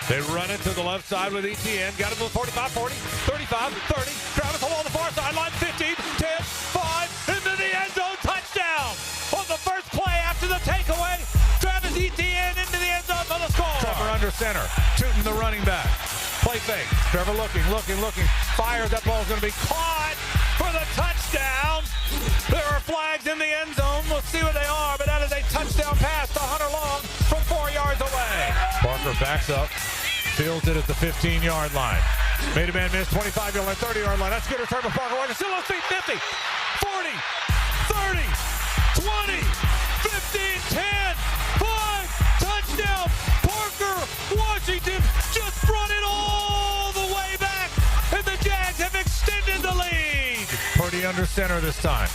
They run it to the left side with ETN. Got it to the 45, 40, 35, 30. Travis along the far sideline. 15, 10, 5. Into the end zone. Touchdown. On the first play after the takeaway. Travis ETN into the end zone for the score. Trevor under center. Tooting the running back. Play fake. Trevor looking. Fires. That ball's going to be caught for the touchdown. There are flags in the end zone. We'll see what they are, but that is a touchdown pass to Hunter Long from 4 yards away. Parker backs up. Fields it at the 15-yard line. Made a man miss. 25-yard line, 30-yard line. That's good return for Parker. Walker still on his feet. 50, 40, 30, 20, 15, 10, 5. Touchdown. Parker Washington just brought it all the way back, and the Jags have extended the lead. Purdy under center this time.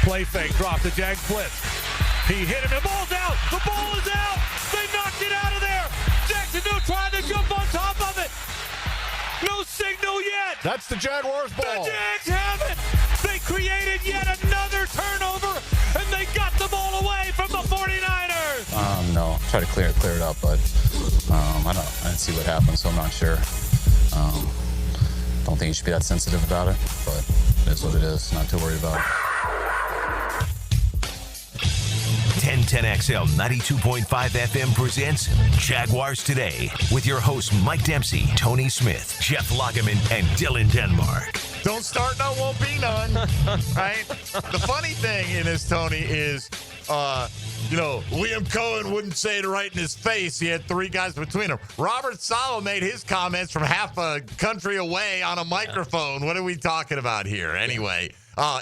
Play fake. Drop. The Jags blitz. He hit him. The ball's out. The ball is out. They knocked it out of there. Jacksonville trying to jump on top of it. No signal yet. That's the Jaguars ball. The Jags have it. They created yet another turnover, and they got the ball away from the 49ers. No, try to clear it up, but I didn't see what happened, so I'm not sure. Don't think you should be that sensitive about it, but it is what it is. Not too worried about it. 1010XL 92.5 FM presents Jaguars Today with your hosts Mike Dempsey, Tony Smith, Jeff Lageman, and Dylan Denmark. Don't start, no, won't be none. Right? The funny thing in this, Tony, is, Liam Cohen wouldn't say it right in his face. He had three guys between him. Robert Saleh made his comments from half a country away on a microphone. What are we talking about here? Anyway,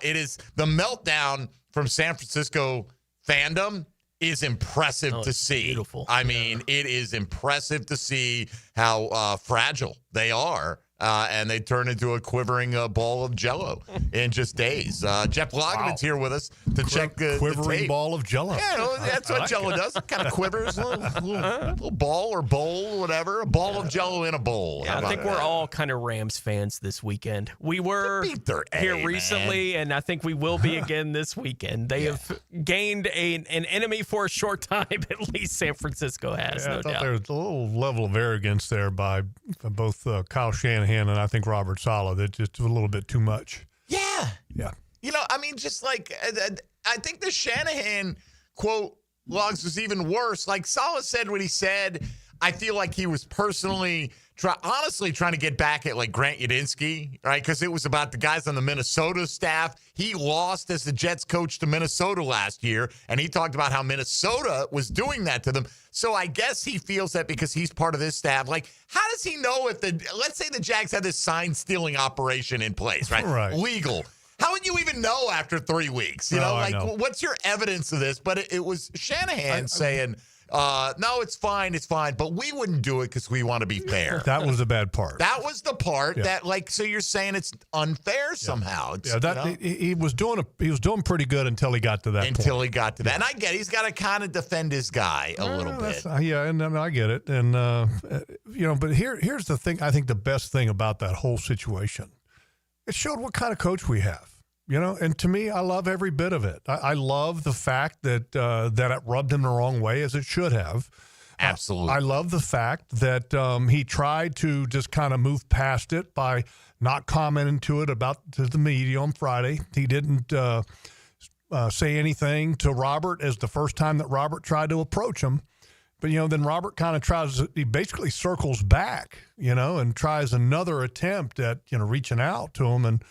it is the meltdown from San Francisco fandom is impressive to see. Beautiful. I mean, it is impressive to see how fragile they are. And they turn into a quivering ball of Jell-O in just days. Jeff Lageman's here with us to check the tape. Ball of Jell-O. Yeah, that's what Jell-O does. It kind of quivers, a little ball or bowl, whatever. A ball of Jell-O in a bowl. Yeah, I think we're all kind of Rams fans this weekend. We were here recently, and I think we will be again this weekend. They have gained an enemy for a short time, at least San Francisco has, no doubt. There's a little level of arrogance there by both Kyle Shanahan and I think Robert Saleh that just a little bit too much. Yeah. Yeah. Just like I think the Shanahan quote logs was even worse. Like Saleh said what he said. I feel like he was personally trying to get back at like Grant Udinski, right? Because it was about the guys on the Minnesota staff. He lost as the Jets coach to Minnesota last year, and he talked about how Minnesota was doing that to them. So I guess he feels that because he's part of this staff. Like, how does he know if let's say the Jags had this sign stealing operation in place, right? Right. Legal. How would you even know after 3 weeks? What's your evidence of this? But it was Shanahan saying, no, it's fine, but we wouldn't do it because we want to be fair. That was the bad part. That was the part that, so you're saying it's unfair somehow. He was doing pretty good until he got to that point. Until he got to that. And I get it. He's got to kind of defend his guy a little bit. And I get it. And, but here's the thing. I think the best thing about that whole situation, it showed what kind of coach we have. And to me, I love every bit of it. I love the fact that it rubbed him the wrong way, as it should have. Absolutely. I love the fact that he tried to just kind of move past it by not commenting to the media on Friday. He didn't say anything to Robert as the first time that Robert tried to approach him. But, then Robert kind of he basically circles back, and tries another attempt at, reaching out to him. And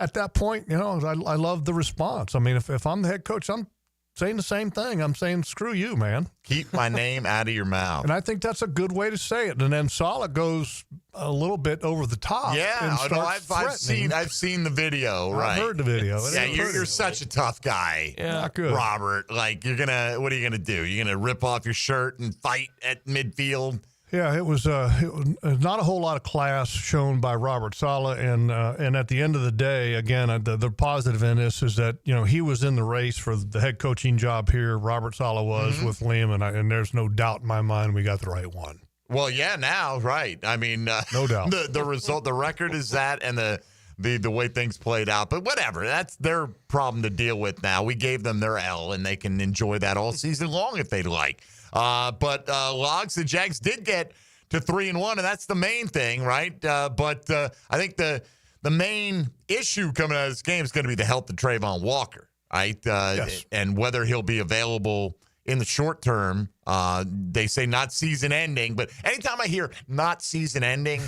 at that point, I love the response. I mean, if I'm the head coach, I'm saying the same thing. I'm saying, screw you, man. Keep my name out of your mouth. And I think that's a good way to say it. And then Saleh goes a little bit over the top. Yeah, I've seen the video. Right, I heard the video. Yeah, you're such a tough guy. Yeah, not good. Robert. Like what are you gonna do? You're gonna rip off your shirt and fight at midfield? Yeah, it was not a whole lot of class shown by Robert Saleh, and at the end of the day, again, the positive in this is that he was in the race for the head coaching job here. Robert Saleh was with Liam, and there's no doubt in my mind we got the right one. Well, yeah, now, right? I mean, no doubt. The result, the record is that, and the way things played out. But whatever, that's their problem to deal with now. We gave them their L, and they can enjoy that all season long if they'd like. But Logs, the Jags did get to 3-1, and that's the main thing, right? But I think the main issue coming out of this game is going to be the health of Trayvon Walker, right? Yes. And whether he'll be available in the short term. They say not season ending, but anytime I hear not season ending,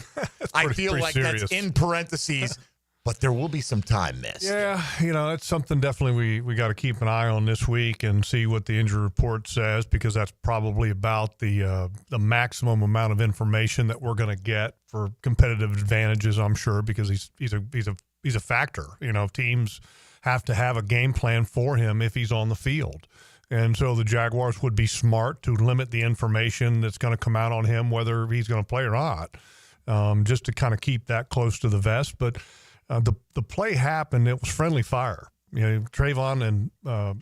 I feel like serious. that's in parentheses. But there will be some time missed. Yeah, it's something definitely we got to keep an eye on this week and see what the injury report says, because that's probably about the maximum amount of information that we're going to get for competitive advantages, I'm sure, because he's a factor. Teams have to have a game plan for him if he's on the field. And so the Jaguars would be smart to limit the information that's going to come out on him, whether he's going to play or not, just to kind of keep that close to the vest. But the play happened. It was friendly fire. Trayvon and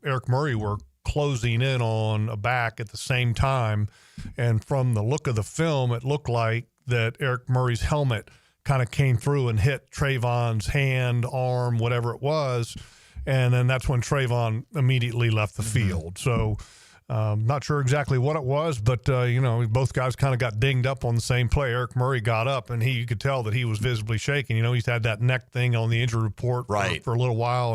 Eric Murray were closing in on a back at the same time. And from the look of the film, it looked like that Eric Murray's helmet kind of came through and hit Trayvon's hand, arm, whatever it was. And then that's when Trayvon immediately left the field. So not sure exactly what it was, but, both guys kind of got dinged up on the same play. Eric Murray got up, and you could tell that he was visibly shaking. He's had that neck thing on the injury report for a little while.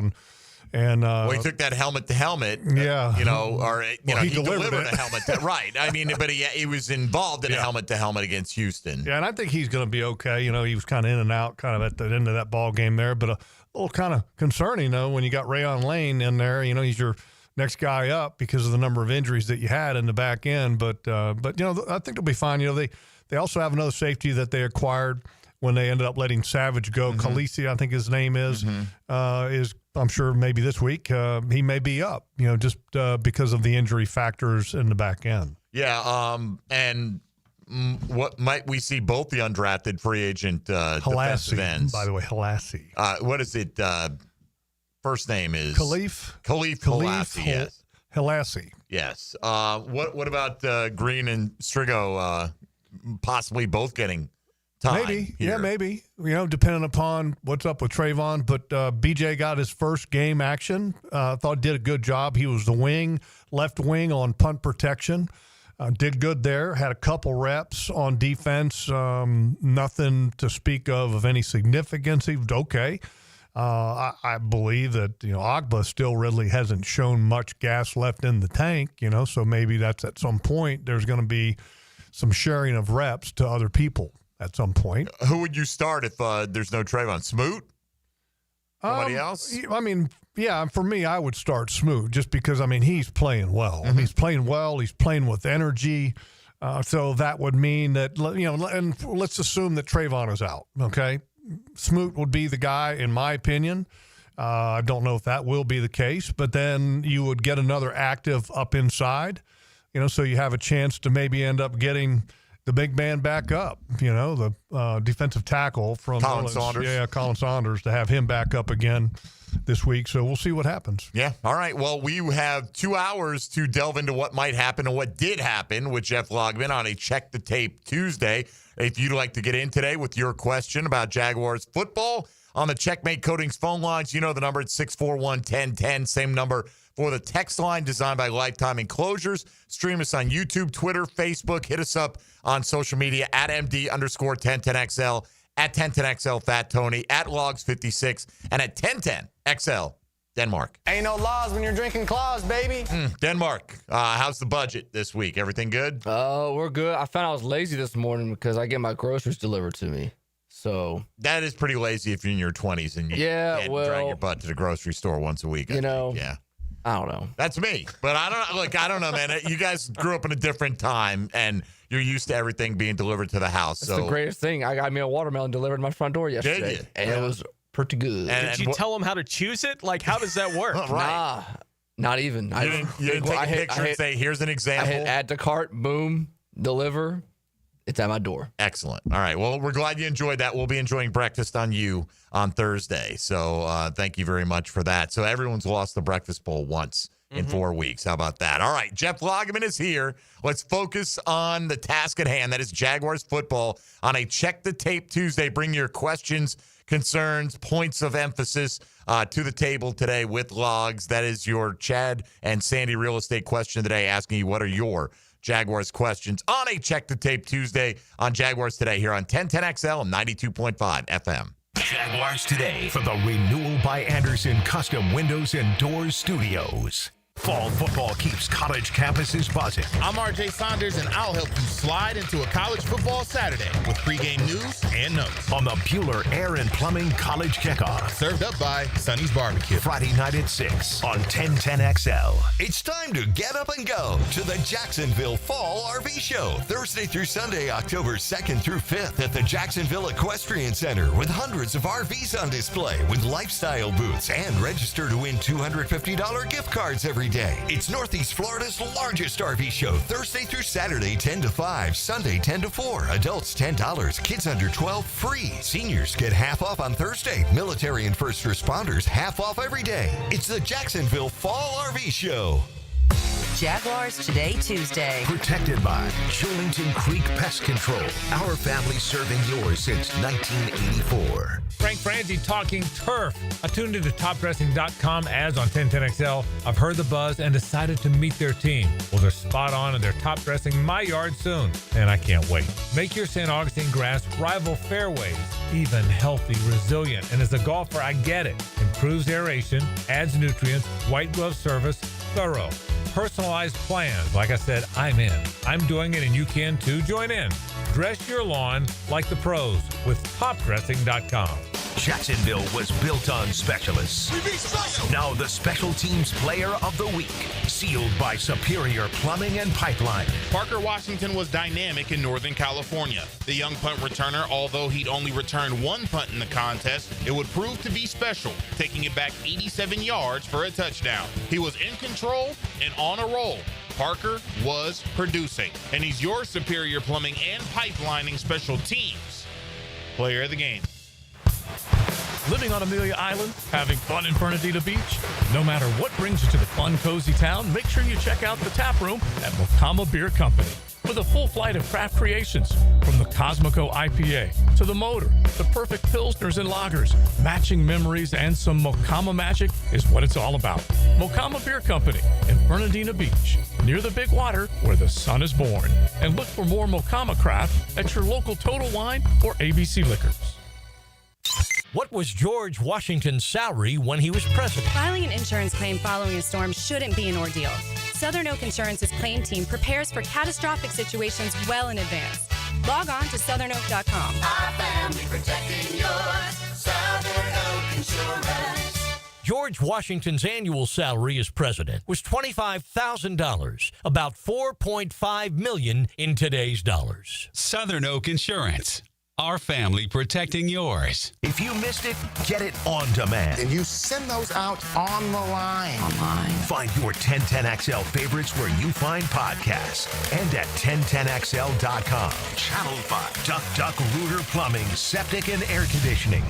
And he took that helmet to helmet. Yeah. He delivered it. a helmet to right. I mean, but he was involved in a helmet to helmet against Houston. Yeah, and I think he's going to be okay. He was kind of in and out kind of at the end of that ball game there, but a little kind of concerning, when you got Rayon Lane in there. He's your next guy up because of the number of injuries that you had in the back end. But I think they'll be fine. They also have another safety that they acquired when they ended up letting Savage go. Khaleesi, I think his name is I'm sure maybe this week he may be up, just because of the injury factors in the back end. Yeah, and what might we see both the undrafted free agent defensive ends? By the way, Halassi. What is it? First name is Khalif Halassi. Yes. Halassi. Yes. What about Green and Strigo possibly both getting time? Maybe. Here? Yeah, maybe. Depending upon what's up with Trayvon. But BJ got his first game action. Thought did a good job. He was the left wing on punt protection. Did good there. Had a couple reps on defense. Nothing to speak of any significance. He was okay. I believe that Agba still really hasn't shown much gas left in the tank. So maybe that's at some point there's going to be some sharing of reps to other people at some point. Who would you start if there's no Trayvon? Smoot? Somebody else? I mean, yeah, for me, I would start Smoot just because, he's playing well. He's playing well. He's playing with energy. So that would mean that, and let's assume that Trayvon is out, okay? Smoot would be the guy, in my opinion. I don't know if that will be the case, but then you would get another active up inside, so you have a chance to maybe end up getting the big man back up, the defensive tackle from Colin Saunders. Yeah, Colin Saunders, to have him back up again this week. So we'll see what happens. Yeah. All right. Well, we have 2 hours to delve into what might happen and what did happen with Jeff Lageman on a Check the Tape Tuesday. If you'd like to get in today with your question about Jaguars football on the Checkmate Coatings phone lines, the number at 641-1010. Same number for the text line designed by Lifetime Enclosures. Stream us on YouTube, Twitter, Facebook. Hit us up on social media at MD_1010XL, at 1010XL Fat Tony, at Logs56, and at 1010XL Denmark. Ain't no laws when you're drinking claws, baby. Denmark, how's the budget this week? Everything good? We're good. I found I was lazy this morning because I get my groceries delivered to me. So that is pretty lazy if you're in your 20s and you can't drag your butt to the grocery store once a week. Yeah. I don't know. That's me. But I don't know, man. You guys grew up in a different time, and you're used to everything being delivered to the house. That's the greatest thing. I got me a watermelon delivered to my front door yesterday. Did you? And it was pretty good. Did you tell them how to choose it? Like, how does that work? Right. Nah, not even. You didn't take a picture and say, here's an example? I hit add to cart, boom, deliver. It's at my door. Excellent. All right. Well, we're glad you enjoyed that. We'll be enjoying breakfast on you on Thursday. So thank you very much for that. So everyone's lost the breakfast bowl once in 4 weeks. How about that? All right. Jeff Lageman is here. Let's focus on the task at hand. That is Jaguars football on a Check the Tape Tuesday. Bring your questions, concerns, points of emphasis to the table today with Logs. That is your Chad and Sandy real estate question today, asking you what are your Jaguars questions on a Check the Tape Tuesday on Jaguars Today here on 1010XL and 92.5 FM. Jaguars Today from the Renewal by Anderson Custom Windows and Doors Studios. Fall football keeps college campuses buzzing. I'm RJ Saunders, and I'll help you slide into a college football Saturday with pregame news and notes. On the Bueller Air and Plumbing College Kickoff. Served up by Sonny's Barbecue. Friday night at 6 on 1010XL. It's time to get up and go to the Jacksonville Fall RV Show. Thursday through Sunday, October 2nd through 5th at the Jacksonville Equestrian Center with hundreds of RVs on display with lifestyle booths and register to win $250 gift cards every day. It's Northeast Florida's largest RV show. Thursday through Saturday, 10 to 5. Sunday, 10 to 4. Adults, $10. Kids under 12, free. Seniors get half off on Thursday. Military and first responders, half off every day. It's the Jacksonville Fall RV Show. Jaguars Today Tuesday. Protected by Shillington Creek Pest Control. Our family serving yours since 1984. Frank Franzi talking turf. I tuned into topdressing.com ads on 1010XL. I've heard the buzz and decided to meet their team. Well, they're spot on and they're top dressing my yard soon. And I can't wait. Make your St. Augustine grass rival fairways. Even, healthy, resilient. And as a golfer, I get it. Improves aeration, adds nutrients, white glove service, thorough. Personalized plans. Like I said, I'm in. I'm doing it and you can too. Join in. Dress your lawn like the pros with topdressing.com. Jacksonville was built on specialists. Now the Special Teams Player of the Week, sealed by Superior Plumbing and Pipeline. Parker Washington was dynamic in Northern California. The young punt returner, although he'd only returned one punt in the contest, it would prove to be special, taking it back 87 yards for a touchdown. He was in control and on a roll. Parker was producing, and he's your Superior Plumbing and Pipelining Special Teams Player of the Game. Living on Amelia Island, having fun in Fernandina Beach? No matter what brings you to the fun, cozy town, make sure you check out the tap room at Mocama Beer Company. With a full flight of craft creations, from the Cosmico IPA to the Motor, the perfect pilsners and lagers, matching memories and some Mocama magic is what it's all about. Mocama Beer Company in Fernandina Beach, near the big water where the sun is born. And look for more Mocama craft at your local Total Wine or ABC Liquors. What was George Washington's salary when he was president? Filing an insurance claim following a storm shouldn't be an ordeal. Southern Oak Insurance's claim team prepares for catastrophic situations well in advance. Log on to southernoak.com. Our family protecting yours. Southern Oak Insurance. George Washington's annual salary as president was $25,000, about $4.5 million in today's dollars. Southern Oak Insurance. Our family protecting yours. If you missed it, get it on demand. And you send those out on the line. Online. Find your 1010XL favorites where you find podcasts and at 1010XL.com. Channel 5. Duck Rooter Plumbing, Septic and Air Conditioning.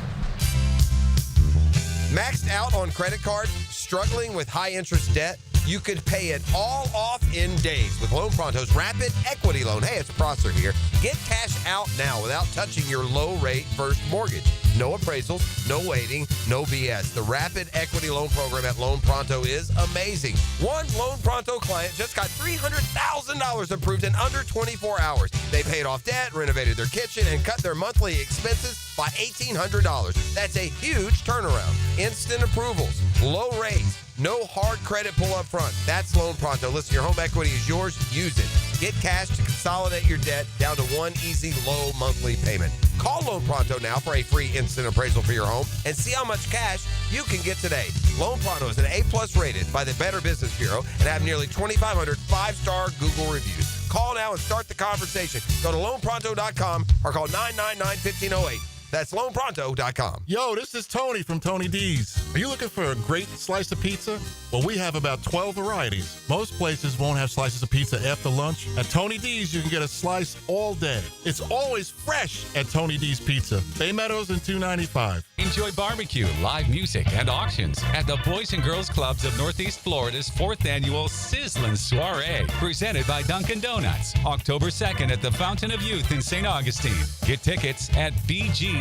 Maxed out on credit cards, struggling with high interest debt? You could pay it all off in days with Loan Pronto's Rapid Equity Loan. Hey, it's Prosser here. Get cash out now without touching your low-rate first mortgage. No appraisals, no waiting, no BS. The Rapid Equity Loan Program at Loan Pronto is amazing. One Loan Pronto client just got $300,000 approved in under 24 hours. They paid off debt, renovated their kitchen, and cut their monthly expenses by $1,800. That's a huge turnaround. Instant approvals, low rates, no hard credit pull up front. That's Loan Pronto. Listen, your home equity is yours. Use it. Get cash to consolidate your debt down to one easy, low monthly payment. Call Loan Pronto now for a free instant appraisal for your home and see how much cash you can get today. Loan Pronto is an A+ rated by the Better Business Bureau and have nearly 2,500 5-star Google reviews. Call now and start the conversation. Go to loanpronto.com or call 999-1508. That's loanpronto.com. Yo, this is Tony from Tony D's. Are you looking for a great slice of pizza? Well, we have about 12 varieties. Most places won't have slices of pizza after lunch. At Tony D's, you can get a slice all day. It's always fresh at Tony D's Pizza. Bay Meadows and 295. Enjoy barbecue, live music, and auctions at the Boys and Girls Clubs of Northeast Florida's 4th annual Sizzlin' Soiree, presented by Dunkin' Donuts, October 2nd at the Fountain of Youth in St. Augustine. Get tickets at bgcnf.org.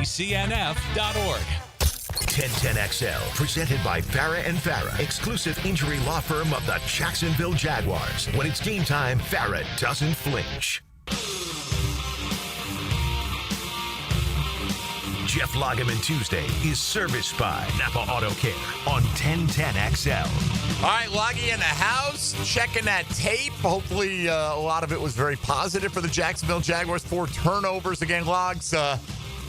1010XL, presented by Farah & Farah, exclusive injury law firm of the Jacksonville Jaguars. When it's game time, Farah doesn't flinch. Jeff Lageman Tuesday is serviced by Napa Auto Care on 1010XL. All right, Loggy in the house, checking that tape. Hopefully, a lot of it was very positive for the Jacksonville Jaguars. 4 turnovers again, Logs.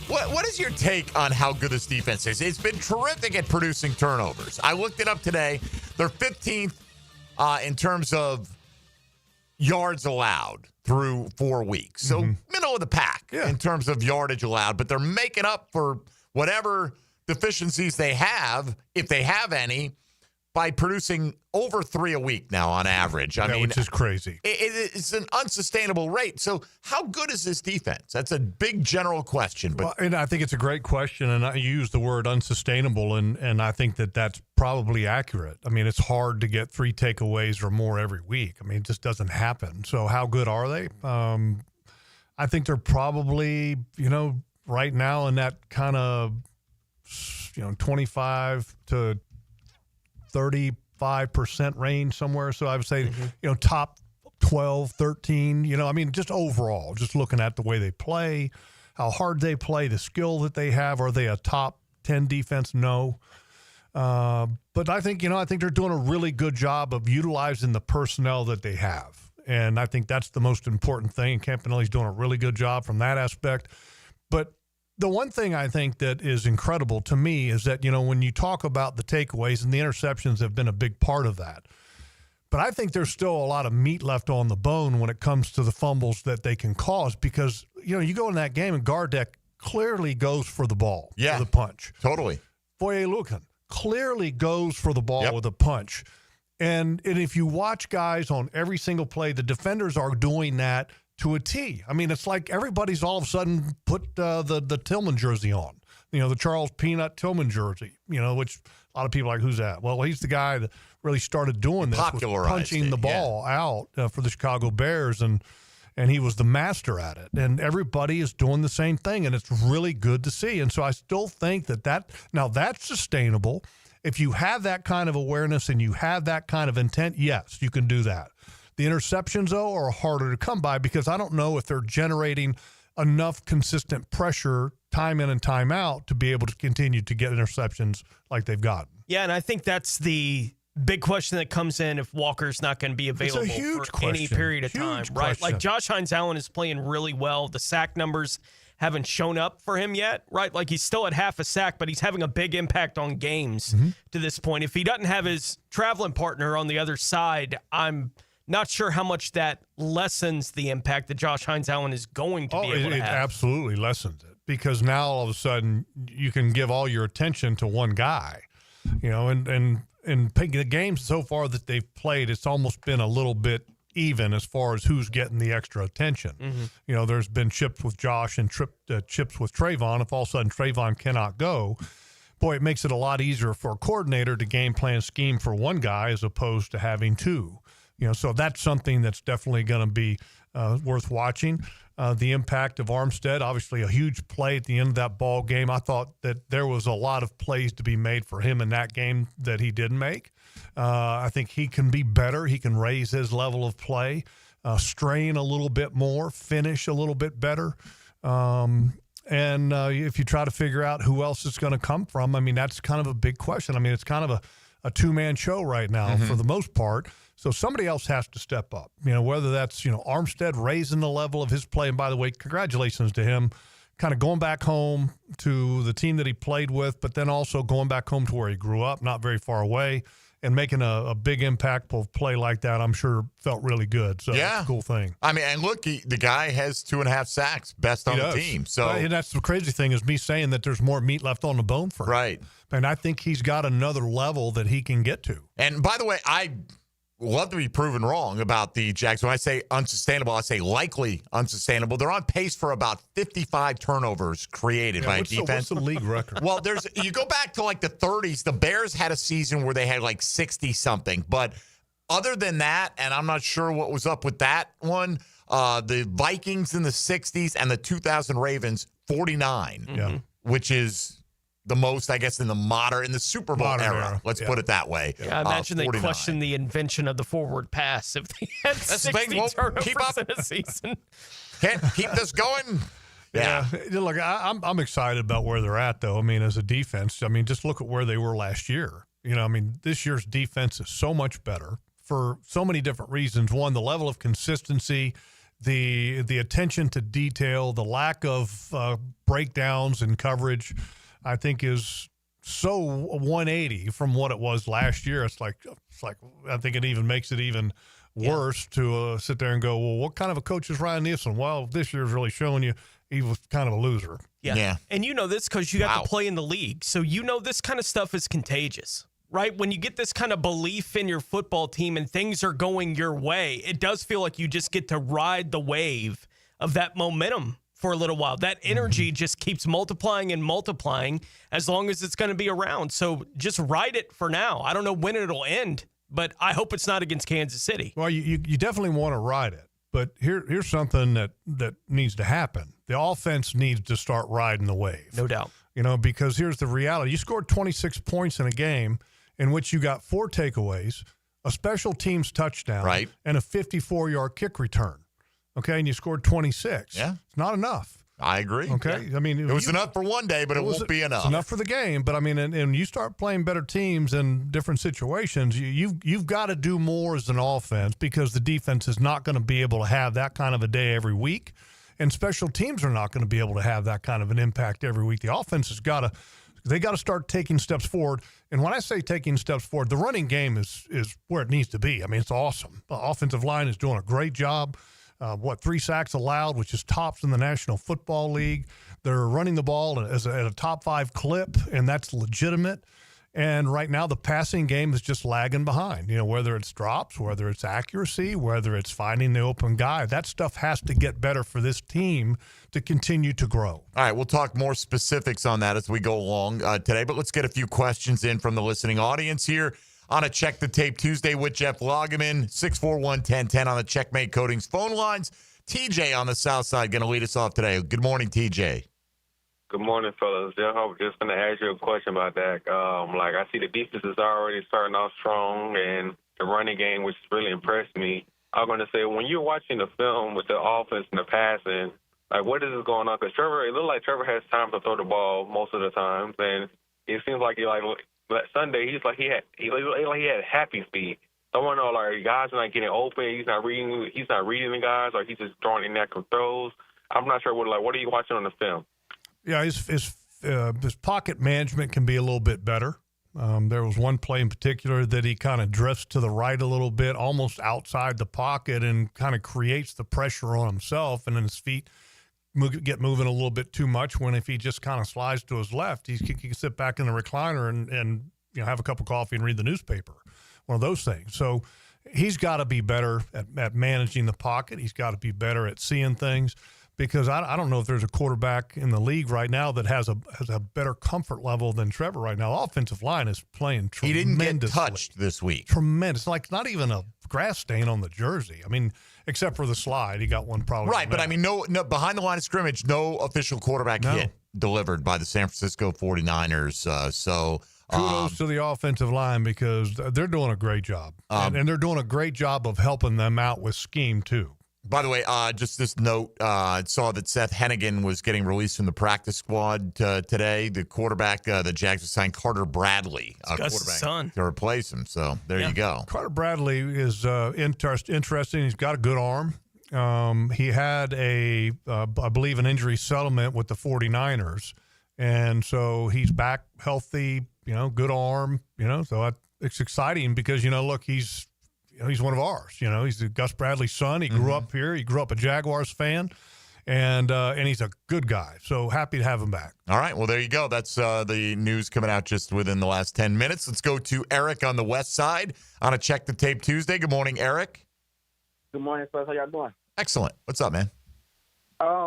What is your take on how good this defense is? It's been terrific at producing turnovers. I looked it up today. They're 15th in terms of yards allowed through 4 weeks. So middle of the pack in terms of yardage allowed, but they're making up for whatever deficiencies they have, if they have any, by producing over 3 a week now on average. I mean, which is crazy. It's an unsustainable rate. So how good is this defense? That's a big general question. But and I think it's a great question, and I use the word unsustainable, and I think that that's probably accurate. I mean, it's hard to get 3 takeaways or more every week. I mean, it just doesn't happen. So how good are they? I think they're probably, right now in that kind of, 25 to 35% range somewhere. So I would say, top 12, 13, I mean, just overall, just looking at the way they play, how hard they play, the skill that they have. Are they a top 10 defense? No. But I think they're doing a really good job of utilizing the personnel that they have. And I think that's the most important thing. Campanelli's doing a really good job from that aspect. But the one thing I think that is incredible to me is that, when you talk about the takeaways, and the interceptions have been a big part of that. But I think there's still a lot of meat left on the bone when it comes to the fumbles that they can cause, because, you go in that game and Gardeck clearly goes for the ball, for the punch. Totally. Foye-Lucan clearly goes for the ball with a punch. And if you watch guys on every single play, the defenders are doing that to a T. I mean, it's like everybody's all of a sudden put the Tillman jersey on, the Charles Peanut Tillman jersey, which a lot of people are like, who's that? Well, he's the guy that really started doing this, was punching the ball out for the Chicago Bears, and he was the master at it. And everybody is doing the same thing, and it's really good to see. And so I still think now that's sustainable. If you have that kind of awareness and you have that kind of intent, yes, you can do that. The interceptions, though, are harder to come by, because I don't know if they're generating enough consistent pressure time in and time out to be able to continue to get interceptions like they've gotten. Yeah, and I think that's the big question that comes in if Walker's not going to be available for any period of time, right? Like Josh Hines-Allen is playing really well. The sack numbers haven't shown up for him yet, right? Like he's still at half a sack, but he's having a big impact on games to this point. If he doesn't have his traveling partner on the other side, I'm not sure how much that lessens the impact that Josh Hines-Allen is going to be able to have. It absolutely lessens it, because now all of a sudden you can give all your attention to one guy, and the games so far that they've played, it's almost been a little bit even as far as who's getting the extra attention. There's been chips with Josh and chips with Trayvon. If all of a sudden Trayvon cannot go, boy, it makes it a lot easier for a coordinator to game plan scheme for one guy as opposed to having two. So that's something that's definitely going to be worth watching. The impact of Armstead, obviously a huge play at the end of that ball game. I thought that there was a lot of plays to be made for him in that game that he didn't make. I think he can be better. He can raise his level of play, strain a little bit more, finish a little bit better. And if you try to figure out who else it's going to come from, I mean, that's kind of a big question. I mean, it's kind of a two-man show right now for the most part. So somebody else has to step up, whether that's, Armstead raising the level of his play. And by the way, congratulations to him, kind of going back home to the team that he played with, but then also going back home to where he grew up, not very far away, and making a big impactful play like that, I'm sure felt really good. So it's a cool thing. I mean, and look, the guy has 2.5 sacks, best on the team. So and that's the crazy thing, is me saying that there's more meat left on the bone for him. Right. And I think he's got another level that he can get to. And by the way, I love to be proven wrong about the Jags. When I say unsustainable, I say likely unsustainable. They're on pace for about 55 turnovers created by defense. What's the league record? Well, you go back to like the 30s. The Bears had a season where they had like 60-something. But other than that, and I'm not sure what was up with that one, the Vikings in the 60s and the 2000 Ravens, 49, which is the most, I guess, in the Super Bowl era. Let's put it that way. Yeah, I imagine they 49. question the invention of the forward pass if they had That's 60 won't turnovers keep up. in a season. Can't keep this going. Yeah. Look, I'm excited about where they're at, though. I mean, as a defense, I mean, just look at where they were last year. You know, I mean, this year's defense is so much better for so many different reasons. One, the level of consistency, the attention to detail, the lack of breakdowns and coverage, I think is so 180 from what it was last year. It's like I think it even makes it even worse to sit there and go, well, what kind of a coach is Ryan Nielsen? Well, this year's really showing you he was kind of a loser. Yeah. And you know this because you got to play in the league. So you know this kind of stuff is contagious, right? When you get this kind of belief in your football team and things are going your way, it does feel like you just get to ride the wave of that momentum for a little while. That energy just keeps multiplying and multiplying as long as it's going to be around. So just ride it for now. I don't know when it'll end, but I hope it's not against Kansas City. Well, you definitely want to ride it. But here's something that needs to happen. The offense needs to start riding the wave. No doubt. You know, because here's the reality. You scored 26 points in a game in which you got 4 takeaways, a special teams touchdown, and a 54-yard kick return. Okay, and you scored 26. Yeah. It's not enough. I agree. Okay, I mean, it was enough for one day, but it won't be enough. It's enough for the game, but I mean, and you start playing better teams in different situations, you've got to do more as an offense because the defense is not going to be able to have that kind of a day every week, and special teams are not going to be able to have that kind of an impact every week. The offense has got to start taking steps forward. And when I say taking steps forward, the running game is where it needs to be. I mean, it's awesome. The offensive line is doing a great job. 3 sacks allowed, which is tops in the National Football League. They're running the ball at a top 5 clip, and that's legitimate. And right now, the passing game is just lagging behind. You know, whether it's drops, whether it's accuracy, whether it's finding the open guy, that stuff has to get better for this team to continue to grow. All right, we'll talk more specifics on that as we go along today, but let's get a few questions in from the listening audience here on a Check the Tape Tuesday with Jeff Lageman, 641-1010 on the Checkmate Coatings phone lines. TJ on the south side going to lead us off today. Good morning, TJ. Good morning, fellas. Jeff, I was just going to ask you a question about that. I see the defense is already starting off strong, and the running game, which really impressed me. I'm going to say, when you're watching the film with the offense and the passing, what is going on? Because it looked like Trevor has time to throw the ball most of the times, and it seems like Sunday, he had happy speed. So I want to know, guys are not getting open. He's not reading the guys, or he's just throwing inaccurate throws. I'm not sure what are you watching on the film? Yeah, his pocket management can be a little bit better. There was one play in particular that he kind of drifts to the right a little bit, almost outside the pocket, and kind of creates the pressure on himself, and then his feet get moving a little bit too much. When if he just kind of slides to his left, he can sit back in the recliner and have a cup of coffee and read the newspaper, one of those things. So he's got to be better at managing the pocket. He's got to be better at seeing things, because I don't know if there's a quarterback in the league right now that has a better comfort level than Trevor right now. The offensive line is playing tremendously. He didn't get touched this week. Tremendous. Like not even a grass stain on the jersey. I mean, except for the slide. He got one probably. Right, but I mean, no, behind the line of scrimmage, no official quarterback hit delivered by the San Francisco 49ers. Kudos to the offensive line, because they're doing a great job. And they're doing a great job of helping them out with scheme, too. By the way, just this note, saw that Seth Hennigan was getting released from the practice squad today. The quarterback, the Jags assigned Carter Bradley, quarterback, to replace him. So there you go. Carter Bradley is interesting. He's got a good arm. He had I believe, an injury settlement with the 49ers. And so he's back healthy, good arm, so it's exciting because, look, he's one of ours. He's Gus Bradley's son. He grew up here. He grew up a Jaguars fan, and he's a good guy. So happy to have him back. All right. Well, there you go. That's the news coming out just within the last 10 minutes. Let's go to Eric on the west side on a Check the Tape Tuesday. Good morning, Eric. Good morning, fellas. How y'all doing? Excellent. What's up, man? My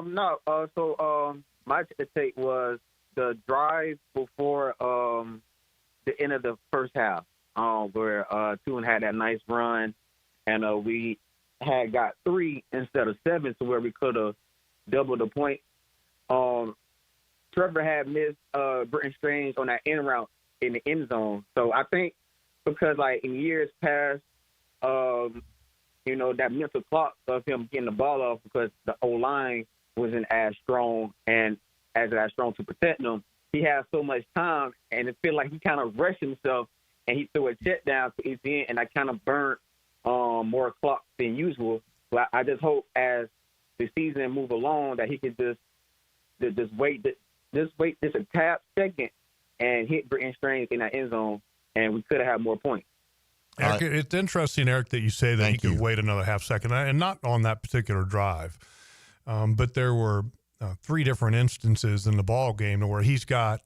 take was the drive before the end of the first half. Where Tune had that nice run, and we had got 3 instead of 7, to where we could have doubled the point. Trevor had missed Britton Strange on that end route in the end zone. So I think because, like, in years past, you know, that mental clock of him getting the ball off because the O-line wasn't as strong and as strong to protect him, he had so much time, and it feel like he kind of rushed himself, and he threw a check down to ETN, and that kind of burnt more clock than usual. But I just hope as the season move along that he could just wait just a tap second and hit Britton Strange in that end zone, and we could have had more points. Eric, it's interesting, Eric, that you say that he could wait another half second, and not on that particular drive. But there were 3 different instances in the ball game where he's got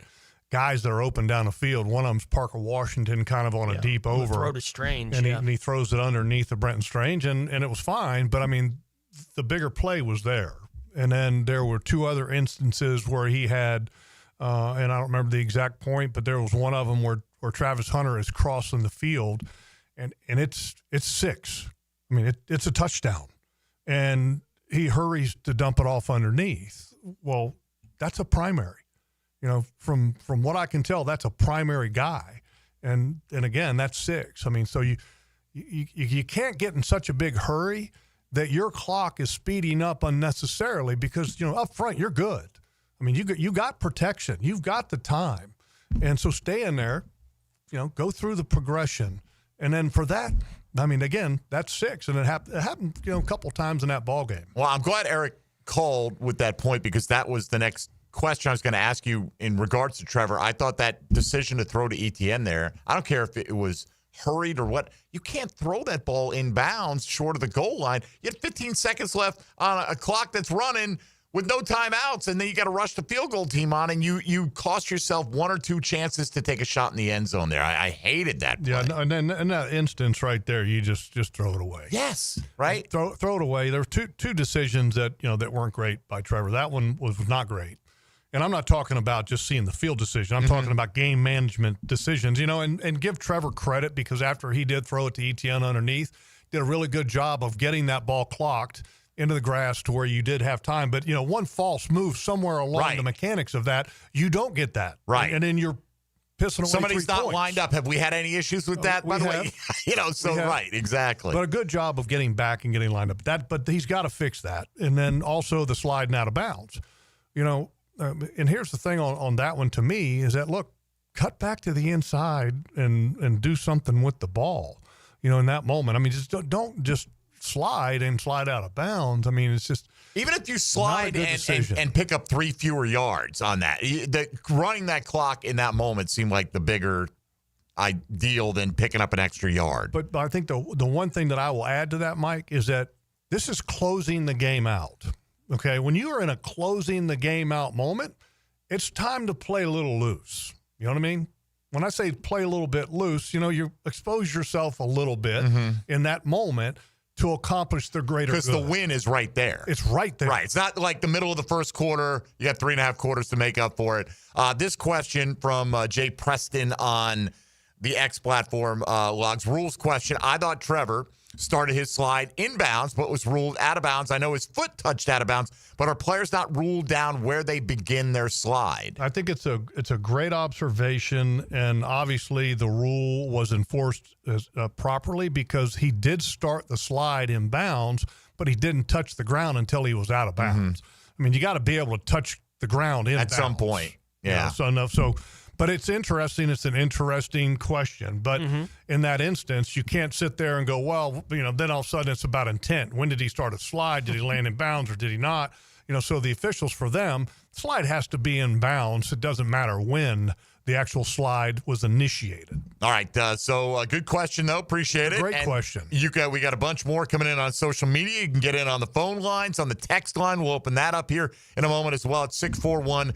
guys that are open down the field. One of them's Parker Washington kind of on a deep over. Throw to Strange, and he throws it underneath the Brenton Strange, and it was fine. But, I mean, the bigger play was there. And then there were 2 other instances where he had, and I don't remember the exact point, but there was one of them where Travis Hunter is crossing the field, and it's 6. I mean, it's a touchdown. And he hurries to dump it off underneath. Well, that's a primary. You know, from what I can tell, that's a primary guy. And again, that's 6. I mean, so you can't get in such a big hurry that your clock is speeding up unnecessarily because, you know, up front, you're good. I mean, you got protection. You've got the time. And so stay in there, you know, go through the progression. And then for that, I mean, again, that's 6. And it happened, you know, a couple times in that ball game. Well, I'm glad Eric called with that point because that was the next question I was going to ask you in regards to Trevor. I thought that decision to throw to ETN there, I don't care if it was hurried or what, you can't throw that ball inbounds short of the goal line. You had 15 seconds left on a clock that's running with no timeouts, and then you got to rush the field goal team on, and you cost yourself 1 or 2 chances to take a shot in the end zone there. I hated that play. Yeah, and then in that instance right there, you just throw it away. Yes, right? Throw it away. There were two decisions that, you know, that weren't great by Trevor. That one was not great. And I'm not talking about just seeing the field decision. I'm talking about game management decisions, you know, and give Trevor credit because after he did throw it to ETN underneath, did a really good job of getting that ball clocked into the grass to where you did have time. But, you know, one false move somewhere along the mechanics of that, you don't get that. Right. And then you're pissing away Somebody's 3 not points. lined up. Have we had any issues with that, by the way? You know, so right, exactly. But a good job of getting back and getting lined up. But he's got to fix that. And then also the sliding out of bounds. You know, and here's the thing on that one to me is that, look, cut back to the inside and do something with the ball, you know, in that moment. I mean, just don't just slide out of bounds. I mean, it's just even if you slide and pick up 3 fewer yards on that, running that clock in that moment seemed like the bigger ideal than picking up an extra yard. But I think the one thing that I will add to that, Mike, is that this is closing the game out. Okay, when you are in a closing the game out moment, it's time to play a little loose. You know what I mean? When I say play a little bit loose, you know, you expose yourself a little bit in that moment to accomplish the greater good. Because the win is right there. It's right there. Right. It's not like the middle of the first quarter. You got 3.5 quarters to make up for it. This question from Jay Preston on the X platform, Logs Rules question. I thought Trevor started his slide inbounds, but was ruled out of bounds. I know his foot touched out of bounds, but are players not ruled down where they begin their slide? I think it's a great observation, and obviously the rule was enforced properly because he did start the slide in bounds, but he didn't touch the ground until he was out of bounds. I mean, you got to be able to touch the ground in at some point. Yeah. You know, so but it's interesting. It's an interesting question. But in that instance, you can't sit there and go, well, you know, then all of a sudden it's about intent. When did he start a slide? Did he land in bounds or did he not? You know, so the officials, for them, slide has to be in bounds. It doesn't matter when the actual slide was initiated. All right. So good question, though. Appreciate it. Great question. We got a bunch more coming in on social media. You can get in on the phone lines, on the text line. We'll open that up here in a moment as well at 641-1010.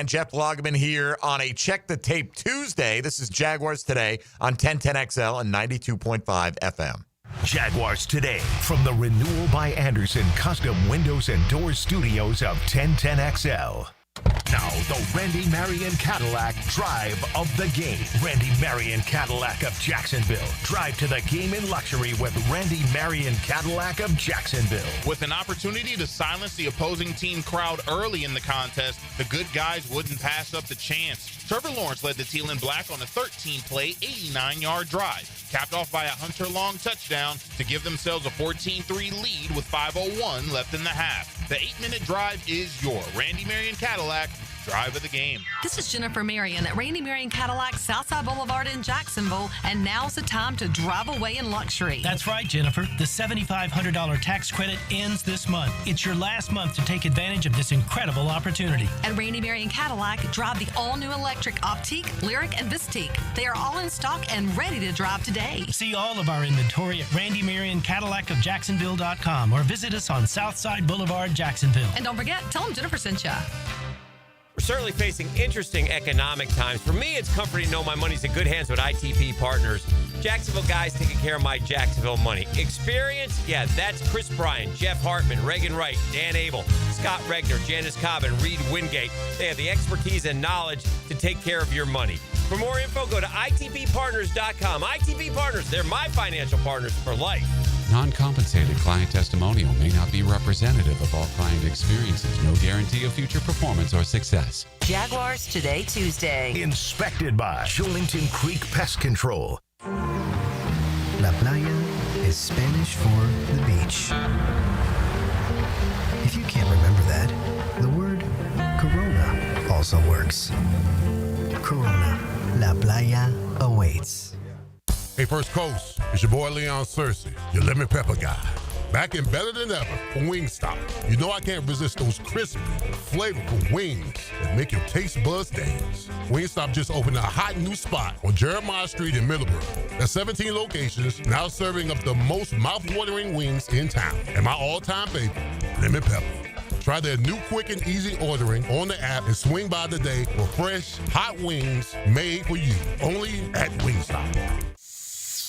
Jeff Lageman here on a Check the Tape Tuesday. This is Jaguars Today on 1010XL and 92.5 FM. Jaguars Today from the Renewal by Anderson Custom Windows and Doors Studios of 1010XL. Now, the Randy Marion Cadillac Drive of the Game. Randy Marion Cadillac of Jacksonville. Drive to the game in luxury with Randy Marion Cadillac of Jacksonville. With an opportunity to silence the opposing team crowd early in the contest, the good guys wouldn't pass up the chance. Trevor Lawrence led the Teal and Black on a 13-play, 89-yard drive, capped off by a Hunter Long touchdown to give themselves a 14-3 lead with 5:01 left in the half. The 8-minute drive is your Randy Marion Cadillac Drive of the Game. This is Jennifer Marion at Randy Marion Cadillac, Southside Boulevard in Jacksonville, and now's the time to drive away in luxury. That's right, Jennifer. The $7,500 tax credit ends this month. It's your last month to take advantage of this incredible opportunity. At Randy Marion Cadillac, drive the all-new electric Optique, Lyric, and Vistique. They are all in stock and ready to drive today. See all of our inventory at Randy Marion Cadillac of Jacksonville.com or visit us on Southside Boulevard, Jacksonville. And don't forget, tell them Jennifer sent you. We're certainly facing interesting economic times. For me, it's comforting to know my money's in good hands with ITP Partners. Jacksonville guys taking care of my Jacksonville money. Experience? Yeah, that's Chris Bryan, Jeff Hartman, Reagan Wright, Dan Abel, Scott Regner, Janice Cobb, and Reed Wingate. They have the expertise and knowledge to take care of your money. For more info, go to itppartners.com. ITP Partners, they're my financial partners for life. Non-compensated client testimonial may not be representative of all client experiences. No guarantee of future performance or success. Jaguars Today Tuesday. Inspected by Shillington Creek Pest Control. La playa is Spanish for the beach. If you can't remember that, the word Corona also works. Corona, La Playa awaits. Hey, First Coast, it's your boy Leon Searcy, your lemon pepper guy. Back and better than ever for Wingstop. You know I can't resist those crispy, flavorful wings that make your taste buds dance. Wingstop just opened a hot new spot on Jeremiah Street in Middleborough. There's 17 locations, now serving up the most mouth-watering wings in town. And my all-time favorite, lemon pepper. Try their new quick and easy ordering on the app and swing by today for fresh, hot wings made for you. Only at Wingstop.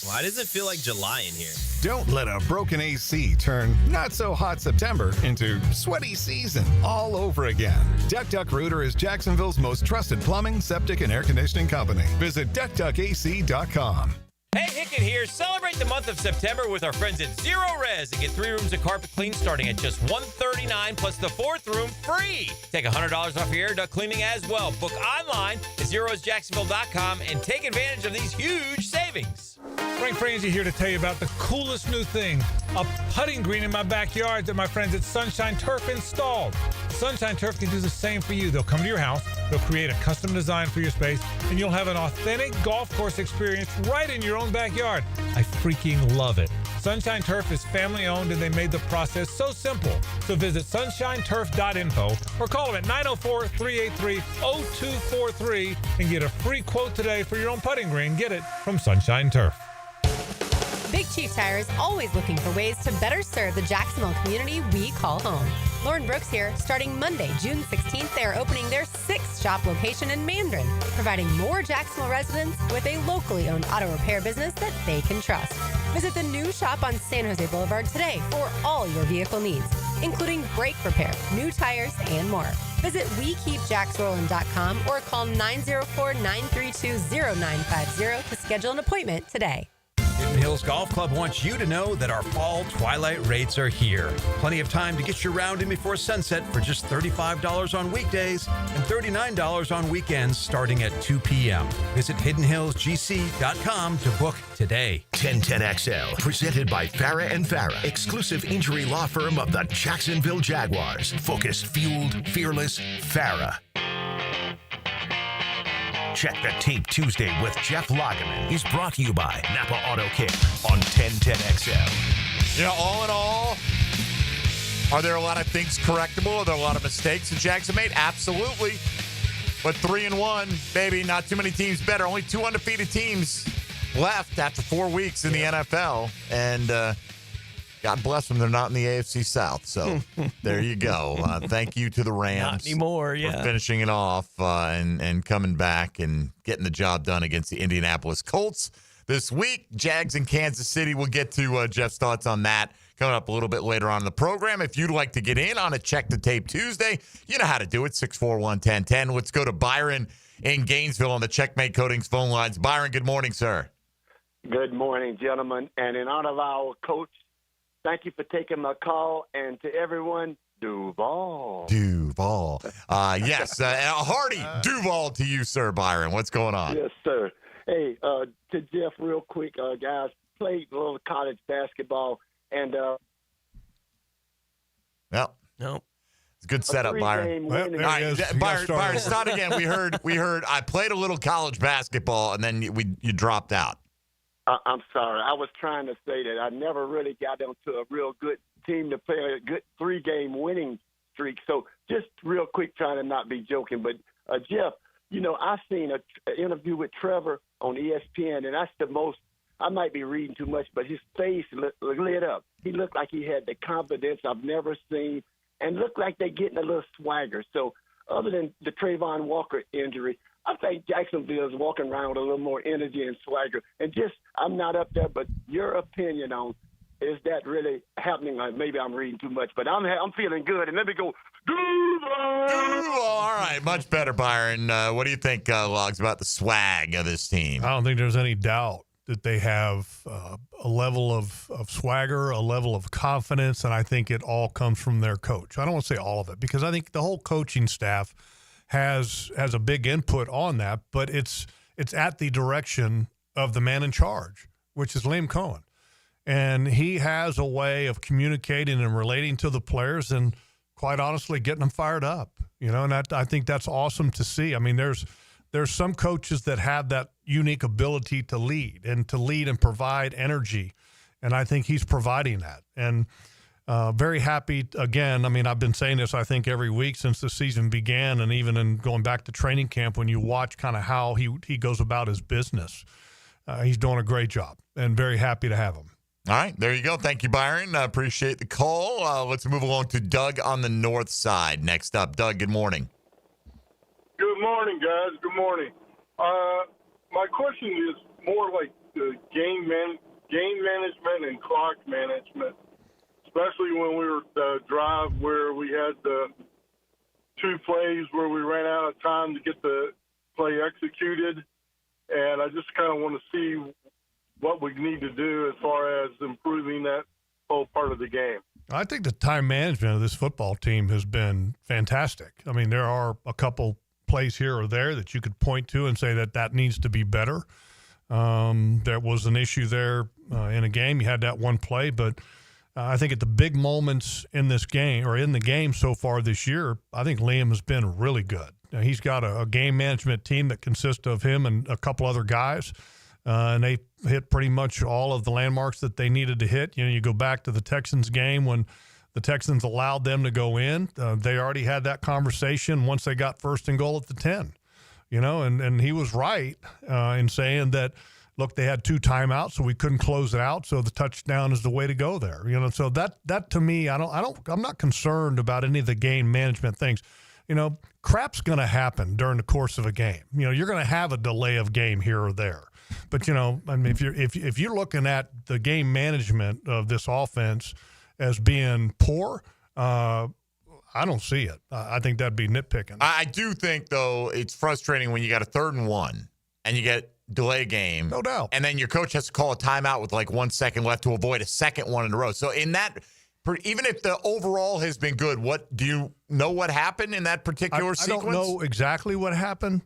Why does it feel like July in here? Don't let a broken AC turn not-so-hot September into sweaty season all over again. Duck Rooter is Jacksonville's most trusted plumbing, septic, and air conditioning company. Visit duckduckac.com. Hey, Hicken here. Celebrate the month of September with our friends at Zero Res and get 3 rooms of carpet clean starting at just $139 plus the 4th room free. Take $100 off your air duct cleaning as well. Book online at zerosjacksonville.com and take advantage of these huge savings. Frank Frangie here to tell you about the coolest new thing, a putting green in my backyard that my friends at Sunshine Turf installed. Sunshine Turf can do the same for you. They'll come to your house, they'll create a custom design for your space, and you'll have an authentic golf course experience right in your own backyard. I freaking love it. Sunshine Turf is family owned and they made the process so simple. So visit sunshineturf.info or call them at 904-383-0243 and get a free quote today for your own putting green. Get it from Sunshine Turf. Big Chief Tire is always looking for ways to better serve the Jacksonville community we call home. Lauren Brooks here. Starting Monday, June 16th, they are opening their 6th shop location in Mandarin, providing more Jacksonville residents with a locally owned auto repair business that they can trust. Visit the new shop on San Jose Boulevard today for all your vehicle needs, including brake repair, new tires, and more. Visit WeKeepJacksRollin.com or call 904-932-0950 to schedule an appointment today. Hidden Hills Golf Club wants you to know that our fall twilight rates are here. Plenty of time to get your round in before sunset for just $35 on weekdays and $39 on weekends starting at 2 p.m. Visit hiddenhillsgc.com to book today. 1010XL, presented by Farah and Farah, exclusive injury law firm of the Jacksonville Jaguars. Focused, fueled, fearless, Farah. Check the Tape Tuesday with Jeff Lageman is brought to you by Napa Auto Care on 1010XL. You know, all in all, are there a lot of things correctable? Are there a lot of mistakes that Jags have made? Absolutely. But 3-1, baby, not too many teams better. Only 2 undefeated teams left after 4 weeks in the NFL. And God bless them, they're not in the AFC South. So there you go. Thank you to the Rams. Not anymore, yeah. For finishing it off and coming back and getting the job done against the Indianapolis Colts this week. Jags in Kansas City. We'll get to Jeff's thoughts on that coming up a little bit later on in the program. If you'd like to get in on a Check the Tape Tuesday, you know how to do it, 641-1010. Let's go to Byron in Gainesville on the Checkmate Coatings phone lines. Byron, good morning, sir. Good morning, gentlemen. And in honor of our coach, thank you for taking my call. And to everyone, Duval. Yes, a hearty Duval to you, sir, Byron. What's going on? Yes, sir. Hey, to Jeff, real quick, guys, played a little college basketball. And no. It's a good setup, Byron. Well, All right, Byron, start again. We heard I played a little college basketball, and then you dropped out. I'm sorry. I was trying to say that I never really got into a real good team to play a good 3-game winning streak. So just real quick, trying to not be joking. But, Jeff, I've seen an interview with Trevor on ESPN, and that's the most – I might be reading too much, but his face lit up. He looked like he had the confidence I've never seen and looked like they're getting a little swagger. So other than the Trayvon Walker injury, I think Jacksonville is walking around with a little more energy and swagger. And just, I'm not up there, but your opinion on, is that really happening? Maybe I'm reading too much, but I'm feeling good. And let me go, Duval! All right, much better, Byron. What do you think, Logs, about the swag of this team? I don't think there's any doubt that they have a level of swagger, a level of confidence, and I think it all comes from their coach. I don't want to say all of it because I think the whole coaching staff has a big input on that, but it's at the direction of the man in charge, which is Liam Cohen. And he has a way of communicating and relating to the players and, quite honestly, getting them fired up. And I think that's awesome to see. I mean, there's some coaches that have that unique ability to lead and provide energy, and I think he's providing that. And very happy, again, I mean, I've been saying this, I think, every week since the season began, and even in going back to training camp, when you watch kind of how he goes about his business, he's doing a great job, and very happy to have him. All right, there you go. Thank you, Byron. I appreciate the call. Let's move along to Doug on the north side. Next up, Doug, good morning. Good morning, guys. Good morning. My question is more like the game management and clock management, especially when we were the drive where we had the 2 plays where we ran out of time to get the play executed. And I just kind of want to see what we need to do as far as improving that whole part of the game. I think the time management of this football team has been fantastic. I mean, there are a couple plays here or there that you could point to and say that needs to be better. There was an issue there in a game. You had that one play, but I think at the big moments in this game or in the game so far this year, I think Liam has been really good. He's got a game management team that consists of him and a couple other guys. And they hit pretty much all of the landmarks that they needed to hit. You go back to the Texans game when the Texans allowed them to go in. They already had that conversation once they got 1st and goal at the 10. And he was right in saying that, look, they had 2 timeouts, so we couldn't close it out. So the touchdown is the way to go there. So that to me, I'm not concerned about any of the game management things. Crap's going to happen during the course of a game. You're going to have a delay of game here or there. But, I mean, if you're looking at the game management of this offense as being poor, I don't see it. I think that'd be nitpicking. I do think, though, it's frustrating when you got a 3rd and 1 and you get delay game. No doubt. And then your coach has to call a timeout with like 1 second left to avoid a second one in a row. So in that, even if the overall has been good, do you know what happened in that particular sequence? I don't know exactly what happened.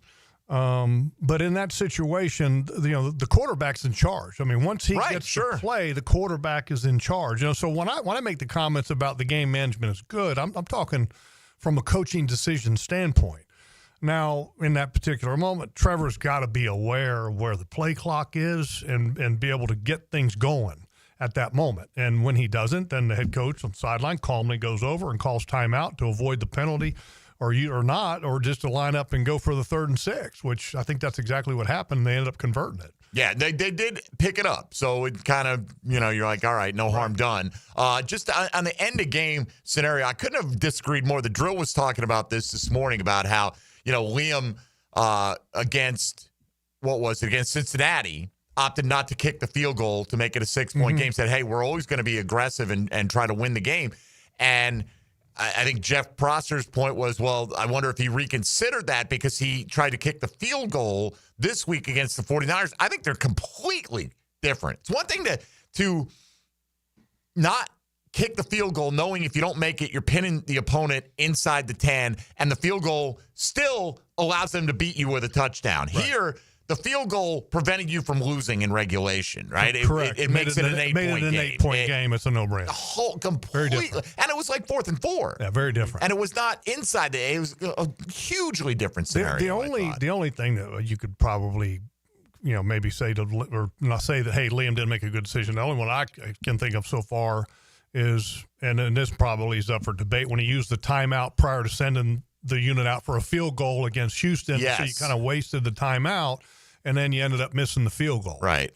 But in that situation, the quarterback's in charge. I mean, once he gets to play, the quarterback is in charge. So when I make the comments about the game management is good, I'm talking from a coaching decision standpoint. Now, in that particular moment, Trevor's got to be aware of where the play clock is and be able to get things going at that moment. And when he doesn't, then the head coach on the sideline calmly goes over and calls timeout to avoid the penalty. Or just to line up and go for the 3rd and 6, which I think that's exactly what happened. They ended up converting it. Yeah, they did pick it up. So it kind of, you're like, all right, no harm done. Just on the end of game scenario, I couldn't have disagreed more. The drill was talking about this morning about how, Liam against Cincinnati, opted not to kick the field goal to make it a 6-point game, said, hey, we're always going to be aggressive and try to win the game. And I think Jeff Prosser's point was, well, I wonder if he reconsidered that because he tried to kick the field goal this week against the 49ers. I think they're completely different. It's one thing to not kick the field goal knowing if you don't make it, you're pinning the opponent inside the 10, and the field goal still allows them to beat you with a touchdown. Right. Here, the field goal prevented you from losing in regulation, right? Correct. It makes it an 8-point game. Made it an 8-point game. It's a no-brainer. The whole completely. And it was like 4th and 4. Yeah, very different. And it was not inside the 8. It was a hugely different scenario. The only thing that you could probably, maybe say or not say that, hey, Liam didn't make a good decision. The only one I can think of so far is, and this probably is up for debate, when he used the timeout prior to sending the unit out for a field goal against Houston. Yes. So you kind of wasted the timeout, and then you ended up missing the field goal. Right.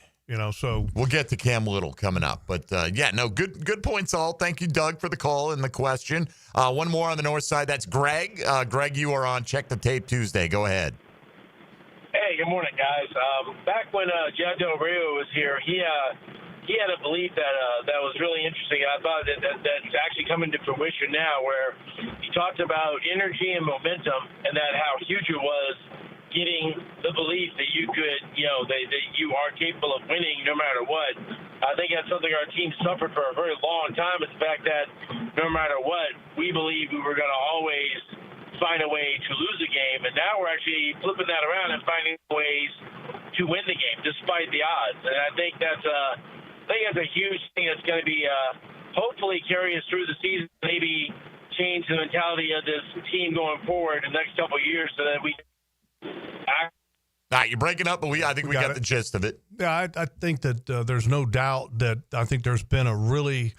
So we'll get to Cam Little coming up. But, good points all. Thank you, Doug, for the call and the question. One more on the north side. That's Greg. Greg, you are on Check the Tape Tuesday. Go ahead. Hey, good morning, guys. Back when Jeff Del Rio was here, he had a belief that was really interesting. I thought that's actually coming to fruition now, where he talked about energy and momentum and that how huge it was getting the belief that you could, that you are capable of winning no matter what. I think that's something our team suffered for a very long time, is the fact that no matter what, we believed we were going to always find a way to lose a game. And now we're actually flipping that around and finding ways to win the game despite the odds. And I think that's a huge thing that's going to be hopefully carry us through the season, maybe change the mentality of this team going forward in the next couple of years so that we you're breaking up, but I think we got the gist of it. Yeah, I think that there's no doubt that I think there's been a really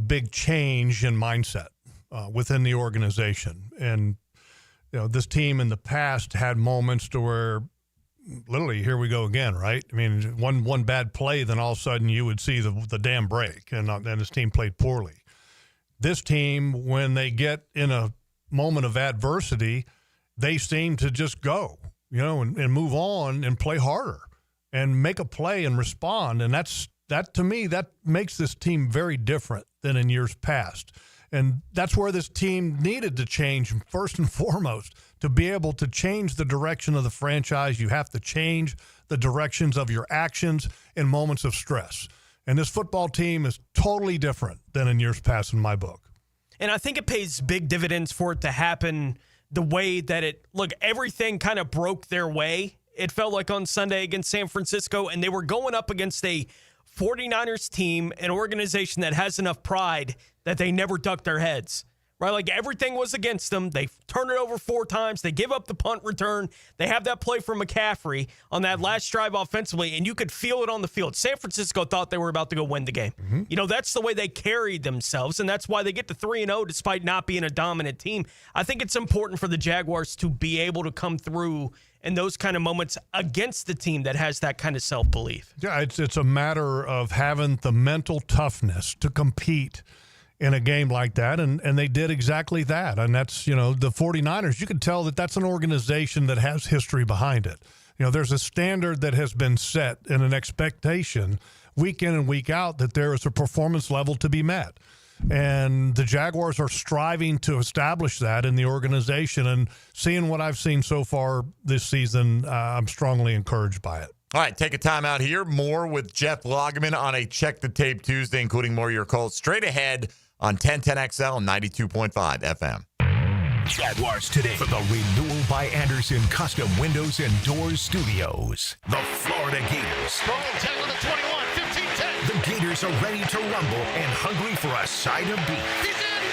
big change in mindset within the organization. And, this team in the past had moments to where literally, here we go again, right? I mean, one bad play, then all of a sudden you would see the dam break, and this team played poorly. This team, when they get in a moment of adversity, they seem to just go, and move on and play harder and make a play and respond. And that to me, that makes this team very different than in years past. And that's where this team needed to change first and foremost. To be able to change the direction of the franchise, you have to change the directions of your actions in moments of stress. And this football team is totally different than in years past in my book. And I think it pays big dividends for it to happen the way that everything kind of broke their way. It felt like on Sunday against San Francisco, and they were going up against a 49ers team, an organization that has enough pride that they never duck their heads, right? Like everything was against them. They turn it over 4 times. They give up the punt return. They have that play from McCaffrey on that last drive offensively, and you could feel it on the field. San Francisco thought they were about to go win the game. Mm-hmm. That's the way they carried themselves, and that's why they get to 3-0 despite not being a dominant team. I think it's important for the Jaguars to be able to come through in those kind of moments against the team that has that kind of self-belief. Yeah, it's a matter of having the mental toughness to compete in a game like that, and they did exactly that. And that's, the 49ers, you can tell that that's an organization that has history behind it. There's a standard that has been set and an expectation week in and week out that there is a performance level to be met. And the Jaguars are striving to establish that in the organization. And seeing what I've seen so far this season, I'm strongly encouraged by it. All right, take a time out here. More with Jeff Lageman on a Check the Tape Tuesday, including more of your calls straight ahead on 1010XL and 92.5 FM. Jaguars Today for the Renewal by Anderson Custom Windows and Doors Studios. The Florida Gators. Roll 10 with a 21, 15-10. The Gators are ready to rumble and hungry for a side of beef. He's in!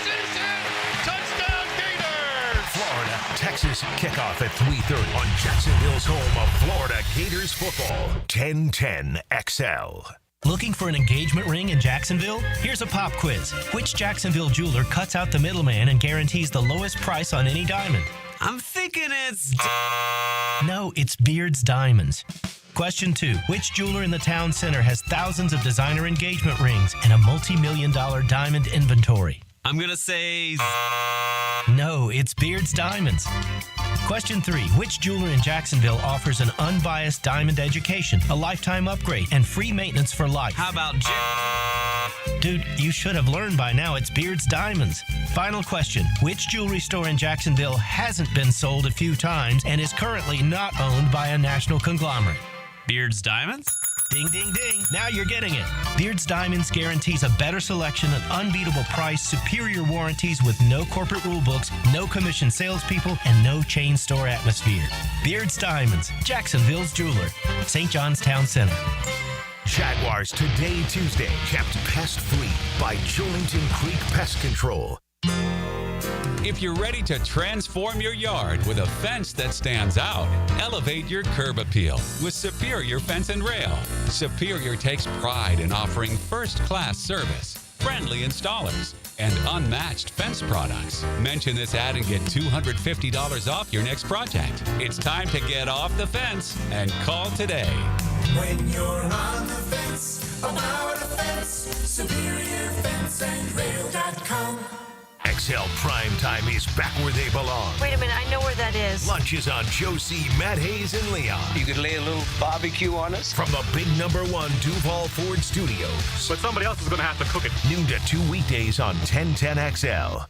Touchdown Gators! Florida, Texas kickoff at 3:30 on Jacksonville's home of Florida Gators football. 1010XL. Looking for an engagement ring in Jacksonville? Here's a pop quiz. Which Jacksonville jeweler cuts out the middleman and guarantees the lowest price on any diamond? I'm thinking it's... No, it's Beard's Diamonds. Question 2. Which jeweler in the town center has thousands of designer engagement rings and a multi-million-dollar diamond inventory? I'm going to say... No, it's Beard's Diamonds. Question 3. Which jeweler in Jacksonville offers an unbiased diamond education, a lifetime upgrade, and free maintenance for life? How about Dude, you should have learned by now it's Beard's Diamonds. Final question. Which jewelry store in Jacksonville hasn't been sold a few times and is currently not owned by a national conglomerate? Beard's Diamonds? Ding, ding, ding. Now you're getting it. Beard's Diamonds guarantees a better selection, an unbeatable price, superior warranties with no corporate rule books, no commission salespeople, and no chain store atmosphere. Beard's Diamonds, Jacksonville's jeweler. St. John's Town Center. Jaguars Today Tuesday kept pest free by Julington Creek Pest Control. If you're ready to transform your yard with a fence that stands out, elevate your curb appeal with Superior Fence and Rail. Superior takes pride in offering first-class service, friendly installers, and unmatched fence products. Mention this ad and get $250 off your next project. It's time to get off the fence and call today. When you're on the fence, about a fence, SuperiorFenceandRail.com. XL Primetime is back where they belong. Wait a minute, I know where that is. Lunch is on Josie, Matt Hayes, and Leon. You could lay a little barbecue on us? From the big #1 Duval Ford Studios. But somebody else is going to have to cook it. Noon to 2 weekdays on 1010XL.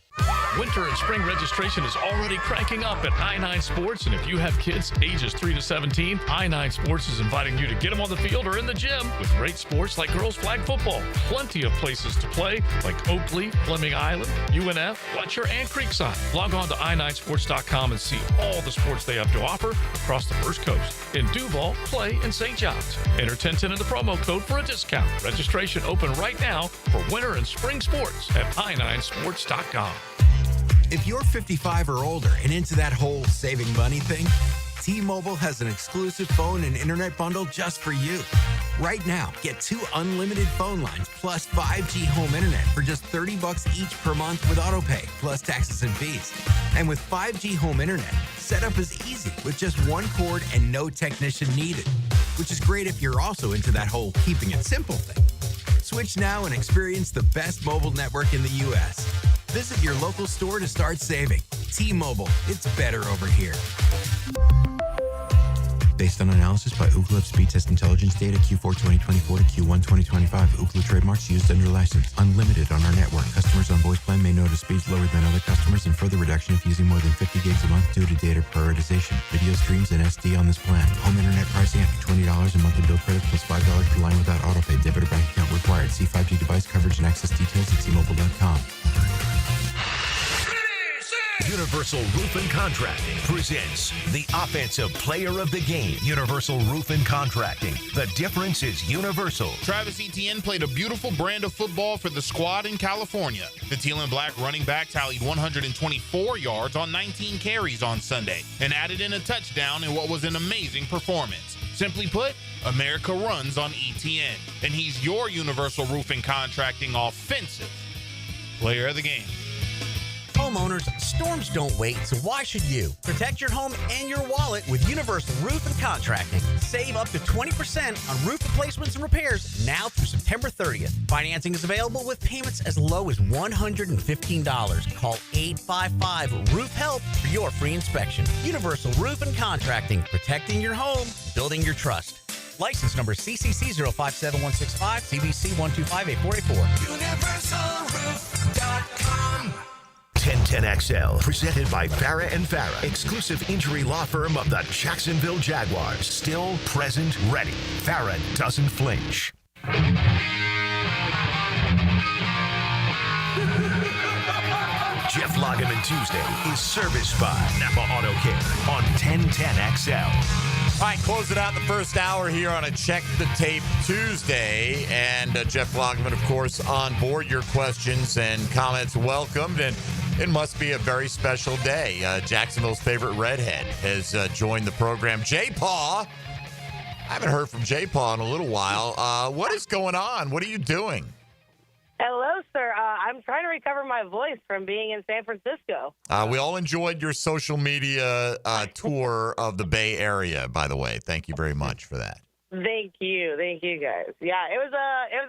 Winter and spring registration is already cranking up at I-9 Sports, and if you have kids ages 3 to 17, I-9 Sports is inviting you to get them on the field or in the gym with great sports like girls flag football. Plenty of places to play like Oakley, Fleming Island, UNF, Fletcher, and Creekside. Log on to i9sports.com and see all the sports they have to offer across the First Coast. In Duval, Clay, and St. John's. Enter 1010 in the promo code for a discount. Registration open right now for winter and spring sports at i9sports.com. If you're 55 or older and into that whole saving money thing, T-Mobile has an exclusive phone and internet bundle just for you. Right now, get 2 unlimited phone lines plus 5G home internet for just $30 each per month with autopay, plus taxes and fees. And with 5G home internet, setup is easy with just 1 cord and no technician needed, which is great if you're also into that whole keeping it simple thing. Switch now and experience the best mobile network in the U.S. Visit your local store to start saving. T-Mobile, it's better over here. Based on analysis by Ookla Speed Test Intelligence data Q4 2024 to Q1 2025. Ookla trademarks used under license. Unlimited on our network. Customers on voice plan may notice speeds lower than other customers and further reduction if using more than 50 gigs a month due to data prioritization. Video streams and SD on this plan. Home internet pricing after $20 a monthly bill credits plus $5 per line without autopay. Debit or bank account required. See 5G device coverage and access details at T-Mobile.com. Universal Roof and Contracting presents the Offensive Player of the Game. Universal Roof and Contracting. The difference is universal. Travis Etienne played a beautiful brand of football for the squad in California. The teal and black running back tallied 124 yards on 19 carries on Sunday and added in a touchdown in what was an amazing performance. Simply put, America runs on Etienne, and he's your Universal Roof and Contracting Offensive Player of the Game. Homeowners, storms don't wait, so why should you? Protect your home and your wallet with Universal Roof and Contracting. Save up to 20% on roof replacements and repairs now through September 30th. Financing is available with payments as low as $115. Call 855-ROOF-HELP for your free inspection. Universal Roof and Contracting. Protecting your home, building your trust. License number CCC 057165, CBC 1258484. UniversalRoof.com. 1010XL, presented by Farrah and Farrah, exclusive injury law firm of the Jacksonville Jaguars. Still, present, ready. Farrah doesn't flinch. Jeff Lageman Tuesday is serviced by Napa Auto Care on 1010XL. All right, close it out the first hour here on a Check the Tape Tuesday. And Jeff Lageman, of course, on board. Your questions and comments welcomed. And it must be a very special day. Jacksonville's favorite redhead has joined the program. J-Paw. I haven't heard from J-Paw in a little while. What is going on? What are you doing? Hello, sir. I'm trying to recover my voice from being in San Francisco. We all enjoyed your social media tour of the Bay Area, by the way. Thank you very much for that. Thank you guys. Yeah, it was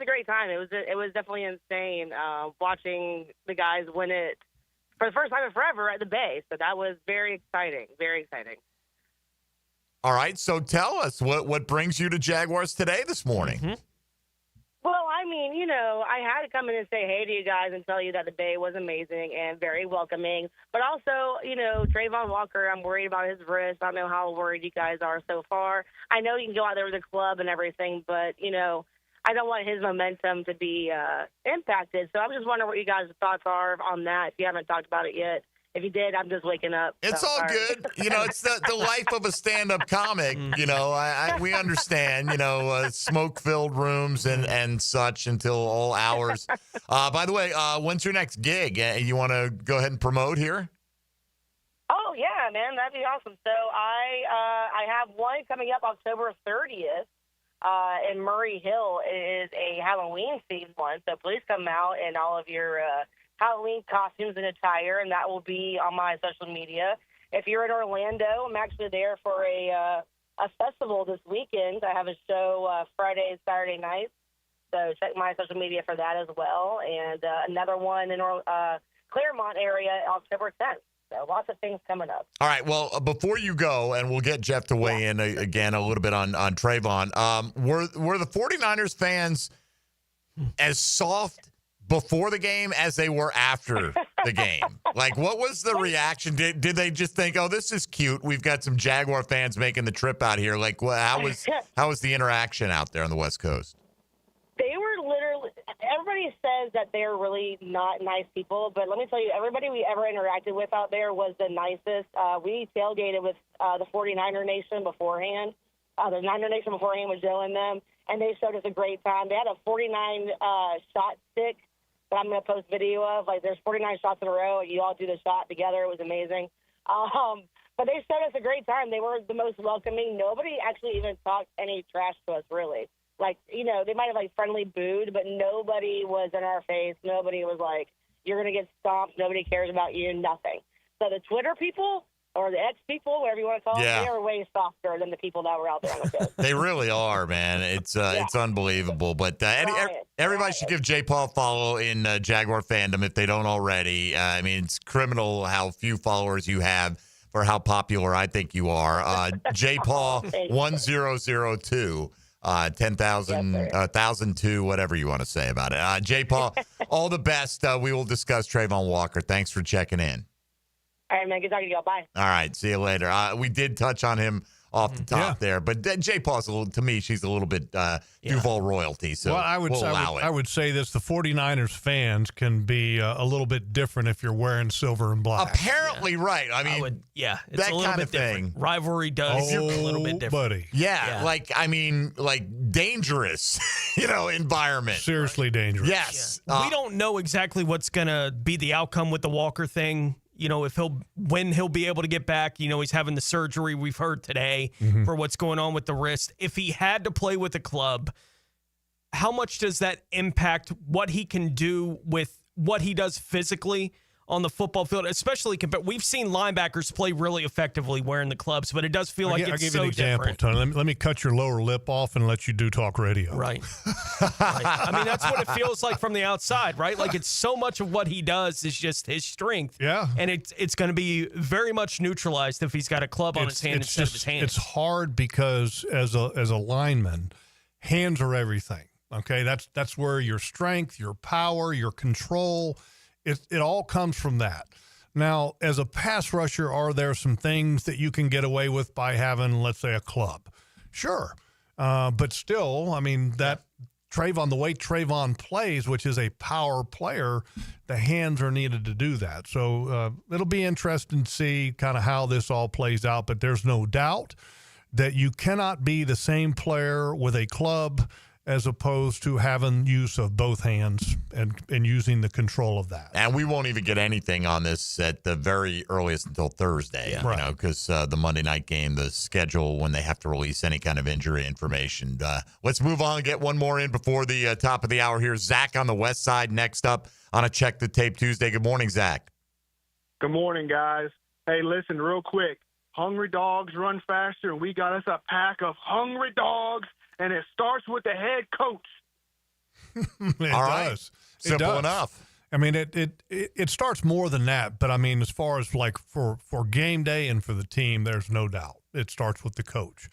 a great time. It was definitely insane watching the guys win it for the first time in forever at the Bay. So that was very exciting. Very exciting. All right, so tell us what brings you to Jaguars Today this morning. Mm-hmm. Well, I mean, I had to come in and say hey to you guys and tell you that the Bay was amazing and very welcoming. But also, Trayvon Walker, I'm worried about his wrist. I don't know how worried you guys are so far. I know you can go out there with the club and everything, but, I don't want his momentum to be impacted. So I'm just wondering what you guys' thoughts are on that, if you haven't talked about it yet. If you did, I'm just waking up. It's all good. It's the life of a stand-up comic. We understand, smoke-filled rooms and such until all hours. By the way, when's your next gig? You want to go ahead and promote here? Oh, yeah, man. That'd be awesome. So I have one coming up October 30th in Murray Hill. It is a Halloween-themed one, so please come out in all of your Halloween costumes and attire, and that will be on my social media. If you're in Orlando, I'm actually there for a festival this weekend. I have a show Friday and Saturday nights, so check my social media for that as well. And another one in Claremont area, October 10th. So lots of things coming up. All right, well, before you go, and we'll get Jeff to weigh in again a little bit on Trayvon, were the 49ers fans as soft before the game as they were after the game? Like, what was the reaction? Did they just think, oh, this is cute, we've got some Jaguar fans making the trip out here? Like, how was the interaction out there on the West Coast? They were literally, everybody says that they're really not nice people, but let me tell you, everybody we ever interacted with out there was the nicest. We tailgated with the 49er Nation beforehand. The Niner Nation beforehand was Joe and them, and they showed us a great time. They had a 49 shot stick that I'm going to post video of. Like, there's 49 shots in a row. You all do the shot together. It was amazing. But they showed us a great time. They were the most welcoming. Nobody actually even talked any trash to us, really. Like, they might have, friendly booed, but nobody was in our face. Nobody was like, you're going to get stomped. Nobody cares about you. Nothing. So the Twitter people, or the X people, whatever you want to call them, they are way softer than the people that were out there on the coast. They really are, man. It's unbelievable. But everybody should give J. Paul a follow in Jaguar fandom if they don't already. I mean, it's criminal how few followers you have for how popular I think you are. J. Paul 1002. 10,000, 1,002, whatever you want to say about it. J. Paul, all the best. We will discuss Trayvon Walker. Thanks for checking in. All right, man. Good talking to y'all. Bye. All right. See you later. We did touch on him off the top there, but J. Paul's to me, she's a little bit Duval royalty. So I would say this: the 49ers fans can be a little bit different if you're wearing silver and black. Apparently, right. I mean, it's that a little kind bit of thing. Different. Rivalry does a little bit different, buddy. Yeah, like dangerous, environment. Seriously dangerous. Yes. We don't know exactly what's gonna be the outcome with the Walker thing. If when he'll be able to get back. He's having the surgery we've heard today for what's going on with the wrist. If he had to play with a club, how much does that impact what he can do with what he does physically on the football field? Especially we've seen linebackers play really effectively wearing the clubs, but it does feel like it's so different. I'll give you an example, Tony. Let me cut your lower lip off and let you do talk radio. Right. I mean, that's what it feels like from the outside, right? Like, it's so much of what he does is just his strength. Yeah. And it's going to be very much neutralized if he's got a club on his hand instead of his hand. It's hard because as a lineman, hands are everything. Okay, that's where your strength, your power, your control, it all comes from that. Now, as a pass rusher, are there some things that you can get away with by having, let's say, a club? Sure. But still, I mean, that Trayvon, the way Trayvon plays, which is a power player, the hands are needed to do that. So it'll be interesting to see kind of how this all plays out. But there's no doubt that you cannot be the same player with a club as opposed to having use of both hands and using the control of that. And we won't even get anything on this at the very earliest until Thursday, because the Monday night game, the schedule, when they have to release any kind of injury information. Let's move on and get one more in before the top of the hour here. Zach on the west side next up on a Check the Tape Tuesday. Good morning, Zach. Good morning, guys. Hey, listen, real quick. hungry dogs run faster, and we got us a pack of hungry dogs, and it starts with the head coach. It All does. right. Simple enough. I mean, it starts more than that, but I mean, as far as like for game day and for the team, there's no doubt it starts with the coach.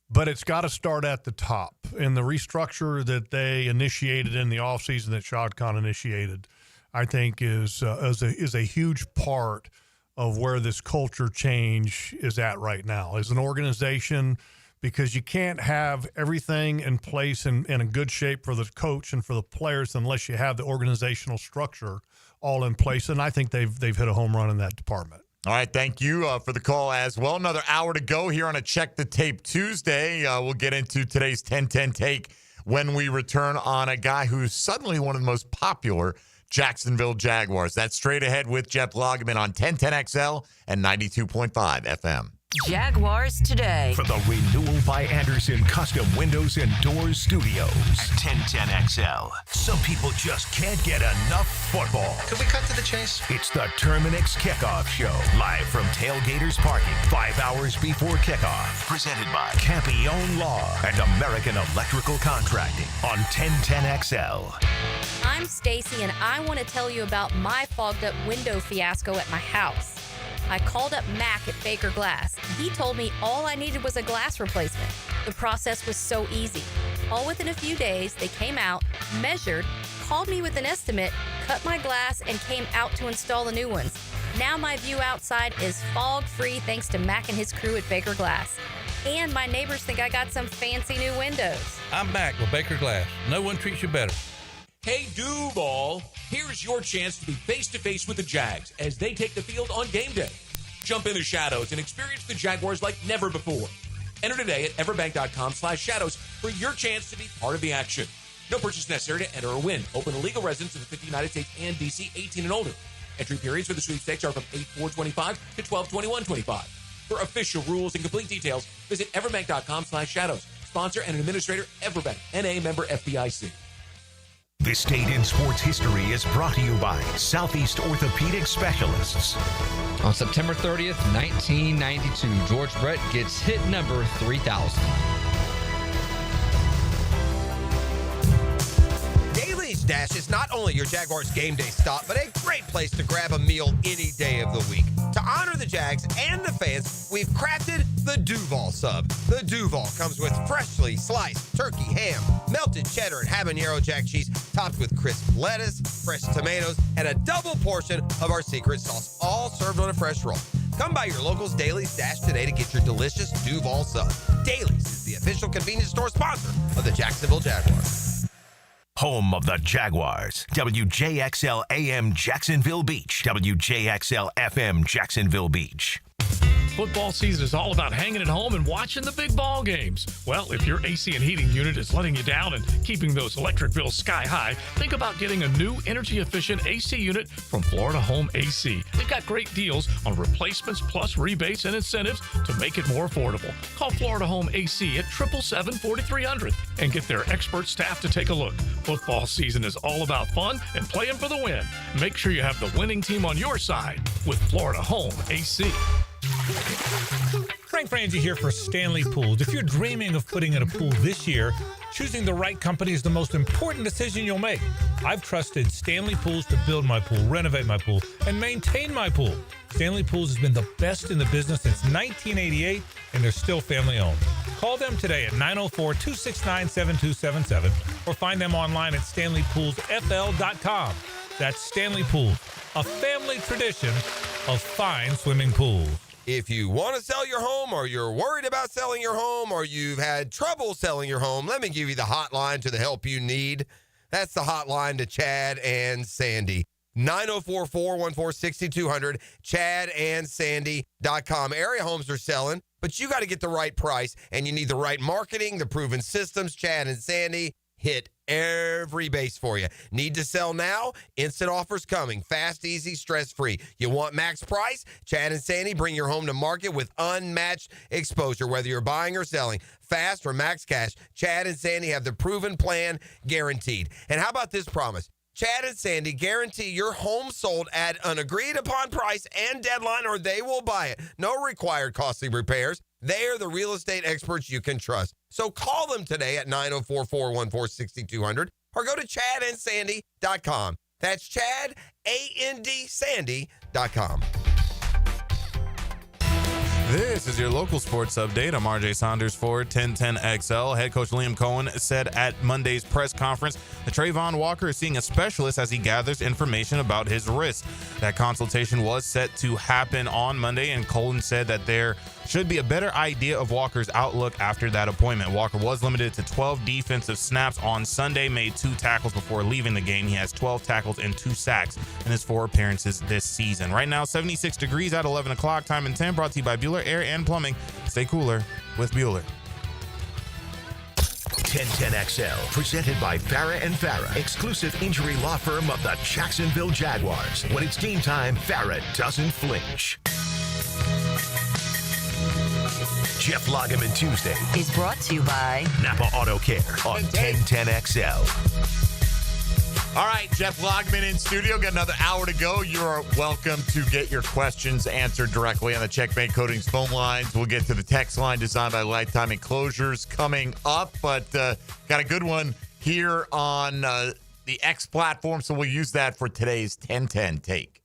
But it's got to start at the top. And the restructure that they initiated in the offseason that Shad Khan initiated, I think is a huge part of where this culture change is at right now as an organization, because you can't have everything in place and in a good shape for the coach and for the players unless you have the organizational structure all in place. And I think they've hit a home run in that department. All right, thank you for the call as well. Another hour to go here on a Check the Tape Tuesday. We'll get into today's 10-10 take when we return on a guy who's suddenly one of the most popular Jacksonville Jaguars. That's straight ahead with Jeff Lageman on 1010XL and 92.5 FM. Jaguars Today. From the Renewal by Anderson Custom Windows and Doors Studios at 1010XL. Some people just can't get enough football. Could we cut to the chase? It's the Terminix Kickoff Show. Live from Tailgaters Parking, 5 hours before kickoff. Presented by Campione Law and American Electrical Contracting on 1010XL. I'm Stacy, and I want to tell you about my fogged up window fiasco at my house. I called up Mac at Baker Glass. He told me all I needed was a glass replacement. The process was so easy. All within a few days, they came out, measured, called me with an estimate, cut my glass, and came out to install the new ones. Now my view outside is fog-free thanks to Mac and his crew at Baker Glass. And my neighbors think I got some fancy new windows. I'm Mac with Baker Glass. No one treats you better. Hey, Duval, here's your chance to be face-to-face with the Jags as they take the field on game day. Jump in the shadows and experience the Jaguars like never before. Enter today at everbank.com/shadows for your chance to be part of the action. No purchase necessary to enter or win. Open to legal residents of the 50 United States and D.C., 18 and older. Entry periods for the sweepstakes are from 8/4/25 to 12/21/25. For official rules and complete details, visit everbank.com/shadows. Sponsor and administrator, Everbank, N.A. member FDIC. This date in sports history is brought to you by Southeast Orthopedic Specialists. On September 30th, 1992, George Brett gets hit number 3000. Daly's Dash is not only your Jaguars game day stop, but a great place to grab a meal any day of the week. To honor the Jags and the fans, we've crafted the Duval Sub. The Duval comes with freshly sliced turkey ham, melted cheddar and habanero jack cheese, topped with crisp lettuce, fresh tomatoes, and a double portion of our secret sauce, all served on a fresh roll. Come by your local's Daly's Dash today to get your delicious Duval Sub. Daly's is the official convenience store sponsor of the Jacksonville Jaguars. Home of the Jaguars. WJXL AM Jacksonville Beach. WJXL FM Jacksonville Beach. Football season is all about hanging at home and watching the big ball games. Well, if your AC and heating unit is letting you down and keeping those electric bills sky high, think about getting a new energy-efficient AC unit from Florida Home AC. They've got great deals on replacements plus rebates and incentives to make it more affordable. Call Florida Home AC at 777-4300 and get their expert staff to take a look. Football season is all about fun and playing for the win. Make sure you have the winning team on your side with Florida Home AC. Frank Frangie here for Stanley Pools. If you're dreaming of putting in a pool this year, choosing the right company is the most important decision you'll make. I've trusted Stanley Pools to build my pool, renovate my pool, and maintain my pool. Stanley Pools has been the best in the business since 1988, and they're still family-owned. Call them today at 904-269-7277 or find them online at StanleyPoolsFL.com. That's Stanley Pools, a family tradition of fine swimming pools. If you want to sell your home, or you're worried about selling your home, or you've had trouble selling your home, let me give you the hotline to the help you need. That's the hotline to Chad and Sandy. 904-414-6200, chadandsandy.com. Area homes are selling, but you got to get the right price, and you need the right marketing, the proven systems. Chad and Sandy hit every base for you. Need to sell now? Instant offers coming. Fast, easy, stress-free. You want max price? Chad and Sandy bring your home to market with unmatched exposure, whether you're buying or selling. Fast or max cash, Chad and Sandy have the proven plan guaranteed. And how about this promise? Chad and Sandy guarantee your home sold at an agreed-upon price and deadline, or they will buy it. No required costly repairs. They are the real estate experts you can trust. So call them today at 904-414-6200 or go to chadandsandy.com. That's Chad, A-N-D, Sandy.com. This is your local sports update. I'm RJ Saunders for 1010XL. Head coach Liam Cohen said at Monday's press conference that Trayvon Walker is seeing a specialist as he gathers information about his wrist. That consultation was set to happen on Monday, and Cohen said that there should be a better idea of Walker's outlook after that appointment. Walker was limited to 12 defensive snaps on Sunday, made 2 tackles before leaving the game. He has 12 tackles and 2 sacks in his 4 appearances this season. Right now, 76 degrees at 11 o'clock, time in 10, brought to you by Bueller Air and Plumbing. Stay cooler with Bueller. 1010XL, presented by Farrah & Farrah, exclusive injury law firm of the Jacksonville Jaguars. When it's game time, Farrah doesn't flinch. Jeff Lageman Tuesday is brought to you by Napa Auto Care on 1010XL. All right, Jeff Lageman in studio. Got another hour to go. You're welcome to get your questions answered directly on the Checkmate Coatings phone lines. We'll get to the text line designed by Lifetime Enclosures coming up, but got a good one here on the X platform, so we'll use that for today's 10-10 take.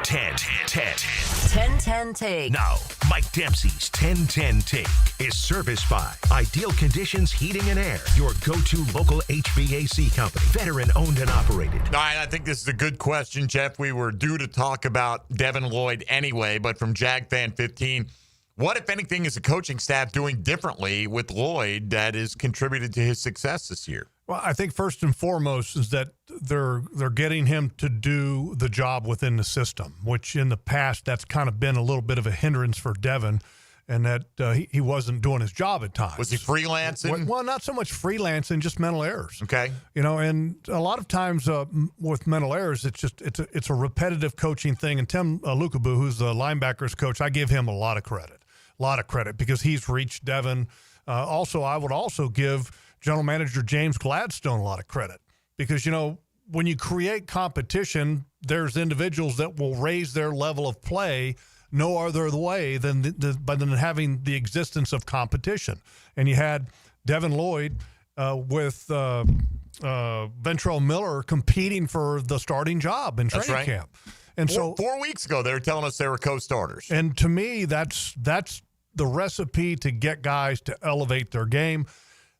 10-10 take. Now, Mike Dempsey's 10-10 take is serviced by Ideal Conditions Heating and Air, your go-to local HVAC company, veteran owned and operated. All right, I think this is a good question, Jeff. We were due to talk about Devin Lloyd anyway, but from Jag Fan 15, what, if anything, is the coaching staff doing differently with Lloyd that has contributed to his success this year? Well, I think first and foremost is that they're getting him to do the job within the system, which in the past that's kind of been a little bit of a hindrance for Devin, and that he wasn't doing his job at times. Was he freelancing? Well, not so much freelancing, just mental errors. Okay. And a lot of times with mental errors, it's a repetitive coaching thing. And Tim Lukabu, who's the linebackers coach, I give him a lot of credit because he's reached Devin. Also, I would also give General Manager James Gladstone a lot of credit because, when you create competition, there's individuals that will raise their level of play no other way than having the existence of competition. And you had Devin Lloyd with Ventrell Miller competing for the starting job in training camp. And so 4 weeks ago, they were telling us they were co-starters. And to me, that's the recipe to get guys to elevate their game.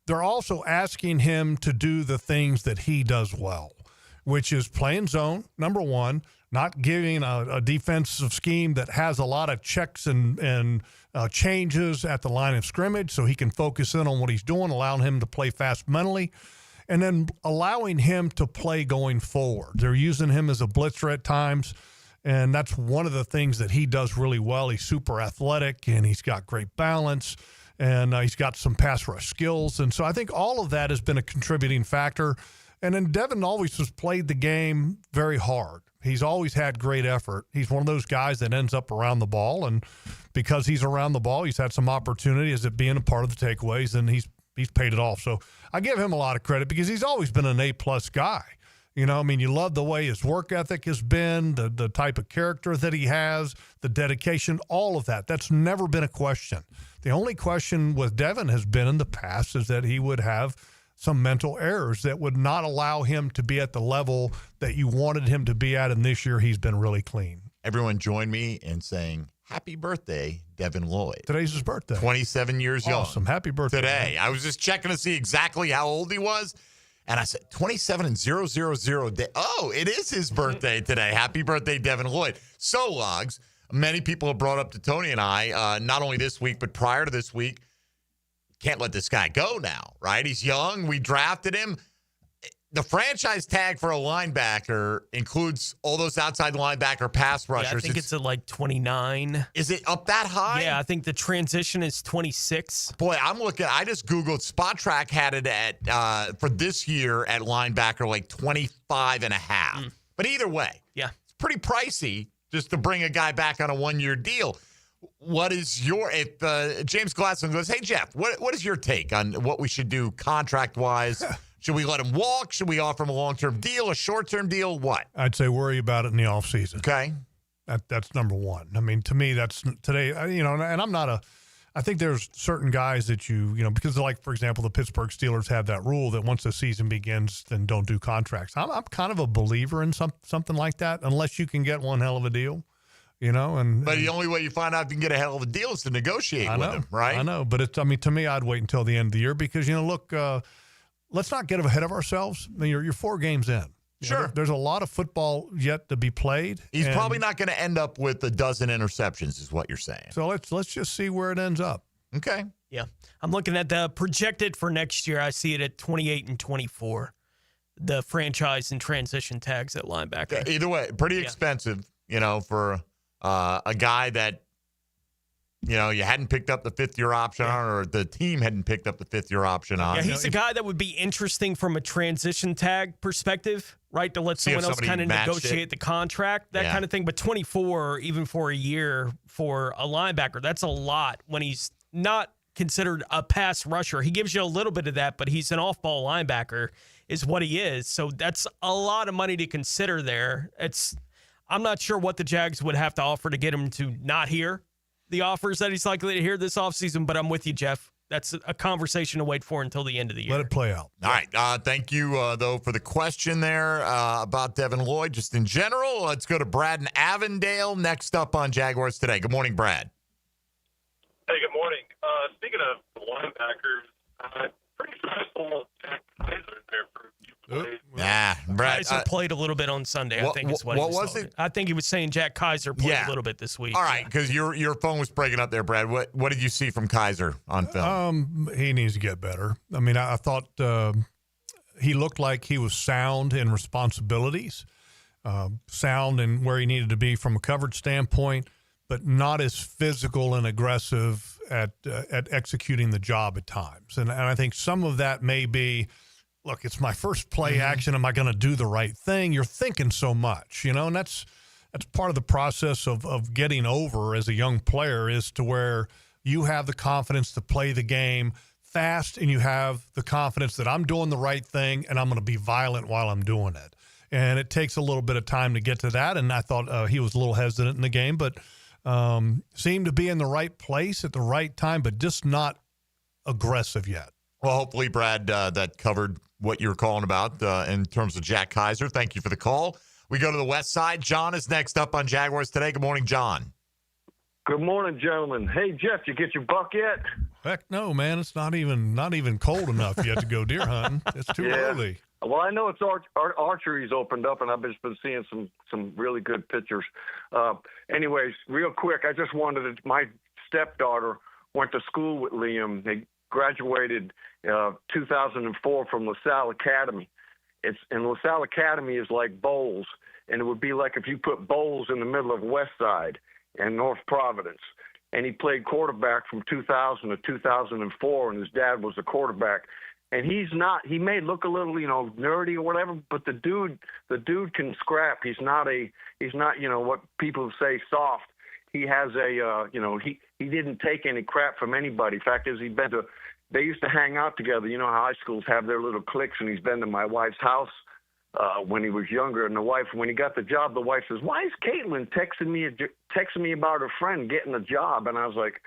They're also asking him to do the things that he does well, which is playing zone, number one, not giving a defensive scheme that has a lot of checks and changes at the line of scrimmage so he can focus in on what he's doing, allowing him to play fast mentally, and then allowing him to play going forward. They're using him as a blitzer at times, and that's one of the things that he does really well. He's super athletic, and he's got great balance. And he's got some pass rush skills. And so I think all of that has been a contributing factor. And then Devin always has played the game very hard. He's always had great effort. He's one of those guys that ends up around the ball. And because he's around the ball, he's had some opportunity as it being a part of the takeaways, and he's paid it off. So I give him a lot of credit because he's always been an A-plus guy. You love the way his work ethic has been, the type of character that he has, the dedication, all of that. That's never been a question. The only question with Devin has been in the past is that he would have some mental errors that would not allow him to be at the level that you wanted him to be at, and this year he's been really clean. Everyone join me in saying happy birthday, Devin Lloyd. Today's his birthday. 27 years young. Awesome. Happy birthday. Today. Man. I was just checking to see exactly how old he was. And I said, 27 and 000 day. Oh, it is his birthday today. Happy birthday, Devin Lloyd. So, Logs, many people have brought up to Tony and I, not only this week, but prior to this week, can't let this guy go now, right? He's young. We drafted him. The franchise tag for a linebacker includes all those outside linebacker pass rushers. Yeah, I think it's at like 29. Is it up that high? Yeah, I think the transition is 26. Boy, I'm looking. I just Googled. Spot Track had it at for this year at linebacker like 25 and a half. But either way, yeah, it's pretty pricey just to bring a guy back on a one-year deal. What is your, if James Gladstone goes, hey, Jeff, what is your take on what we should do contract-wise? Should we let him walk? Should we offer him a long-term deal, a short-term deal? What? I'd say worry about it in the offseason. Okay. That's number one. I mean, to me, that's today, and I'm not I think there's certain guys that because like, for example, the Pittsburgh Steelers have that rule that once the season begins, then don't do contracts. I'm kind of a believer in something like that, unless you can get one hell of a deal, But the only way you find out if you can get a hell of a deal is to negotiate with him, right? I know, but to me, I'd wait until the end of the year because, look, let's not get ahead of ourselves. I mean, you're 4 games in. Sure. There's a lot of football yet to be played. He's probably not going to end up with a dozen interceptions, is what you're saying. So let's just see where it ends up. Okay. Yeah. I'm looking at the projected for next year. I see it at 28 and 24, the franchise and transition tags at linebacker. Either way, pretty expensive, for a guy that, you hadn't picked up the 5th-year option on, or the team hadn't picked up the 5th-year option on. Yeah, he's a guy that would be interesting from a transition tag perspective, right? To let someone else kind of negotiate the contract, that kind of thing. But 24, even for a year for a linebacker, that's a lot when he's not considered a pass rusher. He gives you a little bit of that, but he's an off-ball linebacker is what he is. So that's a lot of money to consider there. I'm not sure what the Jags would have to offer to get him to not hear the offers that he's likely to hear this offseason, but I'm with you, Jeff. That's a conversation to wait for until the end of the year. Let it play out. All right. Thank you, though, for the question there about Devin Lloyd. Just in general, let's go to Brad in Avondale next up on Jaguars Today. Good morning, Brad. Hey, good morning. Speaking of linebackers, pretty stressful Jack Kaiser there for a few plays. Brad. Kaiser played a little bit on Sunday, I think is what he was saying. I think he was saying Jack Kaiser played a little bit this week. All right, because your phone was breaking up there, Brad. What did you see from Kaiser on film? He needs to get better. I mean, I thought he looked like he was sound in responsibilities, sound in where he needed to be from a coverage standpoint, but not as physical and aggressive at executing the job at times. And I think some of that may be, look, it's my first play action. Am I going to do the right thing? You're thinking so much, and that's part of the process of getting over as a young player, is to where you have the confidence to play the game fast and you have the confidence that I'm doing the right thing and I'm going to be violent while I'm doing it. And it takes a little bit of time to get to that. And I thought he was a little hesitant in the game, but seemed to be in the right place at the right time, but just not aggressive yet. Well, hopefully, Brad, that covered what you were calling about in terms of Jack Kaiser. Thank you for the call. We go to the west side. John is next up on Jaguars Today. Good morning, John. Good morning, gentlemen. Hey, Jeff, you get your buck yet? Heck no, man. It's not even cold enough yet to go deer hunting. It's too early. Well, I know it's archery's opened up, and I've just been seeing some really good pictures. Anyways, real quick, I just wanted to, my stepdaughter went to school with Liam. They graduated 2004 from LaSalle Academy. And LaSalle Academy is like Bowles, and it would be like if you put Bowles in the middle of West Side and North Providence. And he played quarterback from 2000 to 2004, and his dad was the quarterback. And he may look a little, nerdy or whatever, but the dude can scrap. He's not, what people say soft. He has he didn't take any crap from anybody. Fact is, they used to hang out together. You know how high schools have their little cliques, and he's been to my wife's house when he was younger. And the wife, when he got the job, the wife says, "Why is Caitlin texting me about her friend getting a job?" And I was like,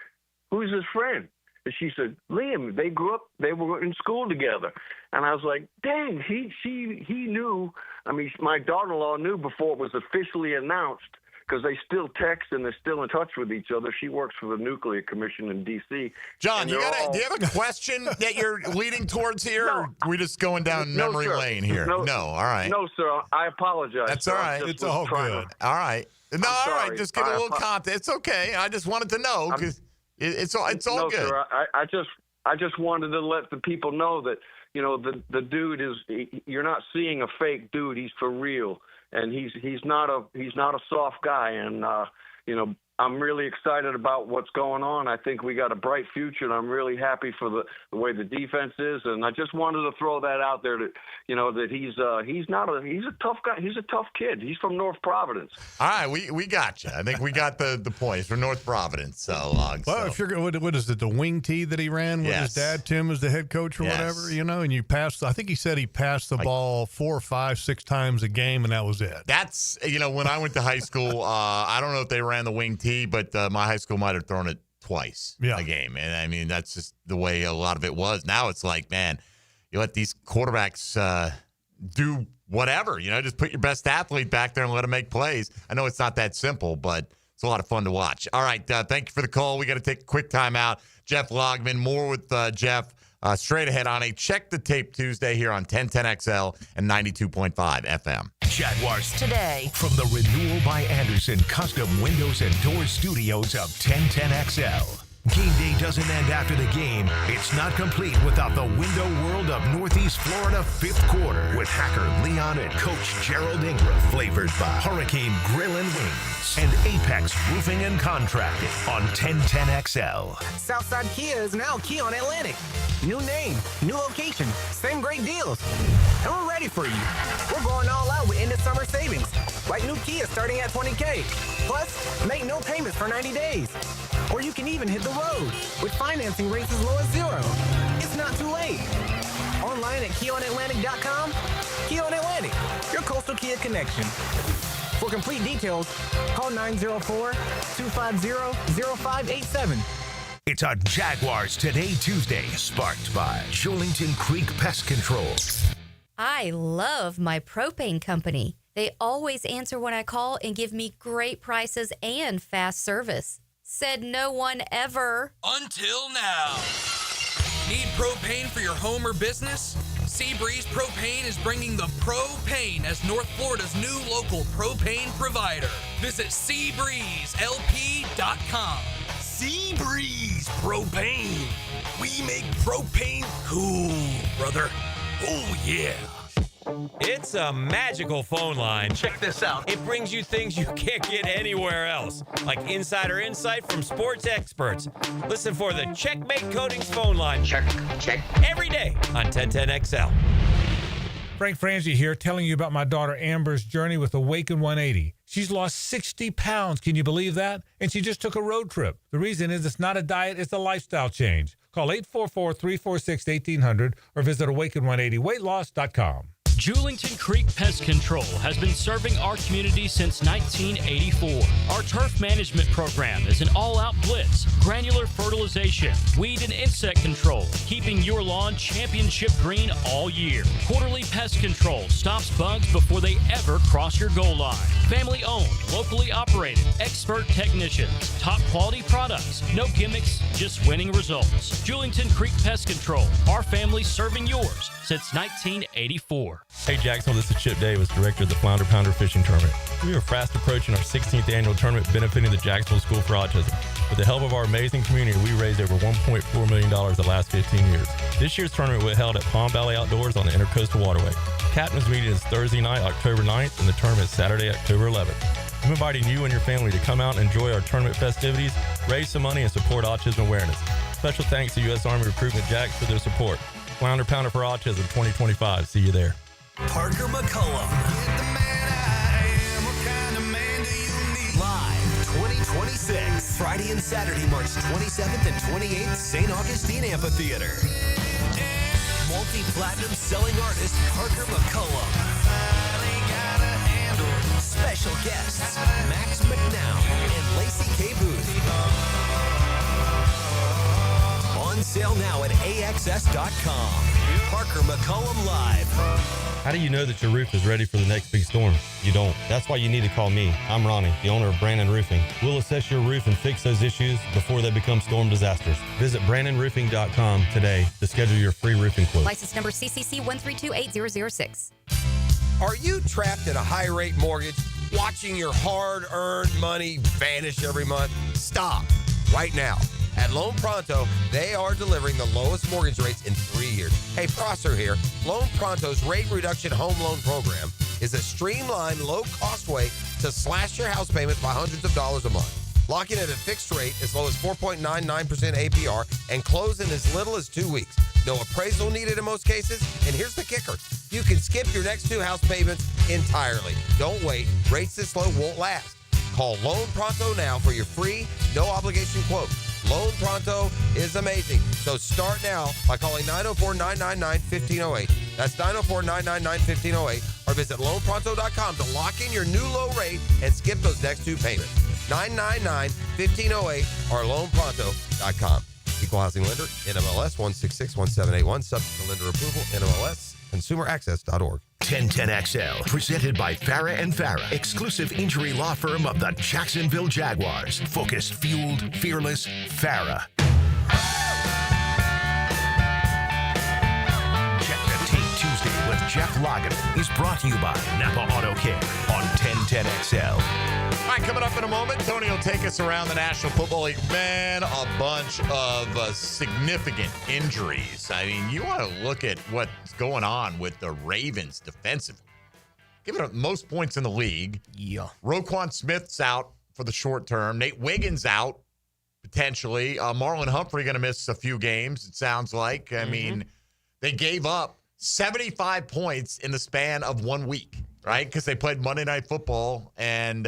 "Who's his friend?" And she said, "Liam. They were in school together." And I was like, "Dang, he knew." I mean, my daughter-in-law knew before it was officially announced, because they still text and they're still in touch with each other. She works for the Nuclear Commission in D.C. John, do you have a question that you're leading towards here? No, or are we just going down memory lane here? No, all right. No, sir. I apologize. That's sir. all right. It's all good. All right. No, all right. Just give a little context. It's okay. I just wanted to know because it's all no, good. Sir, I just wanted to let the people know that the dude you're not seeing a fake dude. He's for real. And he's not a soft guy, and I'm really excited about what's going on. I think we got a bright future, and I'm really happy for the way the defense is. And I just wanted to throw that out there that that he's a tough guy. He's a tough kid. He's from North Providence. All right, we got you. I think we got the point. He's from North Providence. So, well, if you're what is it, the wing tee that he ran with his dad, Tim, as the head coach or whatever, and you passed. I think he said he passed the ball 4, 5, 6 times a game, and that was it. That's when I went to high school. I don't know if they ran the wing tee, but my high school might have thrown it twice a game, and I mean that's just the way a lot of it was. Now it's like, man, you let these quarterbacks do whatever, just put your best athlete back there and let him make plays. I know it's not that simple, but it's a lot of fun to watch. All right, thank you for the call. We got to take a quick time out. Jeff Lageman, more with Jeff straight ahead on a Check the Tape Tuesday here on 1010XL and 92.5 FM. Jaguars Today. From the Renewal by Anderson Custom Windows and Doors Studios of 1010XL. Game day doesn't end after the game. It's not complete without the window world of Northeast Florida 5th quarter with hacker Leon and Coach Gerald Ingram, flavored by Hurricane Grill and Wings and Apex Roofing and Contracting on 1010XL. Southside Kia is now Kia on Atlantic. New name, new location, same great deals. And we're ready for you. We're going all out with end of summer savings, like new Kia starting at $20K. Plus, make no payments for 90 days. Or you can even hit the road with financing rates as low as 0. It's not too late. Online at KiaOnAtlantic.com. Kia on Atlantic, your coastal Kia connection. For complete details, call 904-250-0587. It's a Jaguars Today Tuesday, sparked by Julington Creek Pest Control. I love my propane company. They always answer when I call and give me great prices and fast service. Said no one ever. Until now. Need propane for your home or business? Seabreeze Propane is bringing the propane as North Florida's new local propane provider. Visit SeabreezeLP.com. Seabreeze Propane. We make propane cool, brother. Oh, yeah. It's a magical phone line. Check this out. It brings you things you can't get anywhere else, like insider insight from sports experts. Listen for the Checkmate Coatings phone line. Check. Every day on 1010XL. Frank Frangie here, telling you about my daughter Amber's journey with Awaken 180. She's lost 60 pounds. Can you believe that? And she just took a road trip. The reason is it's not a diet, it's a lifestyle change. Call 844-346-1800 or visit awaken180weightloss.com. Julington Creek Pest Control has been serving our community since 1984. Our turf management program is an all-out blitz, granular fertilization, weed and insect control, keeping your lawn championship green all year. Quarterly pest control stops bugs before they ever cross your goal line. Family owned, locally operated, expert technicians, top quality products, no gimmicks, just winning results. Julington Creek Pest Control, our family serving yours since 1984. Hey Jacksonville, this is Chip Davis, director of the Flounder Pounder Fishing Tournament. We are fast approaching our 16th annual tournament benefiting the Jacksonville School for Autism. With the help of our amazing community, we raised over $1.4 million the last 15 years. This year's tournament will be held at Palm Valley Outdoors on the Intercoastal Waterway. Captain's meeting is Thursday night, October 9th, and the tournament is Saturday, October 11th. I'm inviting you and your family to come out and enjoy our tournament festivities, raise some money, and support autism awareness. Special thanks to U.S. Army Recruitment Jacks for their support. Flounder Pounder for Autism 2025. See you there. Parker McCullum. Live 2026. Friday and Saturday, March 27th and 28th, St. Augustine Amphitheater. Multi-platinum selling artist Parker McCullum. Special guests Max McNown and Lacey K. Booth. On sale now at AXS.com. Parker McCullum Live. How do you know that your roof is ready for the next big storm? You don't. That's why you need to call me. I'm Ronnie, the owner of Brandon Roofing. We'll assess your roof and fix those issues before they become storm disasters. Visit BrandonRoofing.com today to schedule your free roofing quote. License number CCC 1328006. Are you trapped in a high-rate mortgage, watching your hard-earned money vanish every month? Stop right now. At Loan Pronto, they are delivering the lowest mortgage rates in 3 years. Hey, Prosser here. Loan Pronto's rate reduction home loan program is a streamlined, low-cost way to slash your house payments by hundreds of dollars a month. Lock in at a fixed rate as low as 4.99% APR and close in as little as 2 weeks. No appraisal needed in most cases. And here's the kicker. You can skip your next 2 house payments entirely. Don't wait. Rates this low won't last. Call Loan Pronto now for your free, no-obligation quote. Loan Pronto is amazing. So start now by calling 904-999-1508. That's 904-999-1508. Or visit loanpronto.com to lock in your new low rate and skip those next 2 payments. 999-1508 or loanpronto.com. Equal housing lender, NMLS 1661781. Subject to lender approval, NMLS, consumeraccess.org. 1010XL, presented by Farah & Farah, exclusive injury law firm of the Jacksonville Jaguars. Focused, fueled, fearless, Farah. Check the Tape Tuesday with Jeff Lageman is brought to you by Napa Auto Care on 1010XL. All right, coming up in a moment, Tony will take us around the National Football League. Man, a bunch of significant injuries. I mean, you want to look at what's going on with the Ravens defensively. Giving up most points in the league. Yeah. Roquan Smith's out for the short term. Nate Wiggins out, potentially. Marlon Humphrey going to miss a few games, it sounds like. I mean, they gave up 75 points in the span of 1 week, right? Because they played Monday Night Football. And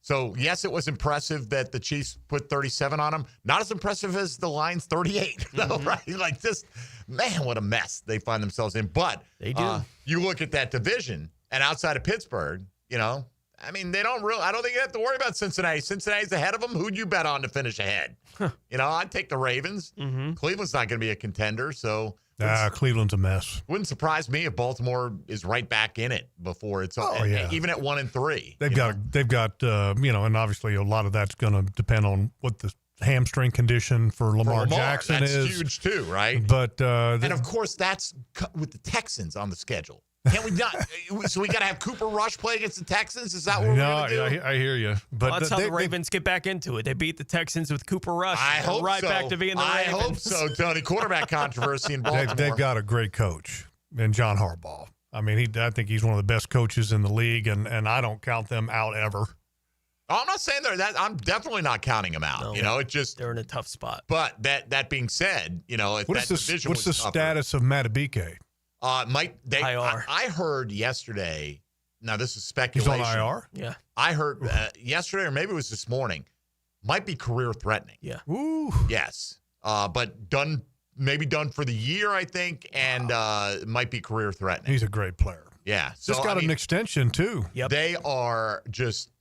so, yes, it was impressive that the Chiefs put 37 on them. Not as impressive as the Lions 38, though, right? Like, just, man, what a mess they find themselves in. But they do. You look at that division, and outside of Pittsburgh, you know, I mean, they don't really – I don't think you have to worry about Cincinnati. Cincinnati's ahead of them. Who'd you bet on to finish ahead? You know, I'd take the Ravens. Cleveland's not going to be a contender, so – Cleveland's a mess. Wouldn't surprise me if Baltimore is right back in it before it's even at 1-3. They've got and obviously a lot of that's going to depend on what the hamstring condition for Lamar Jackson that's is. Huge too, right? But and of course that's with the Texans on the schedule. Can't we not? So we got to have Cooper Rush play against the Texans? Is that what we're going to do? I hear you. But that's how the Ravens get back into it. They beat the Texans with Cooper Rush. I hope right so. back to being the Ravens. I hope so, Tony. Quarterback controversy in Baltimore. They've got a great coach in John Harbaugh. I mean, I think he's one of the best coaches in the league, and I don't count them out ever. Oh, I'm not saying I'm definitely not counting them out. No, you know, it just they're in a tough spot. But that being said, you know, if what's that division what's was the tougher, status of Matabike? I heard yesterday. Now this is speculation. He's on IR. Yeah, I heard yesterday, or maybe it was this morning. Might be career threatening. Yeah. Ooh. Yes. But done for the year, I think, and might be career threatening. He's a great player. Yeah. So just got an extension too. Yep. They are just,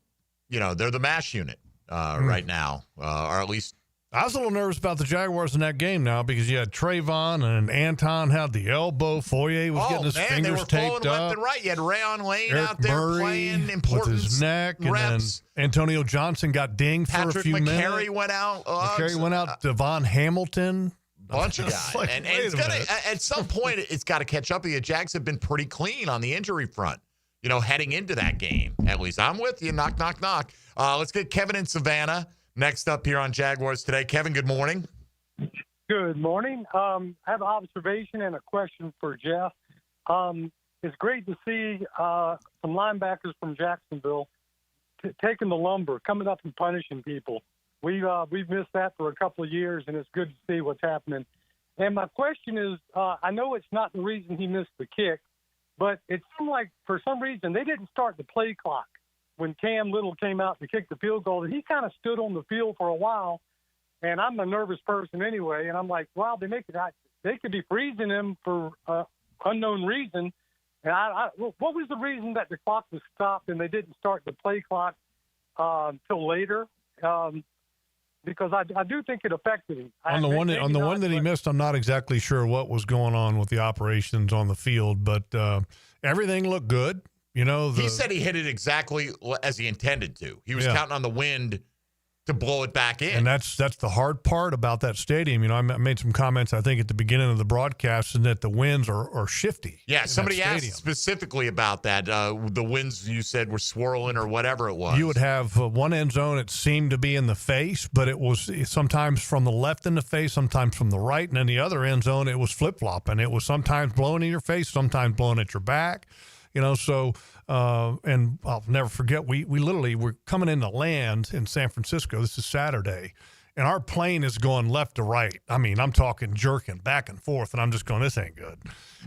they're the MASH unit right now, or at least. I was a little nervous about the Jaguars in that game now because you had Trayvon and Anton had the elbow. Foyer was getting his fingers taped up. Left and right. You had Rayon Lane Eric out there Murray playing important with his neck, reps. And then Antonio Johnson got dinged for a few minutes. Patrick McCary went out. McCary went out. Devon Hamilton. Bunch of guys. Like, and it's gonna, at some point, it's got to catch up with you. Jags have been pretty clean on the injury front, heading into that game. At least I'm with you. Knock, knock, knock. Let's get Kevin in Savannah next up here on Jaguars Today. Kevin, good morning. Good morning. I have an observation and a question for Jeff. It's great to see some linebackers from Jacksonville taking the lumber, coming up and punishing people. We've missed that for a couple of years, and it's good to see what's happening. And my question is, I know it's not the reason he missed the kick, but it seemed like for some reason they didn't start the play clock when Cam Little came out to kick the field goal. And he kind of stood on the field for a while, and I'm a nervous person anyway, and I'm like, wow, they could be freezing him for unknown reason. And what was the reason that the clock was stopped and they didn't start the play clock until later? Because I do think it affected him. On the one that he missed, I'm not exactly sure what was going on with the operations on the field, but everything looked good. He said he hit it exactly as he intended to. He was counting on the wind to blow it back in. And that's the hard part about that stadium. I made some comments, I think, at the beginning of the broadcast, and that the winds are shifty. Yeah, somebody asked specifically about that. The winds you said were swirling or whatever it was. You would have one end zone, it seemed to be in the face, but it was sometimes from the left in the face, sometimes from the right, and then the other end zone, it was flip-flopping. It was sometimes blowing in your face, sometimes blowing at your back. So, and I'll never forget, we literally were coming into land in San Francisco. This is Saturday. And our plane is going left to right. I mean, I'm talking jerking back and forth, and I'm just going, this ain't good.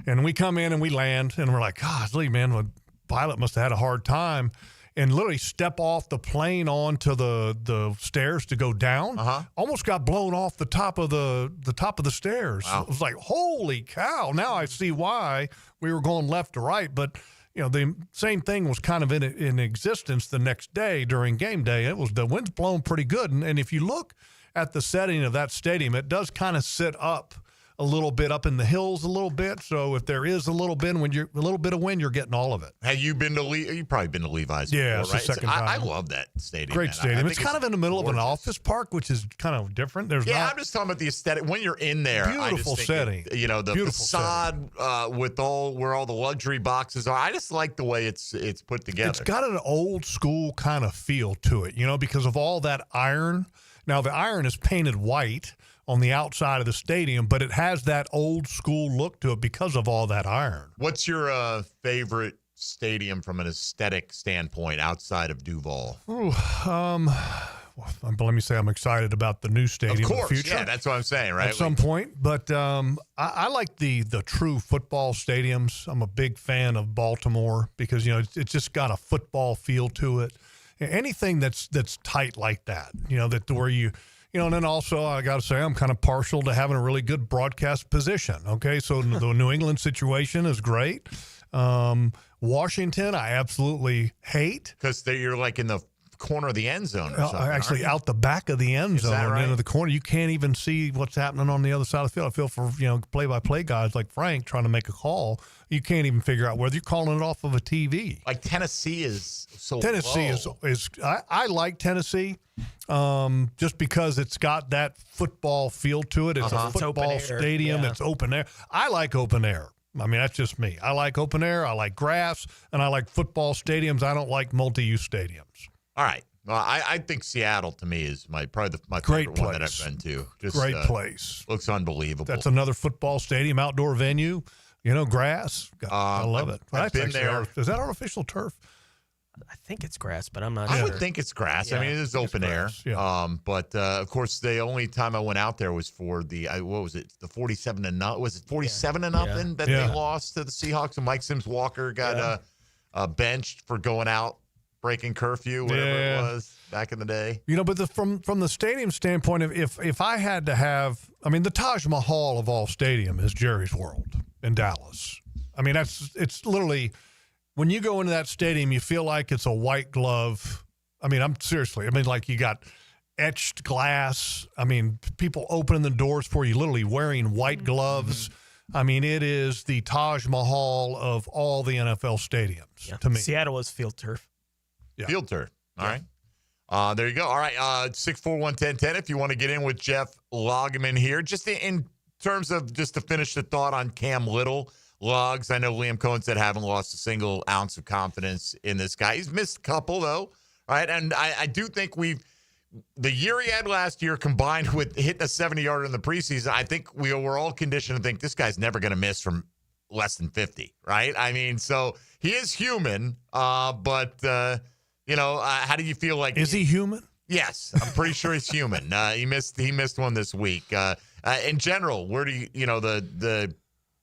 And we come in and we land, and we're like, golly, man, the pilot must have had a hard time. And literally step off the plane onto the stairs to go down. Almost got blown off the top of the stairs. Wow. It was like, holy cow! Now I see why we were going left to right. But the same thing was kind of in existence the next day during game day. It was the wind's blowing pretty good, and if you look at the setting of that stadium, it does kind of sit up a little bit up in the hills a little bit. So if there is a little bit of wind, you're getting all of it. Have you been to you've probably been to Levi's yeah, before, it's right? the second time. I love that stadium. Great man. stadium. It's kind of in the middle gorgeous. of an office park, which is kind of different. I'm just talking about the aesthetic. When you're in there, beautiful I just setting. think the facade with where all the luxury boxes are. I just like the way it's put together. It's got an old school kind of feel to it, because of all that iron. Now the iron is painted white on the outside of the stadium, but it has that old school look to it because of all that iron. What's your favorite stadium from an aesthetic standpoint outside of Duval? Let me say I'm excited about the new stadium of course, in the future. Yeah, that's what I'm saying, right? At some point. But I like the true football stadiums. I'm a big fan of Baltimore because, it's just got a football feel to it. Anything that's tight like that, that where you – and then also I got to say I'm kind of partial to having a really good broadcast position. Okay, so the New England situation is great. Washington, I absolutely hate because you're like in the corner of the end zone or something. Actually, out the back of the end zone, right? Into the corner. You can't even see what's happening on the other side of the field. I feel for play-by-play guys like Frank trying to make a call. You can't even figure out whether you're calling it off of a TV. Like Tennessee is so Tennessee low. is I like Tennessee just because it's got that football feel to it. It's a football stadium. Yeah. It's open air. I like open air. I mean, that's just me. I like open air. I like grass, and I like football stadiums. I don't like multi-use stadiums. All right. Well, I think Seattle to me is my favorite one that I've been to. Just, great place. Looks unbelievable. That's another football stadium, outdoor venue. Grass. I love it. I've been there. Is that artificial turf? I think it's grass, but I'm not sure. sure. I would think it's grass. Yeah, I mean, it is open air. Yeah. But of course, the only time I went out there was for the what was it? The 47-0. Was it 47-0 that they lost to the Seahawks? And Mike Sims-Walker got benched for going out, breaking curfew, whatever it was back in the day. But from the stadium standpoint, if I had to have, the Taj Mahal of all stadium is Jerry's World in Dallas. I mean, it's literally. When you go into that stadium, you feel like it's a white glove. Like you got etched glass. People opening the doors for you, literally wearing white gloves. It is the Taj Mahal of all the NFL stadiums to me. Seattle is field turf. Yeah. Field turf. All right. There you go. All right. 641-1010 if you want to get in with Jeff Lageman here. Just in terms of just to finish the thought on Cam Little. Lugs. I know Liam Cohen said haven't lost a single ounce of confidence in this guy. He's missed a couple, though, right? And I do think the year he had last year combined with hitting a 70-yarder in the preseason, I think we were all conditioned to think this guy's never going to miss from less than 50, right? So he is human, but, how do you feel like... Is he human? Yes, I'm pretty sure he's human. He missed one this week. In general, where do you, the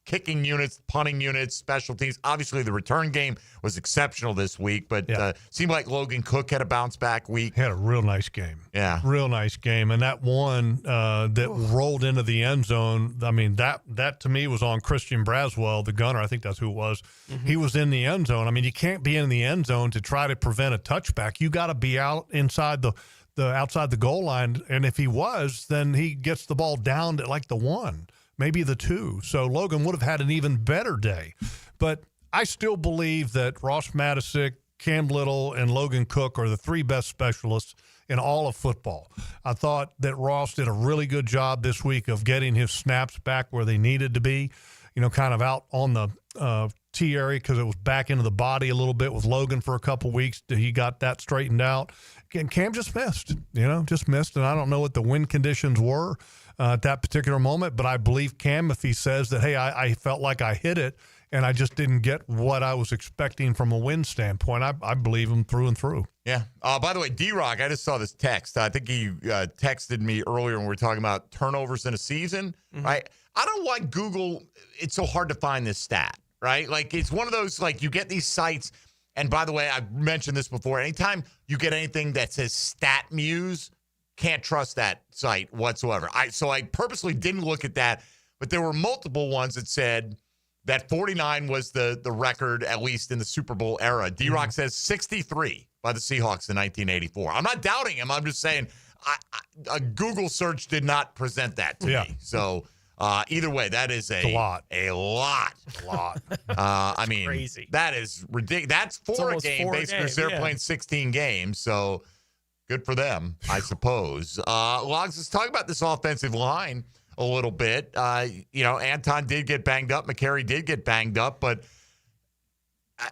kicking units, punting units, special teams. Obviously, the return game was exceptional this week, but seemed like Logan Cook had a bounce-back week. He had a real nice game. Yeah. Real nice game. And that one that rolled into the end zone, that to me was on Christian Braswell, the gunner. I think that's who it was. Mm-hmm. He was in the end zone. You can't be in the end zone to try to prevent a touchback. You got to be out inside the outside the goal line. And if he was, then he gets the ball down to like the 1. Maybe the 2. So Logan would have had an even better day. But I still believe that Ross Matisic, Cam Little, and Logan Cook are the 3 best specialists in all of football. I thought that Ross did a really good job this week of getting his snaps back where they needed to be, kind of out on the T area because it was back into the body a little bit with Logan for a couple weeks. He got that straightened out. Again, Cam just missed, and I don't know what the wind conditions were at that particular moment, but I believe Cam, if he says that, hey, I felt like I hit it and I just didn't get what I was expecting from a win standpoint. I believe him through and through. Yeah. By the way, D-Rock, I just saw this text. I think he texted me earlier when we were talking about turnovers in a season, right? I don't know why Google, it's so hard to find this stat, right? Like, it's one of those, like, you get these sites, and by the way, I've mentioned this before. Anytime you get anything that says StatMuse, can't trust that site whatsoever. So I purposely didn't look at that, but there were multiple ones that said that 49 was the record, at least in the Super Bowl era. D-Rock says 63 by the Seahawks in 1984. I'm not doubting him. I'm just saying a Google search did not present that to me. So either way, that is a lot. I mean, crazy. That is ridiculous. That's four a game, basically. They're playing 16 games, so good for them, I suppose. Logs, let's talk about this offensive line a little bit. Anton did get banged up. McCary did get banged up, but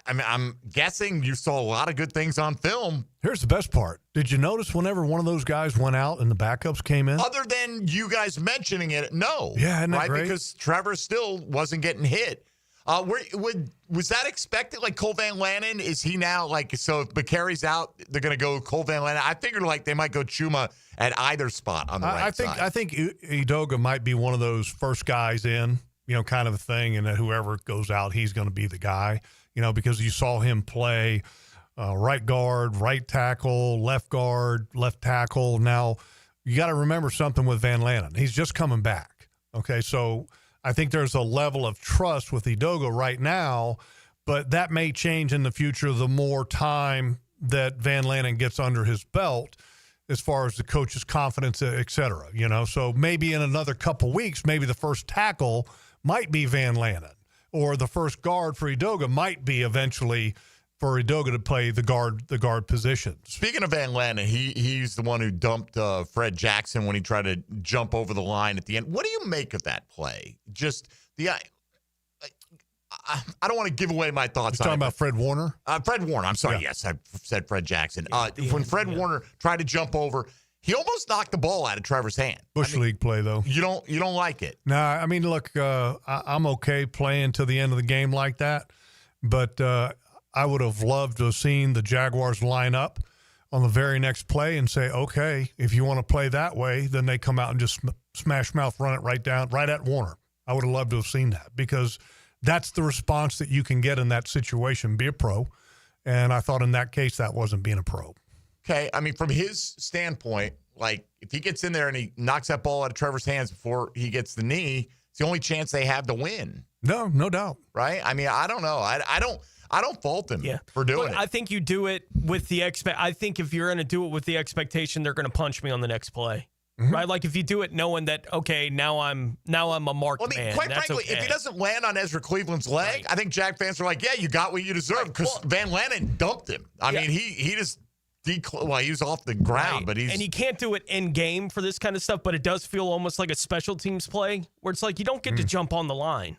I mean, I'm guessing you saw a lot of good things on film. Here's the best part. Did you notice whenever one of those guys went out and the backups came in? Other than you guys mentioning it, no. Yeah, isn't that great? Because Trevor still wasn't getting hit. Was that expected? Like Cole Van Lanen, is he now so if McCary's out, they're going to go Cole Van Lanen? I figured they might go Chuma at either spot on the right side. I think Udoga might be one of those first guys in, kind of a thing, and that whoever goes out, he's going to be the guy, because you saw him play right guard, right tackle, left guard, left tackle. Now, you got to remember something with Van Lanen. He's just coming back. Okay, so I think there's a level of trust with Udoga right now, but that may change in the future the more time that Van Lanen gets under his belt as far as the coach's confidence, et cetera. So maybe in another couple weeks, maybe the first tackle might be Van Lanen, or the first guard for Udoga might be eventually for Udoga to play the guard positions. Speaking of Van Lanen, he's the one who dumped Fred Jackson when he tried to jump over the line at the end. What do you make of that play? Just I don't want to give away my thoughts. You're talking about Fred Warner? Fred Warner. I'm sorry. Yeah. Yes, I said Fred Jackson. When Fred Warner tried to jump over, he almost knocked the ball out of Trevor's hand. League play, though. You don't like it? No, I mean, look, I'm okay playing to the end of the game like that, but I would have loved to have seen the Jaguars line up on the very next play and say, okay, if you want to play that way, then they come out and just smash mouth run it right at Warner. I would have loved to have seen that, because that's the response that you can get in that situation. Be a pro. And I thought in that case that wasn't being a pro. Okay, I mean, from his standpoint, if he gets in there and he knocks that ball out of Trevor's hands before he gets the knee, it's the only chance they have to win. No doubt. Right? I mean, I don't know. I don't fault him for doing it. I think you do it with the I think if you're going to do it with the expectation they're going to punch me on the next play. Mm-hmm. Right? Like if you do it knowing that, okay, now I'm a marked man. Quite frankly, if he doesn't land on Ezra Cleveland's leg, I think Jag fans are like, yeah, you got what you deserve, because Van Lanen dumped him. I mean, he just he was off the ground, but and you can't do it in game for this kind of stuff, but it does feel almost like a special teams play where it's like you don't get to jump on the line.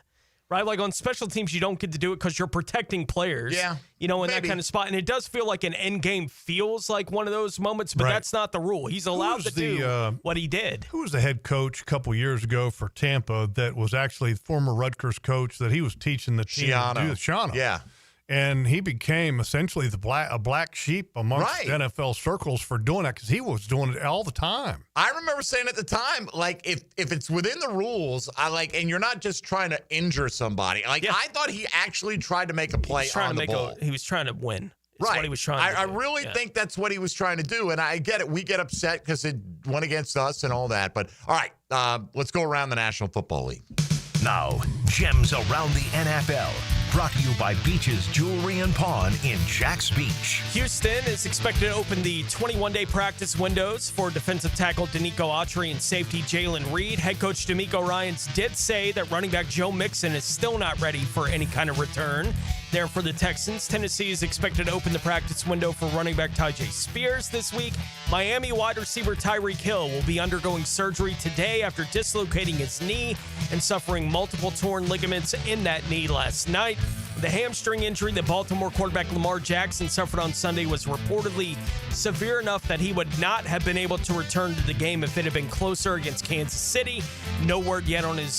Right? Like on special teams, you don't get to do it because you're protecting players. Yeah. In that kind of spot. And it does feel like an end game feels like one of those moments, but that's not the rule. He's allowed to do what he did. Who was the head coach a couple years ago for Tampa that was actually the former Rutgers coach that he was teaching the team? Shiano. Yeah. And he became essentially a black sheep amongst NFL circles for doing that, because he was doing it all the time. I remember saying at the time, if it's within the rules, and you're not just trying to injure somebody. I thought he actually tried to make a play on the ball. He was trying to win. That's what he was trying to do. I really think that's what he was trying to do, and I get it. We get upset because it went against us and all that. But all right, let's go around the National Football League. Now, Gems Around the NFL. Brought to you by Beaches Jewelry and Pawn in Jax Beach. Houston is expected to open the 21-day practice windows for defensive tackle Danico Autry and safety Jalen Reed. Head coach D'Amico Ryans did say that running back Joe Mixon is still not ready for any kind of return. There for the Texans, Tennessee is expected to open the practice window for running back Tyjae Spears this week. Miami wide receiver Tyreek Hill will be undergoing surgery today after dislocating his knee and suffering multiple torn ligaments in that knee last night. The hamstring injury that Baltimore quarterback Lamar Jackson suffered on Sunday was reportedly severe enough that he would not have been able to return to the game if it had been closer against Kansas City. No word yet on his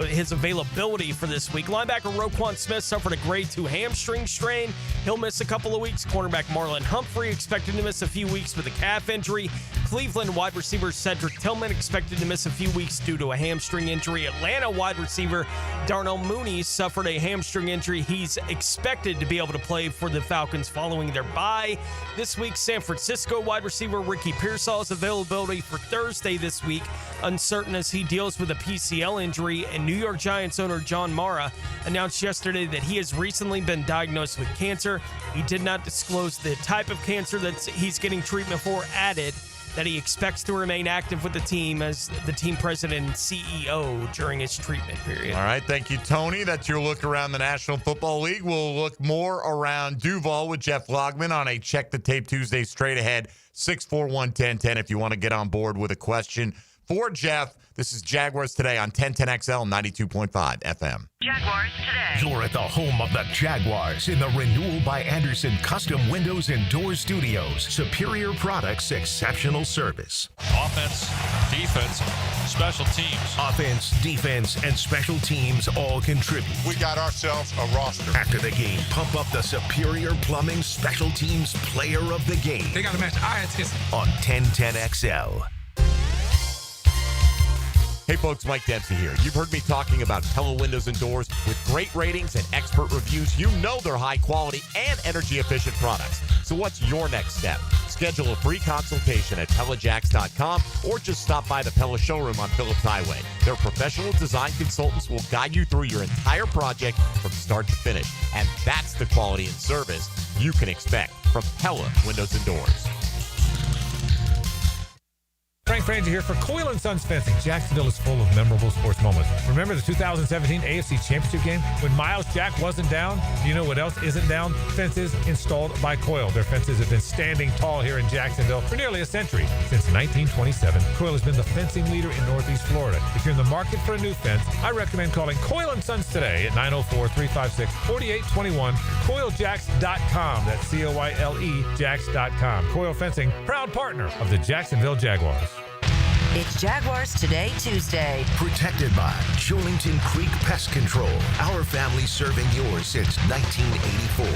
his availability for this week. Linebacker Roquan Smith suffered a grade 2 hamstring strain. He'll miss a couple of weeks. Cornerback Marlon Humphrey expected to miss a few weeks with a calf injury. Cleveland wide receiver Cedric Tillman expected to miss a few weeks due to a hamstring injury. Atlanta wide receiver Darnell Mooney suffered a hamstring injury. He's expected to be able to play for the Falcons following their bye. This week, San Francisco wide receiver Ricky Pearsall's availability for Thursday this week uncertain as he deals with a PCL injury, and New York Giants owner John Mara announced yesterday that he has recently been diagnosed with cancer. He did not disclose the type of cancer that he's getting treatment for, added that he expects to remain active with the team as the team president and CEO during his treatment period. All right, thank you, Tony. That's your look around the National Football League. We'll look more around Duval with Jeff Lageman on a Check the Tape Tuesday straight ahead, 641-1010 if you want to get on board with a question for Jeff. This is Jaguars Today on 1010XL 92.5 FM. Jaguars Today. You're at the home of the Jaguars in the Renewal by Anderson Custom Windows and Doors Studios. Superior products, exceptional service. Offense, defense, special teams. Offense, defense, and special teams all contribute. We got ourselves a roster. After the game, pump up the Superior Plumbing Special Teams Player of the Game. They got to match eye attention. On 1010XL. Hey folks, Mike Dempsey here. You've heard me talking about Pella Windows and Doors with great ratings and expert reviews. You know they're high quality and energy efficient products. So what's your next step? Schedule a free consultation at PellaJacks.com or just stop by the Pella showroom on Phillips Highway. Their professional design consultants will guide you through your entire project from start to finish. And that's the quality and service you can expect from Pella Windows and Doors. Frank Frangie here for Coyle & Sons Fencing. Jacksonville is full of memorable sports moments. Remember the 2017 AFC Championship game? When Miles Jack wasn't down, do you know what else isn't down? Fences installed by Coyle. Their fences have been standing tall here in Jacksonville for nearly a century. Since 1927, Coyle has been the fencing leader in Northeast Florida. If you're in the market for a new fence, I recommend calling Coyle & Sons today at 904-356-4821, CoyleJacks.com. That's C-O-Y-L-E, Jacks.com. Coyle Fencing, proud partner of the Jacksonville Jaguars. It's Jaguars Today Tuesday. Protected by Julington Creek Pest Control. Our family serving yours since 1984.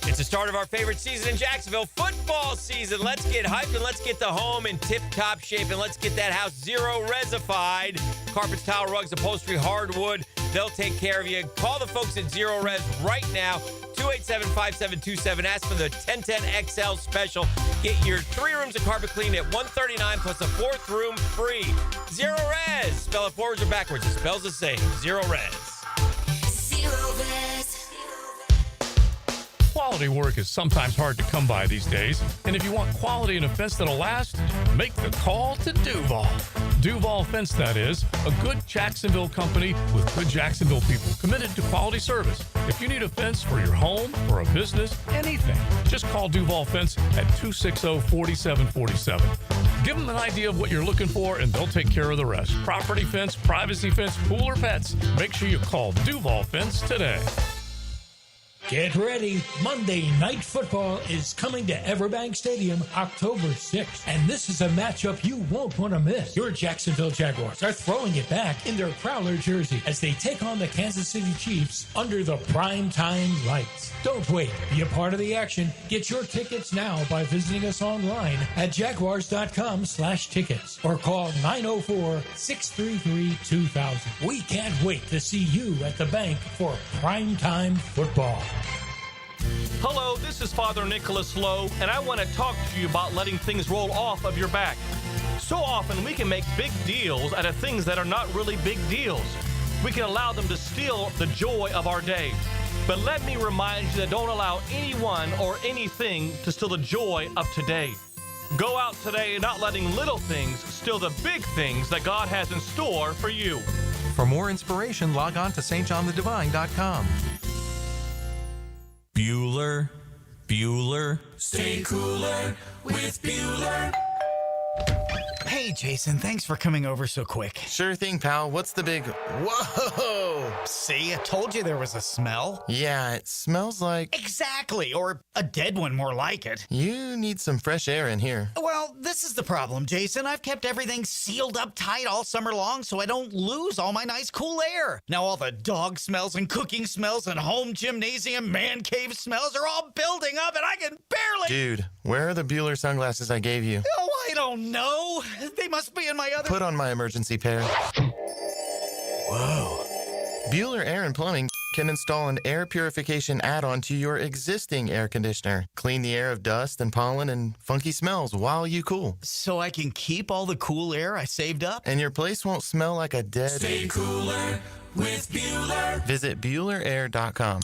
It's the start of our favorite season in Jacksonville, football season. Let's get hyped and let's get the home in tip-top shape and let's get that house zero-resified. Carpets, tile, rugs, upholstery, hardwood, they'll take care of you. Call the folks at Zero Res right now, 287-5727. Ask for the 1010XL special. Get your 3 rooms of carpet cleaned at $139 plus a 4th room free. Zero Res. Spell it forwards or backwards. It spells the same. Zero Res. Zero Res. Quality work is sometimes hard to come by these days, and if you want quality in a fence that'll last, make the call to Duval. Duval Fence, that is, a good Jacksonville company with good Jacksonville people committed to quality service. If you need a fence for your home or a business, anything, just call Duval Fence at 260-4747. Give them an idea of what you're looking for, and they'll take care of the rest. Property fence, privacy fence, pool, or pets, make sure you call Duval Fence today. Get ready. Monday Night Football is coming to Everbank Stadium October 6th. And this is a matchup you won't want to miss. Your Jacksonville Jaguars are throwing it back in their Prowler jersey as they take on the Kansas City Chiefs under the primetime lights. Don't wait. Be a part of the action. Get your tickets now by visiting us online at jaguars.com/tickets or call 904-633-2000. We can't wait to see you at the bank for primetime football. Hello, this is Father Nicholas Lowe, and I want to talk to you about letting things roll off of your back. So often we can make big deals out of things that are not really big deals. We can allow them to steal the joy of our day. But let me remind you that don't allow anyone or anything to steal the joy of today. Go out today not letting little things steal the big things that God has in store for you. For more inspiration, log on to stjohnthedivine.com. Bueller. Stay cooler with Bueller. Hey, Jason, thanks for coming over so quick. Sure thing, pal. What's the big... Whoa! See, I told you there was a smell. Yeah, it smells like... Exactly, or a dead one more like it. You need some fresh air in here. Well, this is the problem, Jason. I've kept everything sealed up tight all summer long so I don't lose all my nice cool air. Now all the dog smells and cooking smells and home gymnasium man cave smells are all building up and I can barely... Dude, where are the Bueller sunglasses I gave you? Oh, I don't know. They must be in my other... Put on my emergency pair. Whoa. Bueller Air and Plumbing can install an air purification add-on to your existing air conditioner. Clean the air of dust and pollen and funky smells while you cool. So I can keep all the cool air I saved up? And your place won't smell like a dead... Stay cooler with Bueller. Visit BuellerAir.com.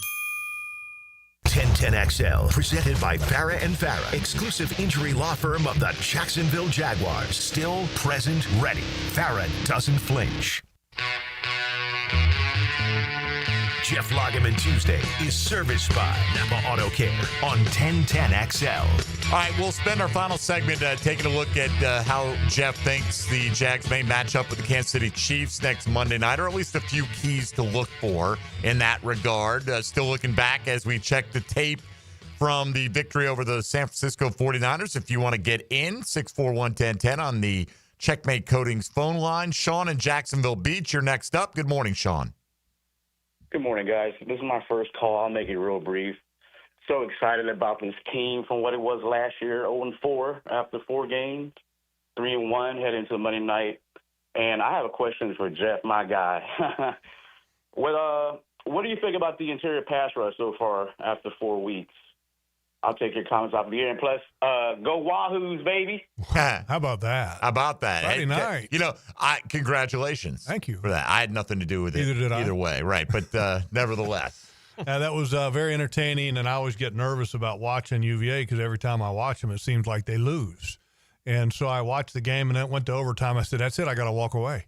1010XL, presented by Farah and Farah, exclusive injury law firm of the Jacksonville Jaguars. Still, present, ready. Farah doesn't flinch. Jeff Lageman Tuesday is serviced by Napa Auto Care on 1010XL. All right, we'll spend our final segment taking a look at how Jeff thinks the Jags may match up with the Kansas City Chiefs next Monday night, or at least a few keys to look for in that regard. Still looking back as we check the tape from the victory over the San Francisco 49ers. If you want to get in, 641-1010 on the Checkmate Coatings phone line. Sean in Jacksonville Beach, you're next up. Good morning, Sean. Good morning, guys. This is my first call. I'll make it real brief. So excited about this team from what it was last year, 0-4 after 4 games, 3-1 heading into Monday night. And I have a question for Jeff, my guy. What do you think about the interior pass rush so far after 4 weeks? I'll take your comments off the air. And plus, go Wahoos, baby. How about that? How about that? Friday night. You know, congratulations. Thank you for that. I had nothing to do with it. Neither did I. Either way, right. But nevertheless. That was very entertaining, and I always get nervous about watching UVA because every time I watch them, it seems like they lose. And so I watched the game, and then it went to overtime. I said, that's it. I got to walk away.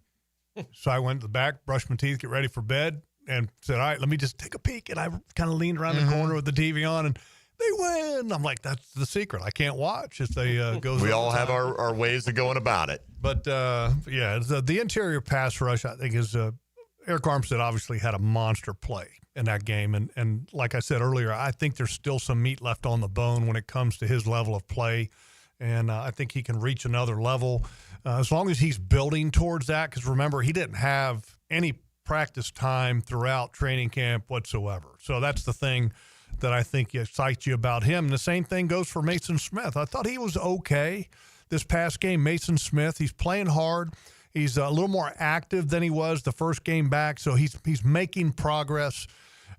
So I went to the back, brushed my teeth, get ready for bed, and said, all right, let me just take a peek. And I kind of leaned around the corner with the TV on, and they win. I'm like, that's the secret. I can't watch if they goes. We all have our ways of going about it. But, yeah, the interior pass rush, I think, is Eric Armstead obviously had a monster play in that game. And like I said earlier, I think there's still some meat left on the bone when it comes to his level of play. And I think he can reach another level as long as he's building towards that. Because remember, he didn't have any practice time throughout training camp whatsoever. So that's the thing that I think excites you about him. And the same thing goes for Mason Smith. I thought he was okay this past game. Mason Smith, he's playing hard. He's a little more active than he was the first game back, so he's making progress.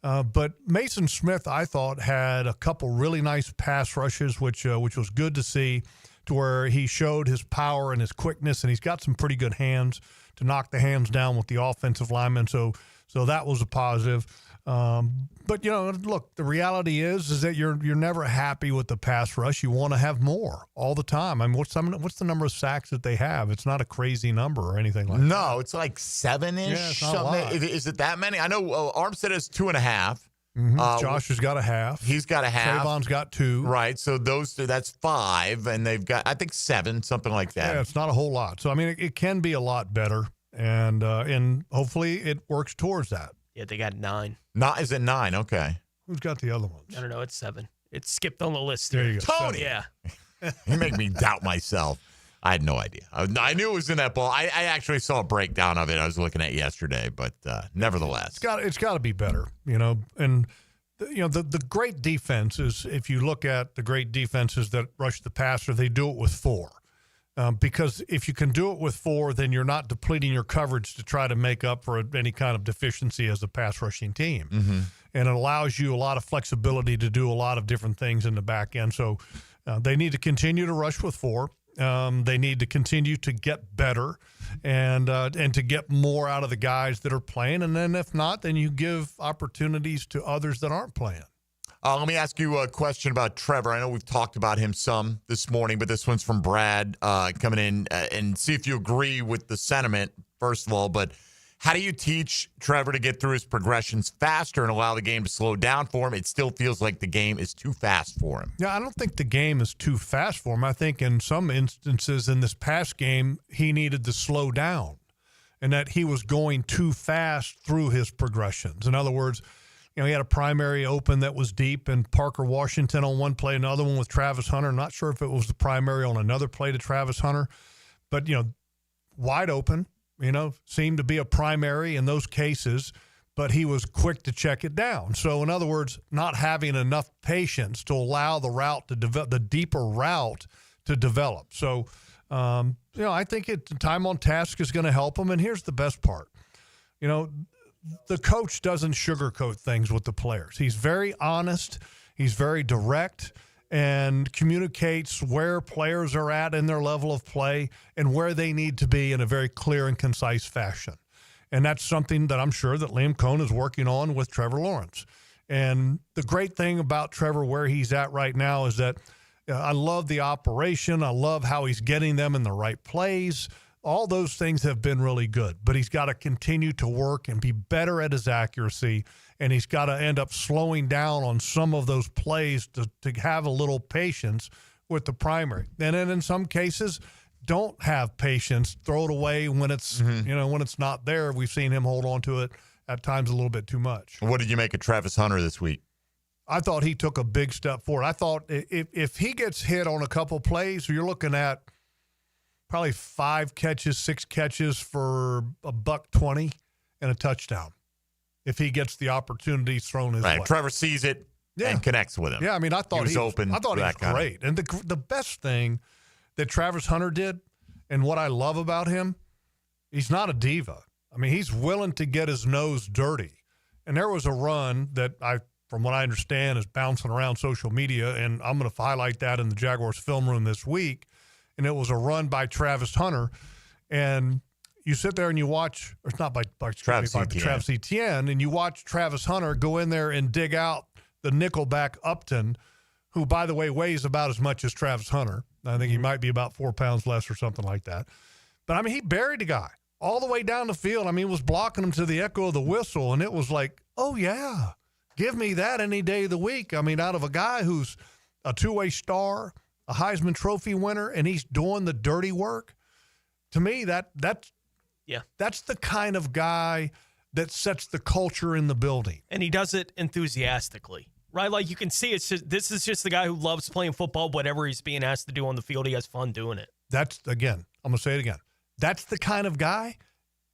But Mason Smith, I thought, had a couple really nice pass rushes, which was good to see, to where he showed his power and his quickness, and he's got some pretty good hands to knock the hands down with the offensive linemen. So that was a positive. But, you know, look, the reality is that you're never happy with the pass rush. You want to have more all the time. I mean, what's the number of sacks that they have? It's not a crazy number or anything like that. No, it's like 7-ish. Yeah, it's not a lot. Is it that many? I know Armstead has 2.5. Josh has got a half. He's got a half. Trayvon's got 2. Right. So that's 5, and they've got, I think, 7, something like that. Yeah, it's not a whole lot. So, I mean, it can be a lot better, and hopefully it works towards that. Yeah, they got 9. Is it 9? Okay. Who's got the other ones? I don't know. It's 7. It's skipped on the list. There you go. Tony! Yeah. You make me doubt myself. I had no idea. I knew it was in that ball. I actually saw a breakdown of it I was looking at yesterday, but nevertheless. It's got to be better, you know. And, you know, the great defense is, if you look at the great defenses that rush the passer, they do it with 4. Because if you can do it with 4, then you're not depleting your coverage to try to make up for any kind of deficiency as a pass rushing team. Mm-hmm. And it allows you a lot of flexibility to do a lot of different things in the back end. So they need to continue to rush with 4. They need to continue to get better and to get more out of the guys that are playing. And then if not, then you give opportunities to others that aren't playing. Let me ask you a question about Trevor. I know we've talked about him some this morning, but this one's from Brad coming in and see if you agree with the sentiment, first of all. But How do you teach Trevor to get through his progressions faster and allow the game to slow down for him? It still feels like the game is too fast for him. Yeah, I don't think the game is too fast for him. I think in some instances in this past game, he needed to slow down and that he was going too fast through his progressions. In other words, he had a primary open that was deep and Parker Washington on one play, another one with Travis Hunter. I'm not sure if it was the primary on another play to Travis Hunter, but, wide open, seemed to be a primary in those cases, but he was quick to check it down. So, in other words, not having enough patience to allow the route to develop, the deeper route to develop. So, I think time on task is going to help him. And here's the best part. The coach doesn't sugarcoat things with the players. He's very honest. He's very direct and communicates where players are at in their level of play and where they need to be in a very clear and concise fashion. And that's something that I'm sure that Liam Cohn is working on with Trevor Lawrence. And the great thing about Trevor, where he's at right now, is that I love the operation. I love how he's getting them in the right plays. All those things have been really good, but he's got to continue to work and be better at his accuracy, and he's got to end up slowing down on some of those plays to have a little patience with the primary. And then in some cases, don't have patience, throw it away when it's when it's not there. We've seen him hold on to it at times a little bit too much. What did you make of Travis Hunter this week? I thought he took a big step forward. I thought if he gets hit on a couple plays, you're looking at probably 6 catches for $120 and a touchdown. If he gets the opportunity thrown his way. Trevor sees it and connects with him. Yeah, I mean, I thought he was open. I thought he was great. And the best thing that Travis Hunter did, and what I love about him, he's not a diva. I mean, he's willing to get his nose dirty. And there was a run that from what I understand, is bouncing around social media, and I'm going to highlight that in the Jaguars film room this week. And it was a run by Travis Hunter. And you sit there and you watch, or it's not by Travis Etienne, and you watch Travis Hunter go in there and dig out the nickelback Upton, who, by the way, weighs about as much as Travis Hunter. I think he might be about 4 pounds less or something like that. But, I mean, he buried the guy all the way down the field. I mean, he was blocking him to the echo of the whistle, and it was like, oh, yeah, give me that any day of the week. I mean, out of a guy who's a two-way star, a Heisman Trophy winner, and he's doing the dirty work. To me, that's the kind of guy that sets the culture in the building. And he does it enthusiastically, right? Like you can see, this is just the guy who loves playing football. Whatever he's being asked to do on the field, he has fun doing it. That's, again, I'm going to say it again. That's the kind of guy,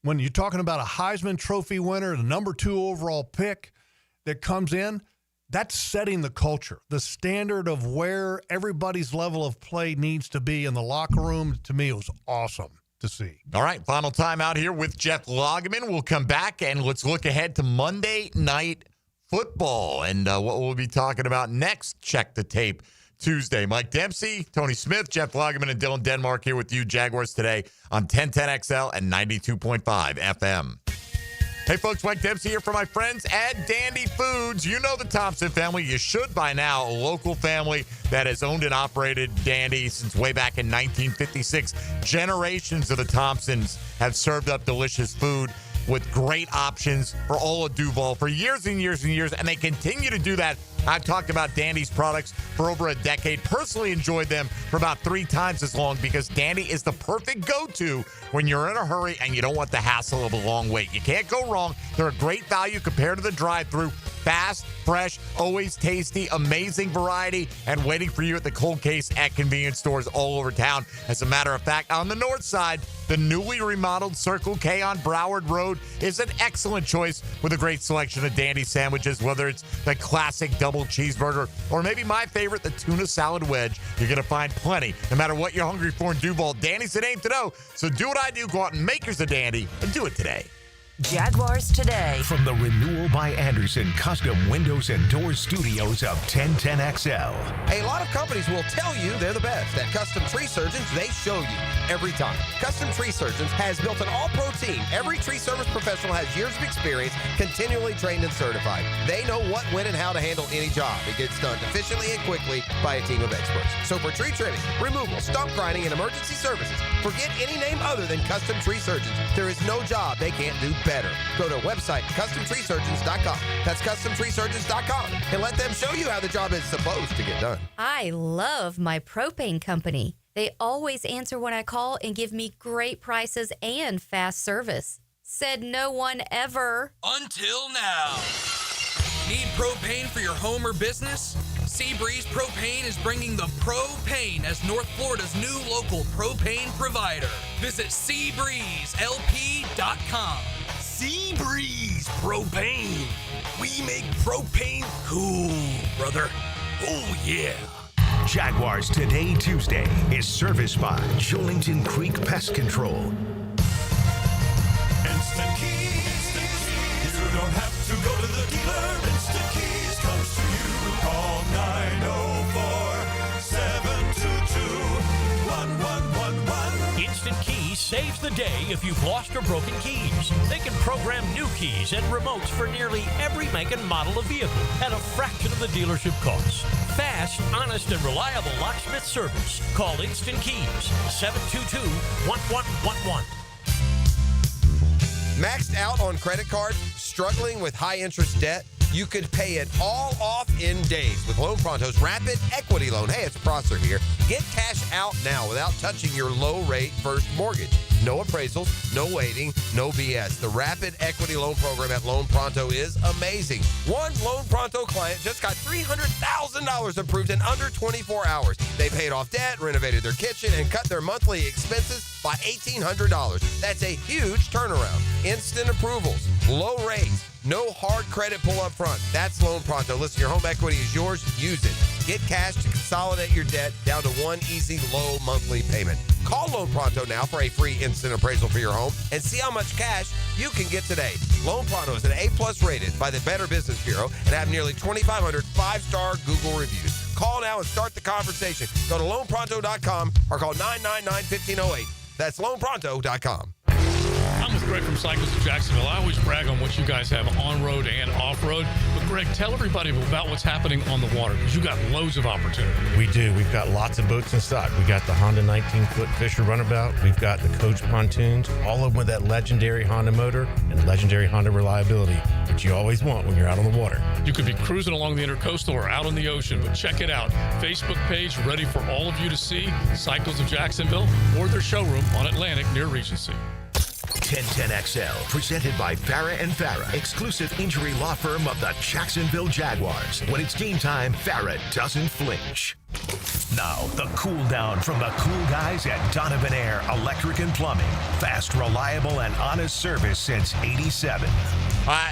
when you're talking about a Heisman Trophy winner, the number 2 overall pick that comes in, that's setting the culture, the standard of where everybody's level of play needs to be in the locker room. To me, it was awesome to see. All right, final time out here with Jeff Lageman. We'll come back and let's look ahead to Monday Night Football and what we'll be talking about next. Check the Tape Tuesday. Mike Dempsey, Tony Smith, Jeff Lageman, and Dylan Denmark here with you, Jaguars Today on 1010XL and 92.5 FM. Hey, folks, Mike Dempsey here for my friends at Dandy Foods. You know the Thompson family. You should by now. A local family that has owned and operated Dandy since way back in 1956. Generations of the Thompsons have served up delicious food with great options for all of Duval for years and years and years, and they continue to do that. I've talked about Dandy's products for over a decade. Personally enjoyed them for about 3 times as long because Dandy is the perfect go-to when you're in a hurry and you don't want the hassle of a long wait. You can't go wrong. They're a great value compared to the drive-thru. Fast, fresh, always tasty, amazing variety, and waiting for you at the cold case at convenience stores all over town. As a matter of fact, on the north side, the newly remodeled Circle K on Broward Road is an excellent choice with a great selection of Dandy sandwiches, whether it's the classic double cheeseburger or maybe my favorite, the tuna salad wedge. You're going to find plenty, no matter what you're hungry for in Duval. Dandy's the name to know. So do what I do. Go out and make yours a Dandy and do it today. Jaguars Today. From the Renewal by Anderson Custom Windows and Doors Studios of 1010XL. A lot of companies will tell you they're the best. At Custom Tree Surgeons, they show you every time. Custom Tree Surgeons has built an all-pro team team. Every tree service professional has years of experience, continually trained and certified. They know what, when, and how to handle any job. It gets done efficiently and quickly by a team of experts. So for tree trimming, removal, stump grinding, and emergency services, forget any name other than Custom Tree Surgeons. There is no job they can't do better. Go to our website, CustomTreeSurgeons.com. That's CustomTreeSurgeons.com, and let them show you how the job is supposed to get done. I love my propane company. They always answer when I call and give me great prices and fast service. Said no one ever. Until now. Need propane for your home or business? Seabreeze Propane is bringing the propane as North Florida's new local propane provider. Visit SeabreezeLP.com. Seabreeze Propane. We make propane cool, brother. Oh, yeah. Jaguars Today Tuesday is serviced by Jolington Creek Pest Control. Instant Keys. You don't have to go to the dealer. Instant Keys comes to you. Call 904-722-1111. Instant Keys saves the day if you've lost or broken keys. They can program new keys and remotes for nearly every make and model of vehicle at a fraction of the dealership cost. Fast, honest, and reliable locksmith service. Call Instant Keys, 722-1111. Maxed out on credit cards, struggling with high interest debt? You could pay it all off in days with Loan Pronto's Rapid Equity Loan. Hey, it's Prosser here. Get cash out now without touching your low-rate first mortgage. No appraisals, no waiting, no BS. The Rapid Equity Loan Program at Loan Pronto is amazing. One Loan Pronto client just got $300,000 approved in under 24 hours. They paid off debt, renovated their kitchen, and cut their monthly expenses by $1,800. That's a huge turnaround. Instant approvals, low rates, no hard credit pull up front. That's Loan Pronto. Listen, your home equity is yours. Use it. Get cash to consolidate your debt down to one easy, low monthly payment. Call Loan Pronto now for a free instant appraisal for your home and see how much cash you can get today. Loan Pronto is an A+ rated by the Better Business Bureau and have nearly 2,500 5-star Google reviews. Call now and start the conversation. Go to loanpronto.com or call 999-1508. That's loanpronto.com. I'm with Greg from Cycles of Jacksonville. I always brag on what you guys have on-road and off-road. But, Greg, tell everybody about what's happening on the water because you got loads of opportunity. We do. We've got lots of boats in stock. We got the Honda 19-foot Fisher Runabout. We've got the Coach pontoons, all of them with that legendary Honda motor and legendary Honda reliability, which you always want when you're out on the water. You could be cruising along the Intercoastal or out on the ocean, but check it out. Facebook page ready for all of you to see. Cycles of Jacksonville or their showroom on Atlantic near Regency. 1010XL, presented by Farah and Farah, exclusive injury law firm of the Jacksonville Jaguars. When it's game time, Farah doesn't flinch. Now, the cool down from the cool guys at Donovan Air Electric and Plumbing. Fast, reliable, and honest service since '87.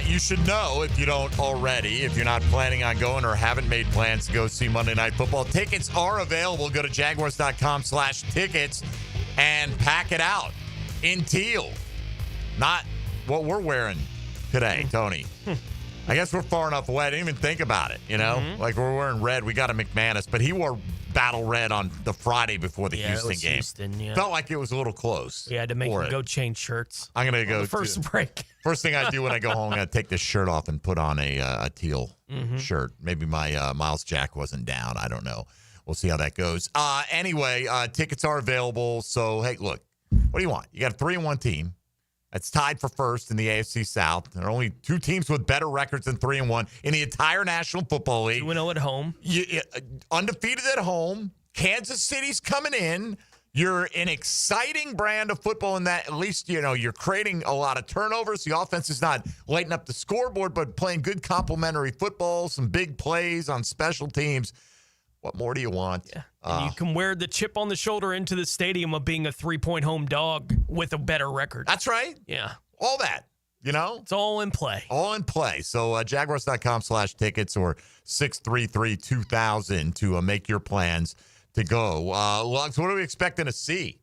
You should know, if you don't already, if you're not planning on going or haven't made plans to go see Monday Night Football, tickets are available. Go to jaguars.com/tickets and pack it out in teal. Not what we're wearing today, Tony. I guess we're far enough away. I didn't even think about it, you know? Mm-hmm. Like, we're wearing red. We got a McManus, but he wore battle red on the Friday before the Houston game. Houston, yeah. Felt like it was a little close. We had to make him go change shirts. I'm going to go first break. First thing I do when I go home, I'm going to take this shirt off and put on a teal shirt. Maybe my Miles Jack wasn't down. I don't know. We'll see how that goes. Anyway, tickets are available. So, hey, look, what do you want? You got a 3-1 team. That's tied for first in the AFC South. There are only two teams with better records than 3-1 in the entire National Football League. 2-0 at home. Undefeated at home. Kansas City's coming in. You're an exciting brand of football in that at least, you know, you're creating a lot of turnovers. The offense is not lighting up the scoreboard, but playing good complementary football, some big plays on special teams. What more do you want? Yeah. And you can wear the chip on the shoulder into the stadium of being a 3-point home dog with a better record. That's right. Yeah. All that, you know? It's all in play. All in play. So jaguars.com/tickets or 633-2000 to make your plans to go. Lugs, what are we expecting to see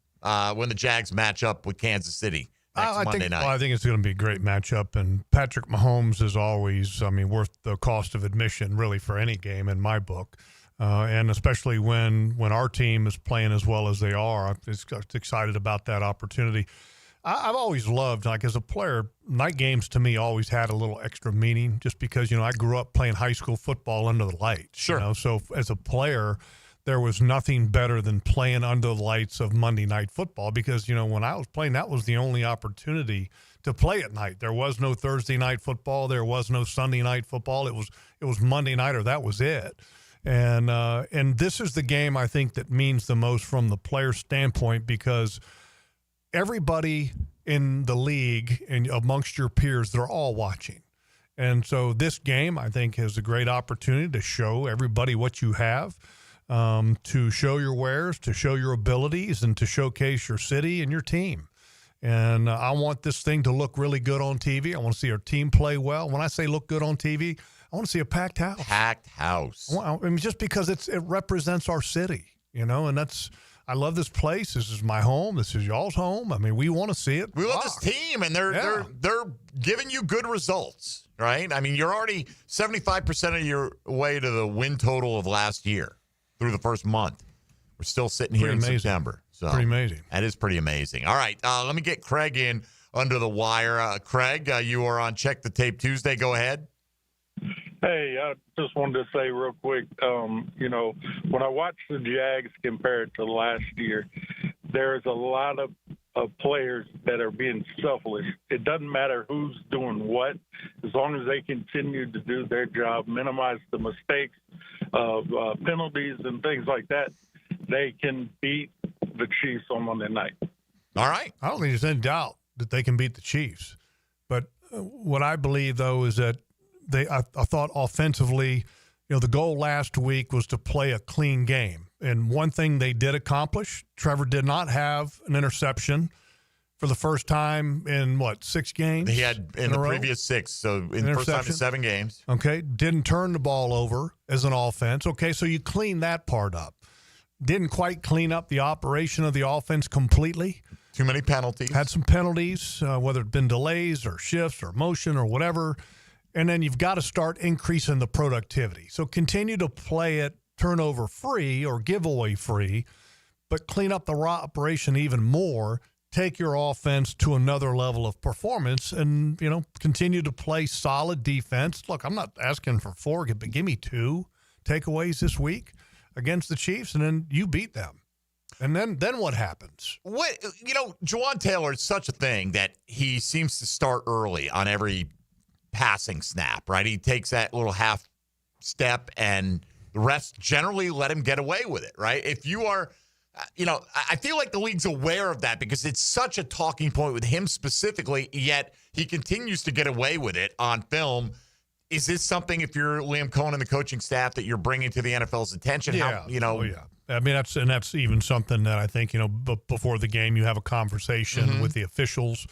when the Jags match up with Kansas City next Monday night? Well, I think it's going to be a great matchup. And Patrick Mahomes is always, worth the cost of admission, really, for any game in my book. And especially when our team is playing as well as they are, I'm just excited about that opportunity. I've always loved, like as a player, night games to me always had a little extra meaning just because, I grew up playing high school football under the lights. Sure. So as a player, there was nothing better than playing under the lights of Monday Night Football because, when I was playing, that was the only opportunity to play at night. There was no Thursday night football. There was no Sunday night football. It was Monday night or that was it. And this is the game I think that means the most from the player standpoint because everybody in the league and amongst your peers, they're all watching. And so this game, I think, is a great opportunity to show everybody what you have, to show your wares, to show your abilities, and to showcase your city and your team. And I want this thing to look really good on TV. I want to see our team play well. When I say look good on TV, I want to see a packed house. Packed house. I mean, just because it represents our city, and I love this place. This is my home. This is y'all's home. I mean, we want to see it. We love this team, and they're giving you good results, right? I mean, you're already 75% of your way to the win total of last year through the first month. We're still sitting here in September. So pretty amazing. That is pretty amazing. All right, let me get Craig in under the wire. Craig, you are on Check the Tape Tuesday. Go ahead. Hey, I just wanted to say real quick, when I watch the Jags compared to last year, there's a lot of players that are being selfish. It doesn't matter who's doing what, as long as they continue to do their job, minimize the mistakes of penalties and things like that, they can beat the Chiefs on Monday night. All right. I don't think there's any doubt that they can beat the Chiefs. But what I believe, though, is that I thought offensively, the goal last week was to play a clean game. And one thing they did accomplish, Trevor did not have an interception for the first time in, 6 games? He had in the previous 6, so in the first time in 7 games. Okay, didn't turn the ball over as an offense. Okay, so you clean that part up. Didn't quite clean up the operation of the offense completely. Too many penalties. Had some penalties, whether it's been delays or shifts or motion or whatever. And then you've got to start increasing the productivity. So continue to play it turnover free or giveaway free, but clean up the operation even more. Take your offense to another level of performance and, continue to play solid defense. Look, I'm not asking for 4, but give me 2 takeaways this week against the Chiefs, and then you beat them. And then what happens? Juwan Taylor is such a thing that he seems to start early on every passing snap, right? He takes that little half step and the refs generally let him get away with it, right? If you are, I feel like the league's aware of that because it's such a talking point with him specifically, yet he continues to get away with it on film. Is this something, if you're Liam Cohen and the coaching staff, that you're bringing to the NFL's attention? Yeah. I mean, that's even something that I think, before the game you have a conversation with the officials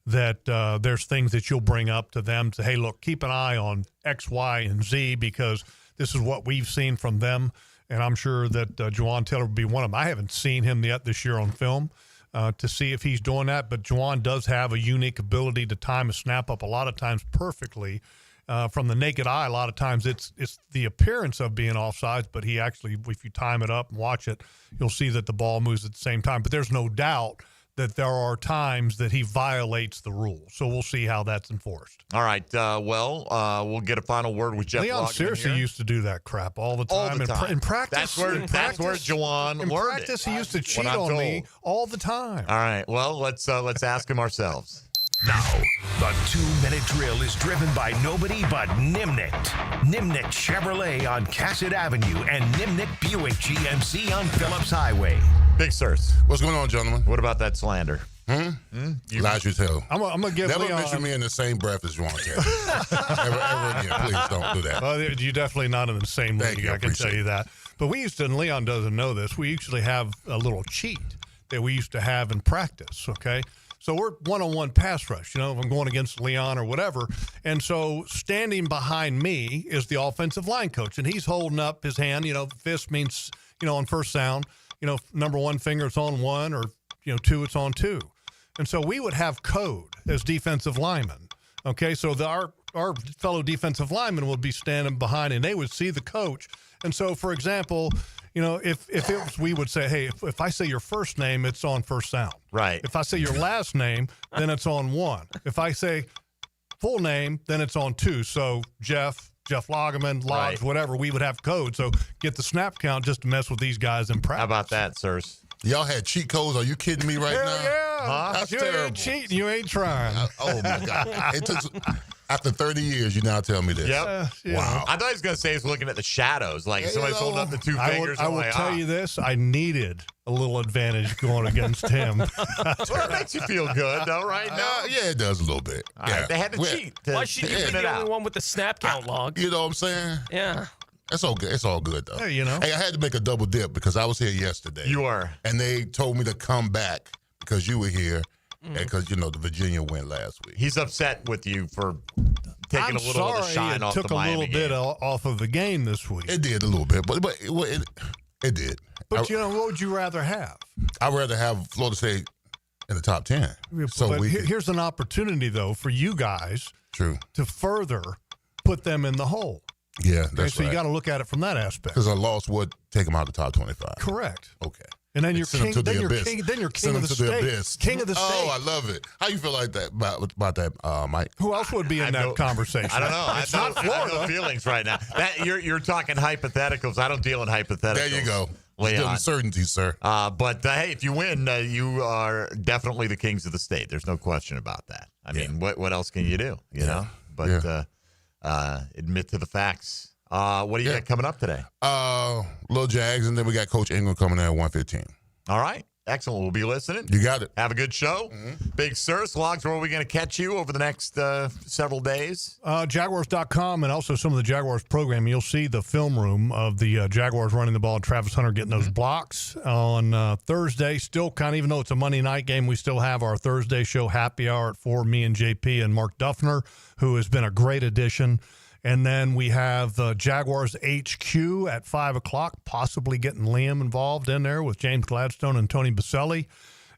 that there's things that you'll bring up to them to, hey, look, keep an eye on X, Y, and Z because this is what we've seen from them. And I'm sure that Juwan Taylor will be one of them. I haven't seen him yet this year on film to see if he's doing that. But Juwan does have a unique ability to time a snap up a lot of times perfectly. From the naked eye, a lot of times it's the appearance of being offsides, but he actually, if you time it up and watch it, you'll see that the ball moves at the same time. But there's no doubt that there are times that he violates the rules. So we'll see how that's enforced. All right. We'll get a final word with Jeff Leon Lageman seriously here. used to do that crap all the time. In practice. That's where Juwan learned it. In practice, he used to cheat on me all the time. All right. Well, let's ask him ourselves. Now, the 2-minute drill is driven by nobody but Nimnicht. Nimnicht Chevrolet on Cassett Avenue and Nimnicht Buick GMC on Phillips Highway. Big Sirs. What's going on, gentlemen? What about that slander? Lies you tell. I'm going to give Never Leon. mention me in the same breath as Juwan Taylor. ever again. Please don't do that. Well, you're definitely not in the same Thank league, you, I can tell you that. But we used to, and Leon doesn't know this, we usually have a little cheat that we used to have in practice, okay? So we're one-on-one pass rush, if I'm going against Leon or whatever. And so standing behind me is the offensive line coach, and he's holding up his hand. Fist means, on first sound, number 1 finger it's on 1 or, 2 it's on 2. And so we would have code as defensive linemen, okay? So our fellow defensive linemen would be standing behind, and they would see the coach. And so, for example, if it was, we would say, hey, if I say your first name, it's on first sound. Right. If I say your last name, then it's on 1. If I say full name, then it's on 2. So Jeff Lageman, Logs, whatever, we would have code. So get the snap count just to mess with these guys in practice. How about that, sirs? Y'all had cheat codes. Are you kidding me right now? Yeah. Huh? That's You terrible. ain't cheating. You ain't trying. Oh, my God. It took, after 30 years, you now tell me this. Yep. Wow. I thought he was going to say he was looking at the shadows. Like somebody's holding up the 2 fingers. I will tell you this. I needed a little advantage going against him. Well, that makes you feel good, though, right? No? Yeah, it does a little bit. All right, they had to cheat. Why should you be the only one with the snap count log? You know what I'm saying? Yeah. It's all good. It's all good, though. Hey, Hey, I had to make a double dip because I was here yesterday. You were. And they told me to come back because you were here and because, the Virginia win last week. He's upset with you for taking a little of the shine off the It took a Miami little game. bit off of the game this week. It did a little bit, but it did. But, what would you rather have? I'd rather have Florida State in the top 10. So but here's an opportunity, though, for you guys to further put them in the hole. Yeah, that's so right. you got to look at it from that aspect. Because a loss would take them out of the top 25. Correct. Okay. And then you're Send them king. to the Then you're abyss. king. Then you're Send king of them the to the state. abyss. King of the state. Oh, I love it. How you feel like that about that, Mike? Who else would be in that conversation? I don't know. It's not I have no Florida. feelings right now. You're talking hypotheticals. I don't deal in hypotheticals. There you go. Leon. Still uncertainty, sir. But hey, if you win, you are definitely the kings of the state. There's no question about that. I mean, what else can you do? You know? But admit to the facts. What do you got coming up today? Little Jags, and then we got Coach Ingram coming in at 1:15. All right. Excellent. We'll be listening. You got it. Have a good show. Big Sirs, Logs, where are we going to catch you over the next several days? Jaguars.com and also some of the Jaguars programming. You'll see the film room of the Jaguars running the ball and Travis Hunter getting those blocks on Thursday. Still even though it's a Monday night game, we still have our Thursday show happy hour at 4, me and JP and Mark Duffner, who has been a great addition. And then we have the Jaguars HQ at 5 o'clock, possibly getting Liam involved in there with James Gladstone and Tony Baselli.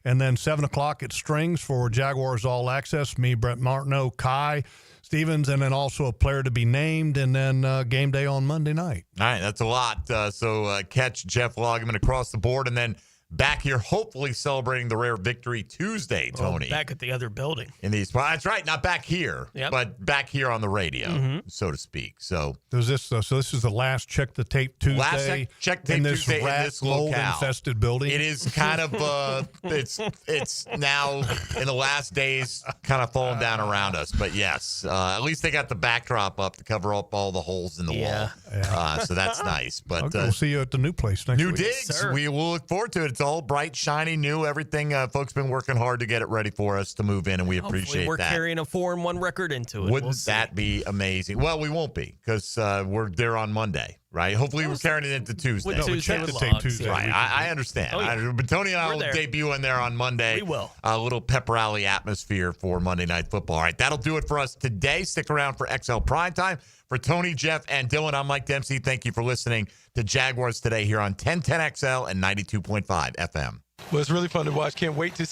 And then 7 o'clock at Strings for Jaguars All Access, me, Brett Martineau, Kai Stevens, and then also a player to be named, and then game day on Monday night. All right, that's a lot. So catch Jeff Lageman across the board, and then back here, hopefully celebrating the rare victory Tuesday, Tony. Back at the other building. In these, that's right, not back here, but back here on the radio, so to speak. So this is the last Check the Tape Tuesday. Last check tape in this Tuesday in rat this mold locale. infested building. It is kind of it's now in the last days kind of falling down around us. But yes, at least they got the backdrop up to cover up all the holes in the wall. So that's nice. But Okay, we'll see you at the new place next New week. digs. We will look forward to it. It's all bright, shiny, new. Everything. Folks been working hard to get it ready for us to move in, and we Hopefully appreciate we're that. carrying a 4-1 record into it. Wouldn't that be amazing? Well, we won't be because we're there on Monday, right? Hopefully, we're carrying it into Tuesday. Check the Tape Tuesday. Right, I understand. But Tony and I will debut in there on Monday. We will. A little pep rally atmosphere for Monday Night Football. All right, that'll do it for us today. Stick around for XL Prime Time. For Tony, Jeff, and Dylan, I'm Mike Dempsey. Thank you for listening to Jaguars Today here on 1010XL and 92.5 FM. Well, it's really fun to watch. Can't wait to see